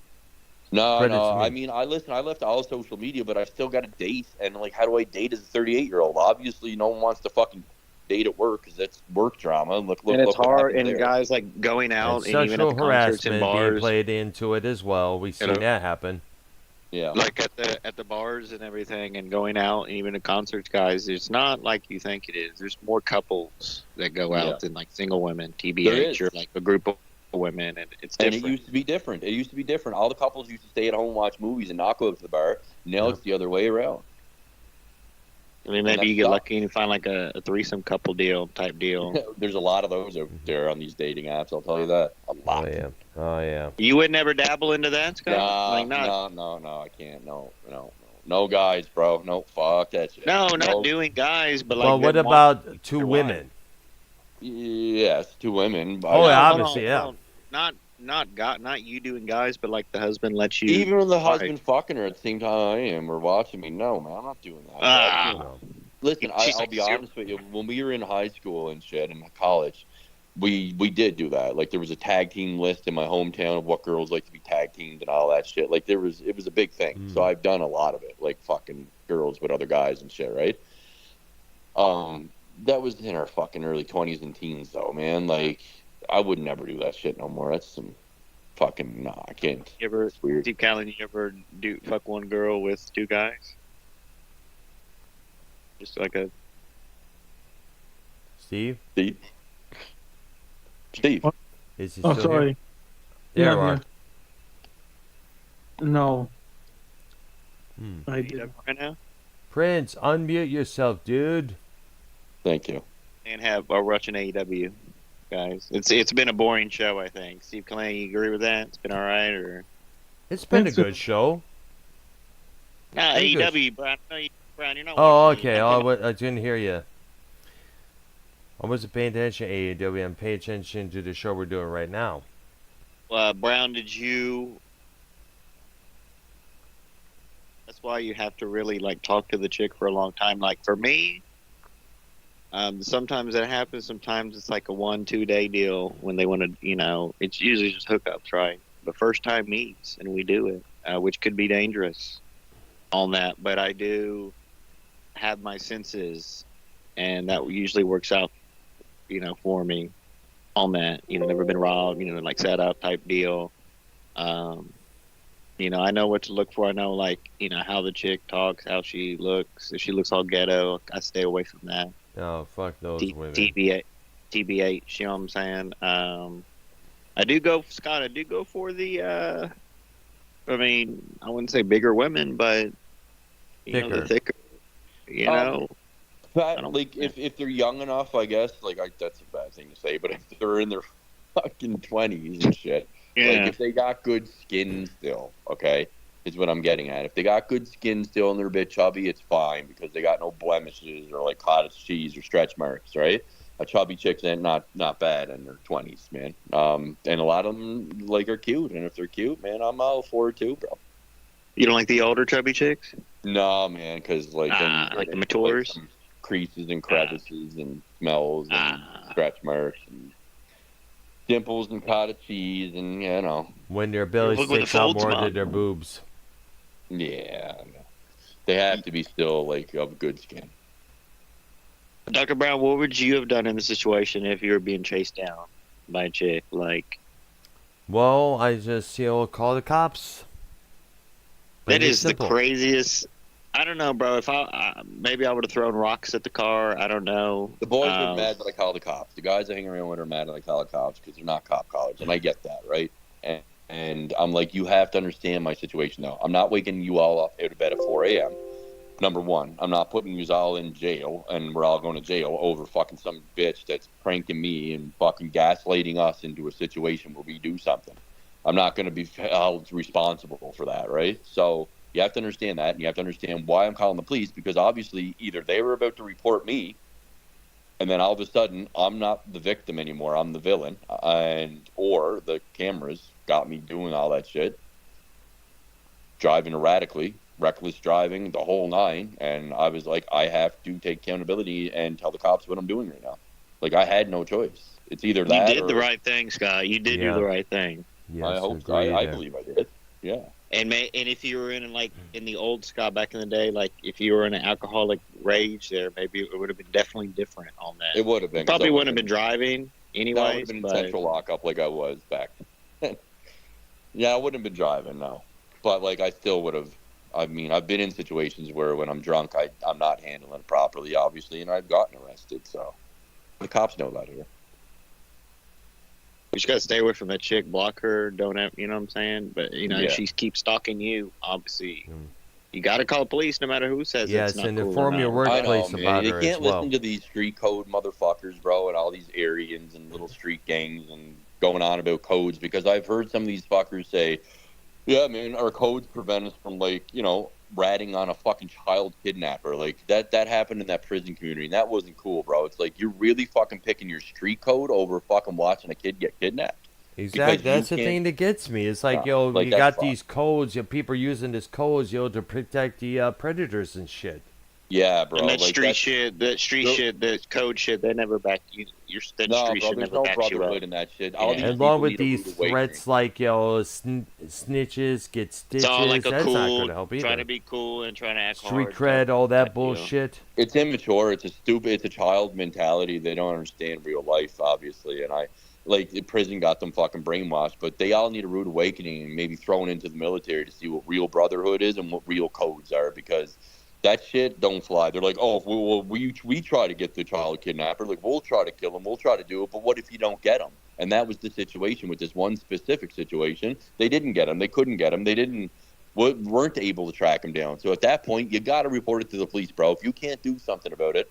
S5: No. I mean, I left all social media, but I still got a date. And, like, how do I date as a 38-year-old? Obviously, no one wants to fucking date at work because that's work drama. And it's
S1: hard. And guys, like, going out and even at the concerts and bars,
S2: being played into it as well. We've seen that happen.
S5: Yeah,
S1: like at the bars and everything, and going out, and even at concerts, guys. It's not like you think it is. There's more couples that go out than like single women. TBH or like a group of women, and it's different.
S5: And it used to be different. All the couples used to stay at home and watch movies and not go out to the bar. Now it's the other way around.
S1: I mean, maybe you get lucky and find like a threesome couple type deal.
S5: There's a lot of those out there on these dating apps. I'll tell you that. A lot.
S2: Oh yeah.
S1: You would never dabble into that, Scott?
S5: No, I can't. No guys, bro. No, fuck that shit.
S1: No, not doing guys, but like.
S2: Well, what about 2 women?
S5: Yes, 2 women.
S2: Oh, obviously, yeah.
S1: Not you doing guys, but like the husband lets you.
S5: Even when the husband fucking her at the same time I am, or watching me, no, man, I'm not doing that. Listen, I'll be honest with you. When we were in high school and shit, in college, we did do that. Like, there was a tag team list in my hometown of what girls like to be tag teamed and all that shit. Like, it was a big thing. So I've done a lot of it, like fucking girls with other guys and shit, right? That was in our fucking early 20s and teens, though, man. Like, I would never do that shit no more. That's some fucking I can't.
S1: You ever,
S5: it's weird.
S1: Steve Callan, you ever fuck one girl with 2 guys? Just like a
S2: Steve.
S5: Steve.
S2: Is he
S3: Oh,
S2: still here?
S3: sorry.
S2: There
S3: Yeah,
S2: you are.
S3: yeah. No,
S2: Hmm.
S3: I
S1: AEW
S3: didn't.
S1: right now,
S2: Prince, unmute yourself, dude.
S5: Thank you.
S1: and have a Russian AEW guys. It's been a boring show, I think. Steve Callan, you agree with that? It's been all right, or
S2: It's been a
S3: It's a-
S2: good show.
S1: no?
S2: Pretty good.
S1: AEW, Brian, you're not.
S2: Oh,
S1: watching
S2: okay.
S1: it.
S2: I didn't hear you. I wasn't paying attention to AEW. I'm paying attention to the show we're doing right now.
S1: Brown, did you? That's why you have to really like talk to the chick for a long time. Like for me, sometimes that happens. Sometimes it's like a 1-2 day deal when they want to. It's usually just hookups, right? The first time meets, and we do it, which could be dangerous on that. But I do have my senses, and that usually works out, for me on that. Never been robbed, like set up type deal. I know what to look for. I know, like, how the chick talks, how she looks. If she looks all ghetto, I stay away from that.
S2: Oh, fuck those women.
S1: TBH, you know what I'm saying? I do go, Scott, for the, I wouldn't say bigger women, but, the thicker,
S5: Like, if they're young enough, I guess, that's a bad thing to say, but if they're in their fucking 20s and shit, like, if they got good skin still, okay, is what I'm getting at. If they got good skin still and they're a bit chubby, it's fine because they got no blemishes or, like, cottage cheese or stretch marks, right? A chubby chick's not bad in their 20s, man. And a lot of them, like, are cute, and if they're cute, man, I'm all for it too, bro.
S1: You don't like the older chubby chicks?
S5: No, man, because, like,
S1: like the matures?
S5: Like, creases and crevices and smells and stretch marks and dimples and cottage cheese and
S2: when their belly sticks out more than their boobs.
S5: Yeah, they have to be still like of good skin.
S1: Dr. Brown, what would you have done in the situation if you were being chased down by a chick? Like,
S2: well, I just call the cops.
S1: that is the craziest. I don't know, bro. If maybe I would have thrown rocks at the car. I don't know.
S5: The boys are mad that I call the cops. The guys I hang around with are mad that I call the cops because they're not cop collars, and I get that, right? And I'm like, you have to understand my situation, though. I'm not waking you all up out of bed at 4 a.m. Number one, I'm not putting you all in jail, and we're all going to jail over fucking some bitch that's pranking me and fucking gaslighting us into a situation where we do something. I'm not going to be held responsible for that, right? So you have to understand that, and you have to understand why I'm calling the police, because obviously either they were about to report me, and then all of a sudden I'm not the victim anymore, I'm the villain, or the cameras got me doing all that shit, driving erratically, reckless driving, the whole nine, and I was like, I have to take accountability and tell the cops what I'm doing right now. Like, I had no choice. It's either that
S1: you did the right thing, Scott. You did do the right thing.
S2: Yes,
S5: I hope. I believe I did. Yeah.
S1: And if you were in the old Scott back in the day, like if you were in an alcoholic rage there, maybe it would have been definitely different on that.
S5: It would have been.
S1: Probably wouldn't have been driving anyway.
S5: I would have been in central lockup like I was back then. Yeah, I wouldn't have been driving, no. But like I still would have. I mean, I've been in situations where when I'm drunk, I'm not handling it properly, obviously, and I've gotten arrested. So the cops know that here.
S1: You just gotta stay away from that chick. Block her. Don't have, you know what I'm saying? But if she keeps stalking you, obviously, you gotta call the police no matter who says it's not
S2: and
S1: cool
S2: inform your workplace about
S5: you
S2: her
S5: can't
S2: as well.
S5: listen to these street code motherfuckers, bro, and all these Aryans and little street gangs and going on about codes, because I've heard some of these fuckers say, yeah, man, our codes prevent us from, like, ratting on a fucking child kidnapper. Like, that happened in that prison community, and that wasn't cool, bro. It's like, you're really fucking picking your street code over fucking watching a kid get kidnapped.
S2: Exactly. That's the thing that gets me. It's like, you got these codes, people are using these codes, to protect the predators and shit.
S5: Yeah, bro.
S1: And that code shit, they never back you. Street shit never backs you up.
S5: In that shit.
S1: Yeah.
S2: And along with these threats, like, snitches get stitches,
S1: it's all like
S2: that's
S1: cool,
S2: not going to help either.
S1: Trying to be cool and trying to act
S2: Street
S1: hard.
S2: cred, all that bullshit.
S5: It's immature. It's a child mentality. They don't understand real life, obviously. And the prison got them fucking brainwashed, but they all need a rude awakening and maybe thrown into the military to see what real brotherhood is and what real codes are, because that shit don't fly. They're like, oh, we try to get the child kidnapper. Like, we'll try to kill him. We'll try to do it. But what if you don't get him? And that was the situation with this one specific situation. They didn't get him. They couldn't get him. They weren't able to track him down. So at that point, you got to report it to the police, bro. If you can't do something about it,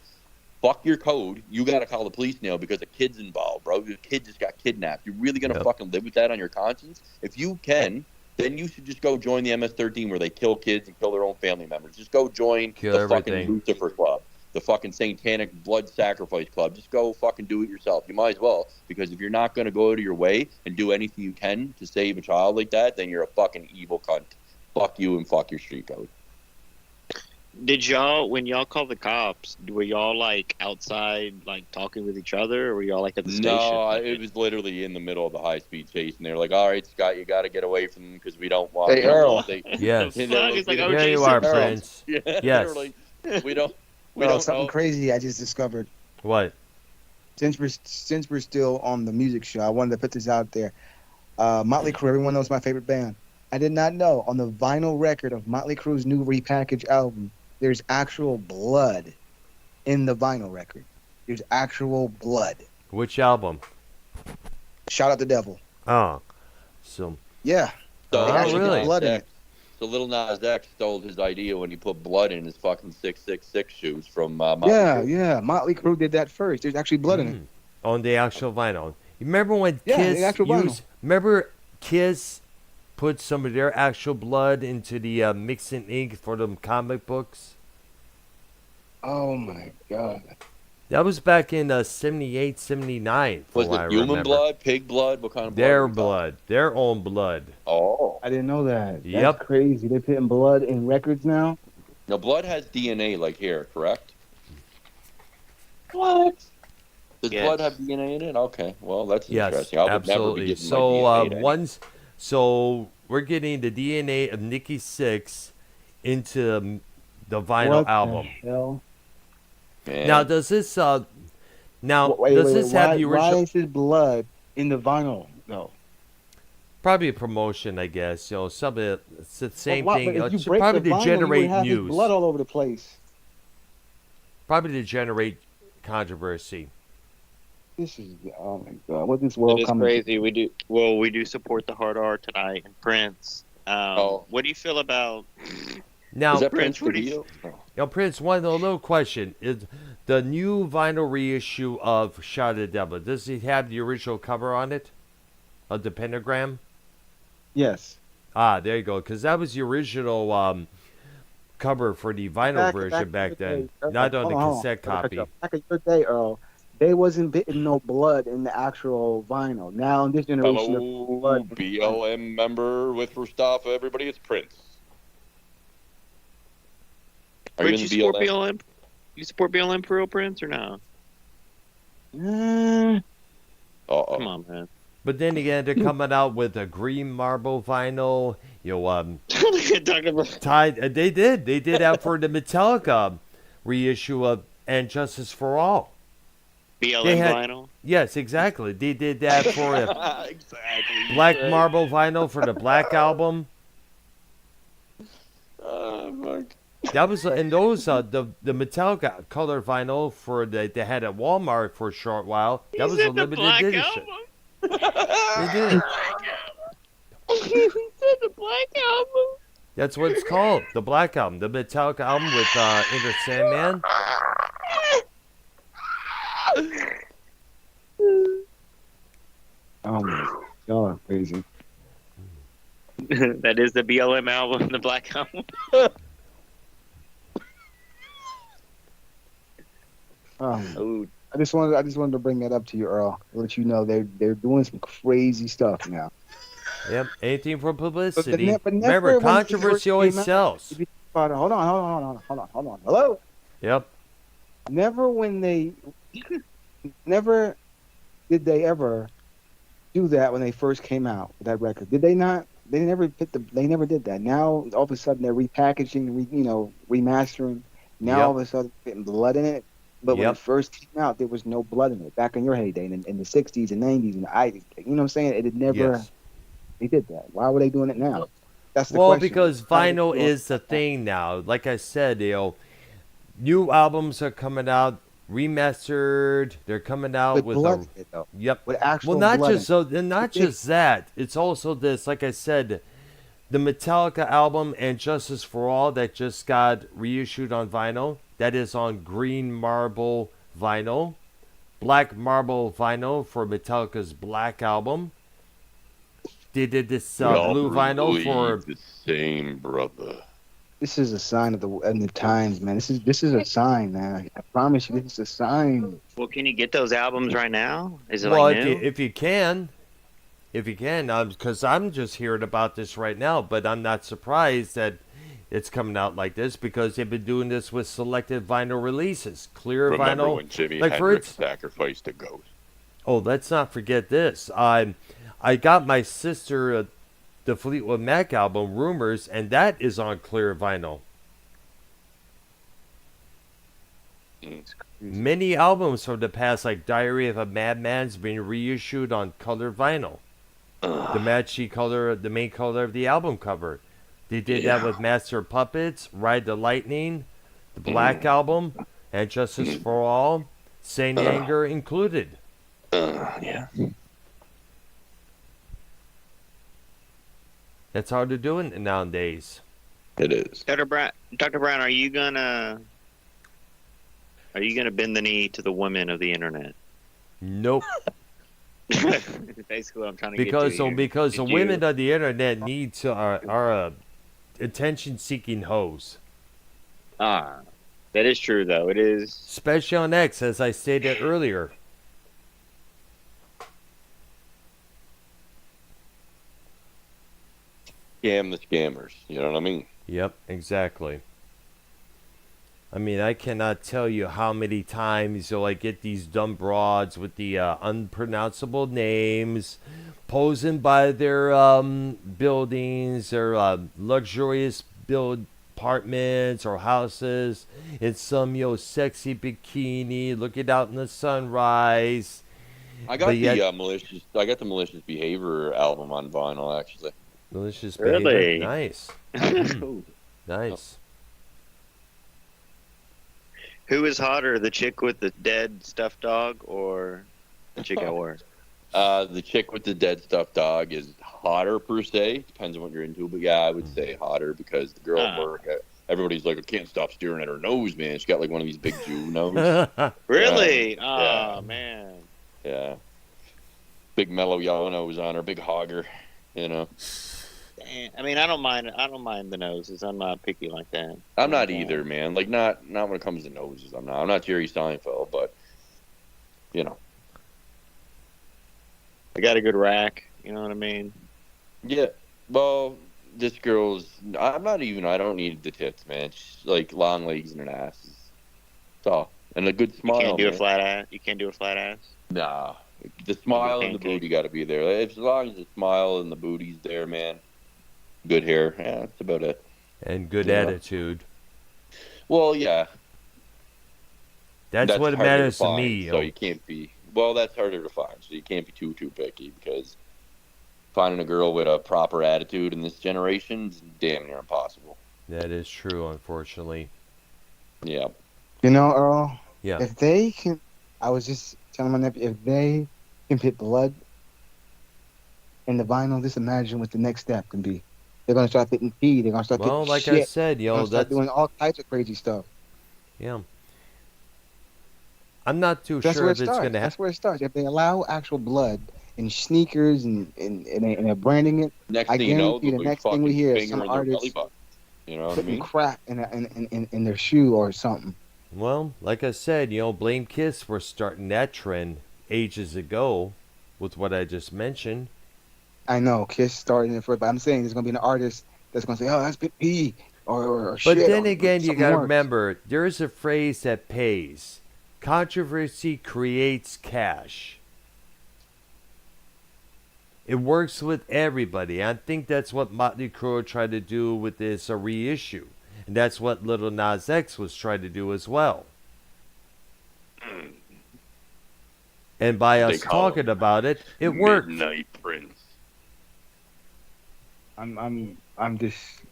S5: fuck your code. You got to call the police now because a kid's involved, bro. Your kid just got kidnapped. You're really going to fucking live with that on your conscience? If you can, then you should just go join the MS-13 where they kill kids and kill their own family members. Just go join fucking Lucifer Club, the fucking Satanic Blood Sacrifice Club. Just go fucking do it yourself. You might as well, because if you're not going to go out of your way and do anything you can to save a child like that, then you're a fucking evil cunt. Fuck you and fuck your street code.
S1: Did y'all, when y'all called the cops, were y'all like outside, like talking with each other, or were y'all like at the station?
S5: No, it was literally in the middle of the high-speed chase, and they were like, "All right, Scott, you got to get away from them because we don't want."
S4: Hey, Earl.
S2: Yes.
S1: Here
S2: you are, Prince.
S5: Yeah,
S2: yes.
S5: like, we don't
S4: something
S5: know.
S4: crazy I just discovered.
S2: What?
S4: Since we're still on the music show, I wanted to put this out there. Motley Crue, everyone knows my favorite band. I did not know on the vinyl record of Motley Crue's new repackaged album, there's actual blood in the vinyl record. There's actual blood.
S2: Which album?
S4: Shout out the devil.
S2: Oh. So.
S4: Yeah.
S5: So
S2: really?
S4: Blood in it.
S5: So Lil Nas X stole his idea when he put blood in his fucking 666 shoes from Motley
S4: Yeah,
S5: Crue.
S4: yeah. Motley Crue did that first. There's actually blood in it.
S2: On the actual vinyl. You remember when
S4: Yeah,
S2: Kiss
S4: the actual vinyl.
S2: Remember Kiss put some of their actual blood into the mixing ink for them comic books?
S4: Oh my god.
S2: That was back in 78, 79.
S5: Was
S2: from what
S5: it
S2: I
S5: human
S2: remember.
S5: blood, pig blood? What kind of blood?
S2: Their
S5: were we talking?
S2: blood. Their own blood.
S5: Oh.
S4: I didn't know that.
S2: Yep.
S4: That's crazy. They're putting blood in records now?
S5: Now, blood has DNA like hair, correct?
S4: What?
S5: Does
S1: Yes.
S5: blood have DNA in it? Okay, well, that's
S2: Yes,
S5: interesting. I would never
S2: absolutely.
S5: be getting
S2: So
S5: my DNA.
S2: so we're getting the DNA of Nikki Sixx into the vinyl
S4: What
S2: album.
S4: the hell?
S5: Man.
S2: Now does this have
S4: Why,
S2: the original?
S4: Why is his blood in the vinyl? No.
S2: Probably a promotion, I guess. It's the same
S4: But
S2: thing.
S4: if you
S2: It's
S4: break
S2: probably
S4: the
S2: to
S4: vinyl,
S2: generate
S4: you would have his
S2: news.
S4: blood all over the place.
S2: Probably to generate controversy.
S4: This is oh my god! What this world
S1: It is
S4: coming
S1: crazy. We do support the hard R tonight and Prince. What do you feel about?
S2: Now,
S5: Is that
S1: Prince,
S5: Prince
S1: what do you-
S5: Trujillo?
S2: Prince, a little question is the new vinyl reissue of Shot of the Devil. Does it have the original cover on it, of the pentagram?
S4: Yes.
S2: Ah, there you go. Because that was the original cover for the vinyl version back then, not on the cassette copy.
S4: Back in your day, Earl, they wasn't bitting no blood in the actual vinyl. Now in this generation,
S5: Fellow
S4: blood.
S5: BLM member with Mustafa, everybody, it's Prince. Are you
S1: Prince,
S5: in
S1: you
S5: the
S1: support
S5: BLM?
S1: BLM? You support BLM for real, Prince, or no?
S5: Uh-oh.
S1: Come on, man.
S2: But then again, they're coming out with a green marble vinyl.
S1: Talking about
S2: They did that for the Metallica reissue of And Justice for All.
S1: BLM
S2: They had-
S1: vinyl.
S2: Yes, exactly. They did that for a
S5: Exactly.
S2: black marble vinyl for the Black album.
S5: Fuck.
S2: That was and those the Metallica color vinyl for they had at Walmart for a short while. That was a limited edition. They did.
S1: He said the Black Album.
S2: That's what it's called, the Black Album, the Metallica album with Enter Sandman.
S4: Oh my god, crazy.
S1: That is the BLM album, the Black Album. Ooh,
S4: I just wanted to bring that up to you, Earl. Let you know they're doing some crazy stuff now.
S2: Yep, anything for publicity.
S4: but never
S2: Remember,
S4: when it
S2: controversy
S4: first
S2: always
S4: came out-
S2: sells.
S4: Hold on. Hello.
S2: Yep.
S4: Never did they ever do that when they first came out with that record. Did they not? They never did that. Now all of a sudden they're repackaging, remastering. Now
S2: Yep.
S4: all of a sudden putting blood in it. But when
S2: Yep.
S4: it first came out, there was no blood in it. Back in your heyday, in the '60s and '90s, and you know what I'm saying? It had never.
S2: Yes.
S4: They did that. Why were they doing it now? That's the
S2: Well,
S4: question.
S2: because
S4: Why are they
S2: vinyl
S4: doing
S2: is the thing now. Like I said, new albums are coming out remastered. They're coming out with
S4: blood
S2: a
S4: in it, though.
S2: yep.
S4: With actual
S2: Well, not
S4: blood
S2: just
S4: in it.
S2: so, not just that. It's also this. Like I said, the Metallica album and Justice for All that just got reissued on vinyl. That is on green marble vinyl, black marble vinyl for Metallica's Black album. They did this blue vinyl for
S5: the same brother.
S4: This is a sign of the times, man. This is a sign, man. I promise you, this is a sign.
S1: Well, can you get those albums right now? Is it
S2: well,
S1: like
S2: if
S1: new?
S2: if you can, because I'm just hearing about this right now, but I'm not surprised that it's coming out like this because they've been doing this with selected vinyl releases, clear
S5: Remember
S2: vinyl.
S5: when Jimi
S2: like
S5: Hendrix sacrificed a ghost?
S2: Oh, let's not forget this. I got my sister the Fleetwood Mac album, Rumors, and that is on clear vinyl. Many albums from the past, like Diary of a Madman's, been reissued on color vinyl. The matchy color, the main color of the album cover. They did that with Master of Puppets, Ride the Lightning, the Black Album, and Justice for All, Saint Anger included.
S5: Yeah.
S2: That's how they're doing it nowadays.
S5: It is.
S1: Dr. Brown, are you gonna bend the knee to the women of the internet?
S2: Nope.
S1: Basically, what I'm trying to get to here.
S2: Because the women of the internet need to are attention-seeking hoes.
S1: That is true, though. It is.
S2: Especially on X, as I stated earlier.
S5: Scam the scammers. You know what I mean?
S2: Yep, exactly. I mean, I cannot tell you how many times I get these dumb broads with the unpronounceable names posing by their buildings, their luxurious apartments or houses in some sexy bikini, looking out in the sunrise.
S5: I got the malicious behavior album on vinyl actually.
S2: Malicious
S1: Really?
S2: behavior. Nice. Nice.
S1: Who is hotter, the chick with the dead stuffed dog or the chick at work?
S5: The chick with the dead stuffed dog is hotter per se. Depends on what you're into, but yeah, I would say hotter because the girl at work, everybody's like, I can't stop staring at her nose, man. She's got like one of these big Jew noses.
S1: Really?
S5: Yeah.
S1: Man.
S5: Yeah. Big mellow yellow nose on her, big hogger, you know.
S1: I mean, I don't mind the noses. I'm not picky like that.
S5: I'm not either, man. Like not when it comes to noses. I'm not Jerry Seinfeld, but you know.
S1: I got a good rack. You know what I mean?
S5: Yeah. Well, this girl's. I don't need the tits, man. She's like long legs and an ass. That's all. And a good smile.
S1: You can't do
S5: man.
S1: a flat ass. You can't do a flat ass.
S5: Nah. The smile and the booty got to be there. As long as the smile and the booty's there, man. Good hair. Yeah, that's about it.
S2: And good attitude.
S5: Well, yeah.
S2: That's what matters to me.
S5: So you can't be. Well, that's harder to find. So you can't be too picky because finding a girl with a proper attitude in this generation is damn near impossible.
S2: That is true, unfortunately.
S5: Yeah.
S4: You know, Earl.
S2: Yeah.
S4: If they can, I was just telling my nephew, if they can put blood in the vinyl, just imagine what the next step can be. They're gonna start putting pee. They're gonna start putting
S2: like
S4: shit.
S2: I said,
S4: They're gonna start doing all types of crazy stuff.
S2: Yeah. I'm not too
S4: That's
S2: sure
S4: where
S2: if
S4: it
S2: it's
S4: starts.
S2: going to
S4: That's where it starts. If they allow actual blood in sneakers and they're branding it,
S5: Next
S4: I
S5: thing you know,
S4: guarantee the next thing we hear is some artist
S5: you know what I
S4: putting
S5: mean?
S4: crap in their shoe or something.
S2: Well, like I said, Blame Kiss were starting that trend ages ago with what I just mentioned.
S4: I know Kiss started it first, but I'm saying there's gonna be an artist that's gonna say, "Oh, that's Big P," or
S2: But
S4: shit.
S2: then
S4: or
S2: again, you
S4: something
S2: got to
S4: worse.
S2: remember, there is a phrase that pays. Controversy creates cash. It works with everybody. I think that's what Motley Crue tried to do with this reissue. And that's what Little Nas X was trying to do as well. And by us talking about it, it worked.
S5: Midnight Prince.
S4: I'm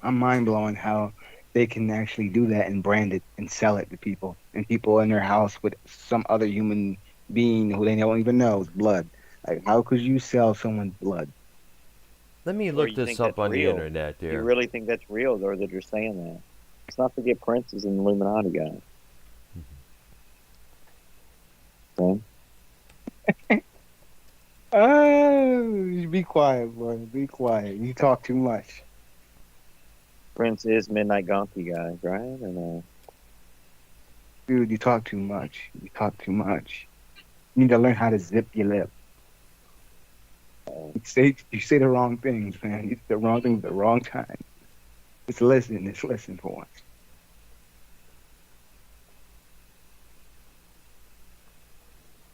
S4: mind blowing how they can actually do that and brand it and sell it to people, and people in their house with some other human being who they don't even know is blood. Like, how could you sell someone's blood?
S2: Let me
S1: Or
S2: look
S1: you
S2: this
S1: think
S2: up
S1: that's
S2: on the
S1: real?
S2: internet
S1: You
S2: there.
S1: really think that's real, or that you're saying that? Let's not forget Prince is an Illuminati guy. Okay?
S4: Oh, be quiet, boy. Be quiet. You talk too much.
S1: Prince is Midnight Gonky guys, right? Or no?
S4: Dude, you talk too much. You talk too much. You need to learn how to zip your lip. You say the wrong things, man. You say the wrong things at the wrong time. Just listen. Just listen for once.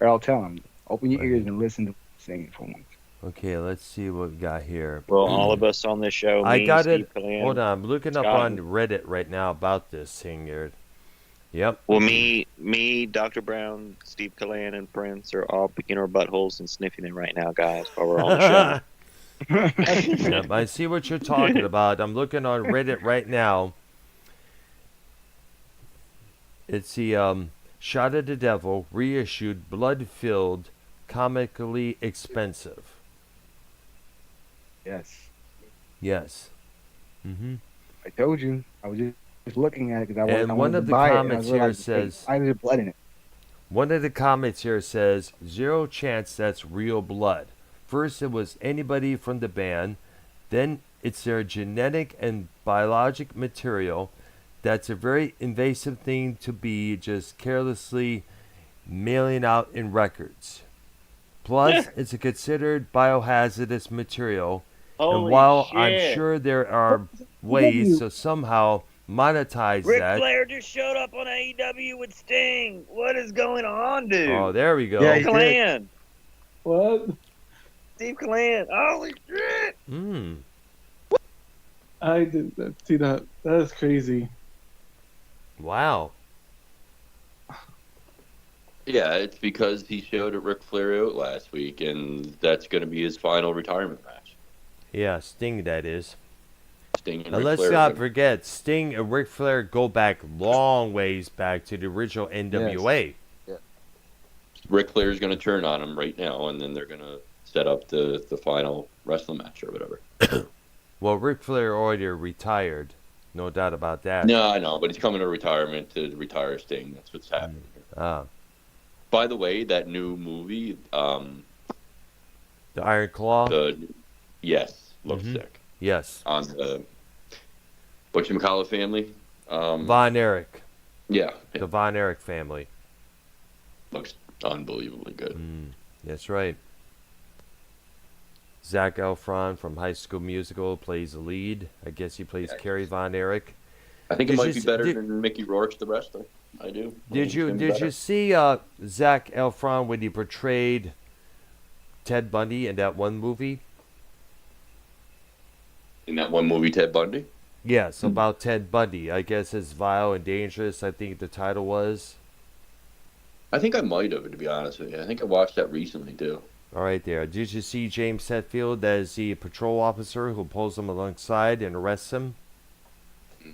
S4: Or I'll tell him. Open your ears and listen to what I'm saying for once.
S2: Okay, let's see what we got here.
S1: Well, all of us on this show,
S2: I
S1: me,
S2: got
S1: Steve
S2: it.
S1: Callan,
S2: Hold on, I'm looking up
S1: Scott.
S2: on Reddit right now about this thing here. Yep.
S1: Well, me, Dr. Brown, Steve Callan, and Prince are all picking our buttholes and sniffing it right now, guys, while we're on the show.
S2: Yep, I see what you're talking about. I'm looking on Reddit right now. It's the Shot of the Devil reissued, blood-filled, comically expensive.
S4: Yes.
S2: Yes. Mm-hmm.
S4: I told you. I was just looking at it because I
S2: And
S4: wanted
S2: one
S4: to
S2: of the
S4: buy it.
S2: comments here says,
S4: "Why is there blood in it?"
S2: one of the comments here says, 0 chance that's real blood. First it was anybody from the band, then it's their genetic and biologic material. That's a very invasive thing to be just carelessly mailing out in records. Plus, it's a considered biohazardous material. And while I'm sure there are ways to somehow monetize
S1: Ric
S2: that.
S1: Flair just showed up on AEW with Sting. What is going on, dude?
S2: Oh, there we go.
S4: Yeah,
S1: Steve Callan.
S3: What?
S1: Steve Callan. Holy shit!
S2: Mm.
S3: I didn't see that. That is crazy.
S2: Wow.
S5: Yeah, it's because he showed Ric Flair out last week, and that's going to be his final retirement match.
S2: Yeah, Sting, that is.
S5: Sting and
S2: Now,
S5: Ric
S2: let's
S5: Flair.
S2: not forget, Sting and Ric Flair go back long ways back to the original NWA.
S5: Ric Flair's going to turn on him right now, and then they're going to set up the final wrestling match or whatever.
S2: Well, Ric Flair already retired. No doubt about that.
S5: No, I know, but he's coming to retirement to retire Sting. That's what's happening here.
S2: Ah,
S5: By the way, that new movie,
S2: the Iron Claw?
S5: yes, looks
S2: Mhm.
S5: sick.
S2: Yes.
S5: On the whatchamacallit family.
S2: Von Erich.
S5: Yeah,
S2: The Von Erich family.
S5: looks unbelievably good.
S2: That's right. Zac Efron from High School Musical plays the lead. I guess he plays Kerry Von Erich.
S5: I think it
S2: Did
S5: might
S2: you
S5: be
S2: s-
S5: better
S2: did-
S5: than Mickey Rourke, the wrestler. I do. I think
S2: Did
S5: it's
S2: you
S5: gonna be
S2: did
S5: better.
S2: you see Zac Efron when he portrayed Ted Bundy in that one movie?
S5: In that one movie, Ted Bundy?
S2: Yes, about Ted Bundy. I guess it's Vile and Dangerous, I think the title was.
S5: I think I might have, to be honest with you. I think I watched that recently, too.
S2: All right there. Did you see James Hetfield as the patrol officer who pulls him alongside and arrests him?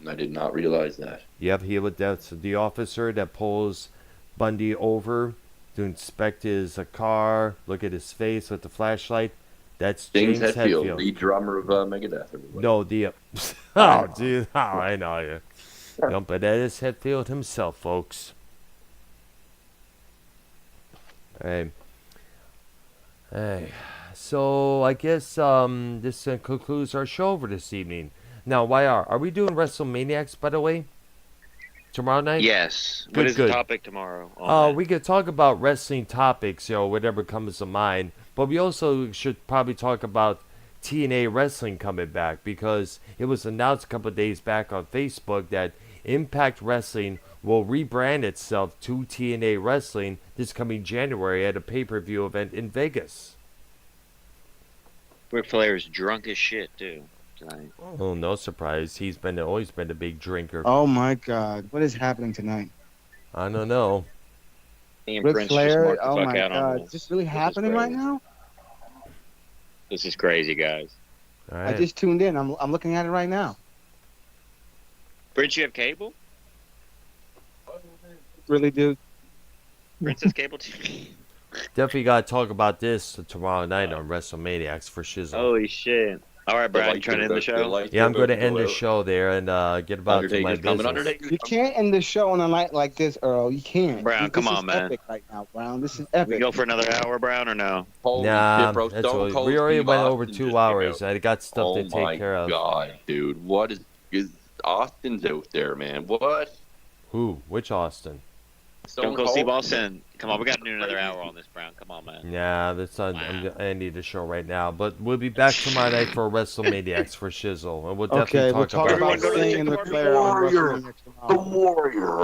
S5: I did not realize that.
S2: Yep, that's the officer that pulls Bundy over to inspect his car, look at his face with the flashlight. That's
S5: James
S2: James
S5: Hetfield,
S2: Hetfield.
S5: lead drummer of Megadeth. Everybody.
S2: No, oh, dude, oh, I know you. No, but that is Hetfield himself, folks. Hey, so I guess this concludes our show for this evening. Now, are we doing WrestleManiacs, by the way? Tomorrow night?
S1: Yes.
S2: Good,
S1: What is
S2: good.
S1: the topic tomorrow? on that?
S2: We could talk about wrestling topics, whatever comes to mind. But we also should probably talk about TNA Wrestling coming back, because it was announced a couple of days back on Facebook that Impact Wrestling will rebrand itself to TNA Wrestling this coming January at a pay-per-view event in Vegas.
S1: Ric Flair's drunk as shit, too. Tonight.
S2: Oh, no surprise. He's always been a big drinker.
S4: Oh my God, what is happening tonight?
S2: I don't know.
S1: Me and
S4: Ric
S1: Prince just
S4: Flair.
S1: marked the
S4: Oh
S1: fuck
S4: my
S1: out on
S4: God,
S1: this.
S4: is this really
S1: This is
S4: happening right
S1: crazy.
S4: now?
S1: This is crazy, guys.
S2: All
S4: I
S2: right.
S4: just tuned in. I'm looking at it right now.
S1: Prince, you have cable?
S3: Really, dude?
S1: Princess Cable TV?
S2: Definitely got to talk about this tomorrow night on WrestleManiacs for shizzle.
S1: Holy shit. All right, Brad, you trying to end the show?
S2: Yeah, I'm going to end the show there and get about to my
S5: Undertaker's coming.
S2: business.
S5: Undertaker's
S4: You can't end the show on a night like this, Earl. You can't.
S1: Brown,
S4: This
S1: come
S4: is
S1: on, man.
S4: Epic right now, Brown. This is
S1: We
S4: epic.
S1: go for another hour, Brown, or no?
S5: Holy
S2: Nah,
S5: shit, bro.
S2: that's
S5: Stone
S2: all.
S5: Cold
S2: We already
S5: Steve
S2: went
S5: Austin
S2: over
S5: just
S2: 2
S5: came
S2: hours.
S5: out.
S2: I got stuff
S5: Oh
S2: to take care of.
S5: my god, dude. What is Austin's out there, man? What?
S2: Who? Which Austin?
S1: Stone Cold Steve Austin. Come on, we got to do another hour on this, Brown. Come on, man.
S2: Nah, that's not.
S1: Wow.
S2: I need a show right now. But we'll be back tomorrow night for WrestleManiacs for shizzle, and we'll definitely
S4: Okay, we'll
S2: talk
S4: talk
S2: about
S4: about
S1: Everyone go to the
S4: Sting and
S1: Chicken
S4: Ric Flair on
S5: Warrior.
S4: WrestleMania tomorrow.
S5: The Warrior.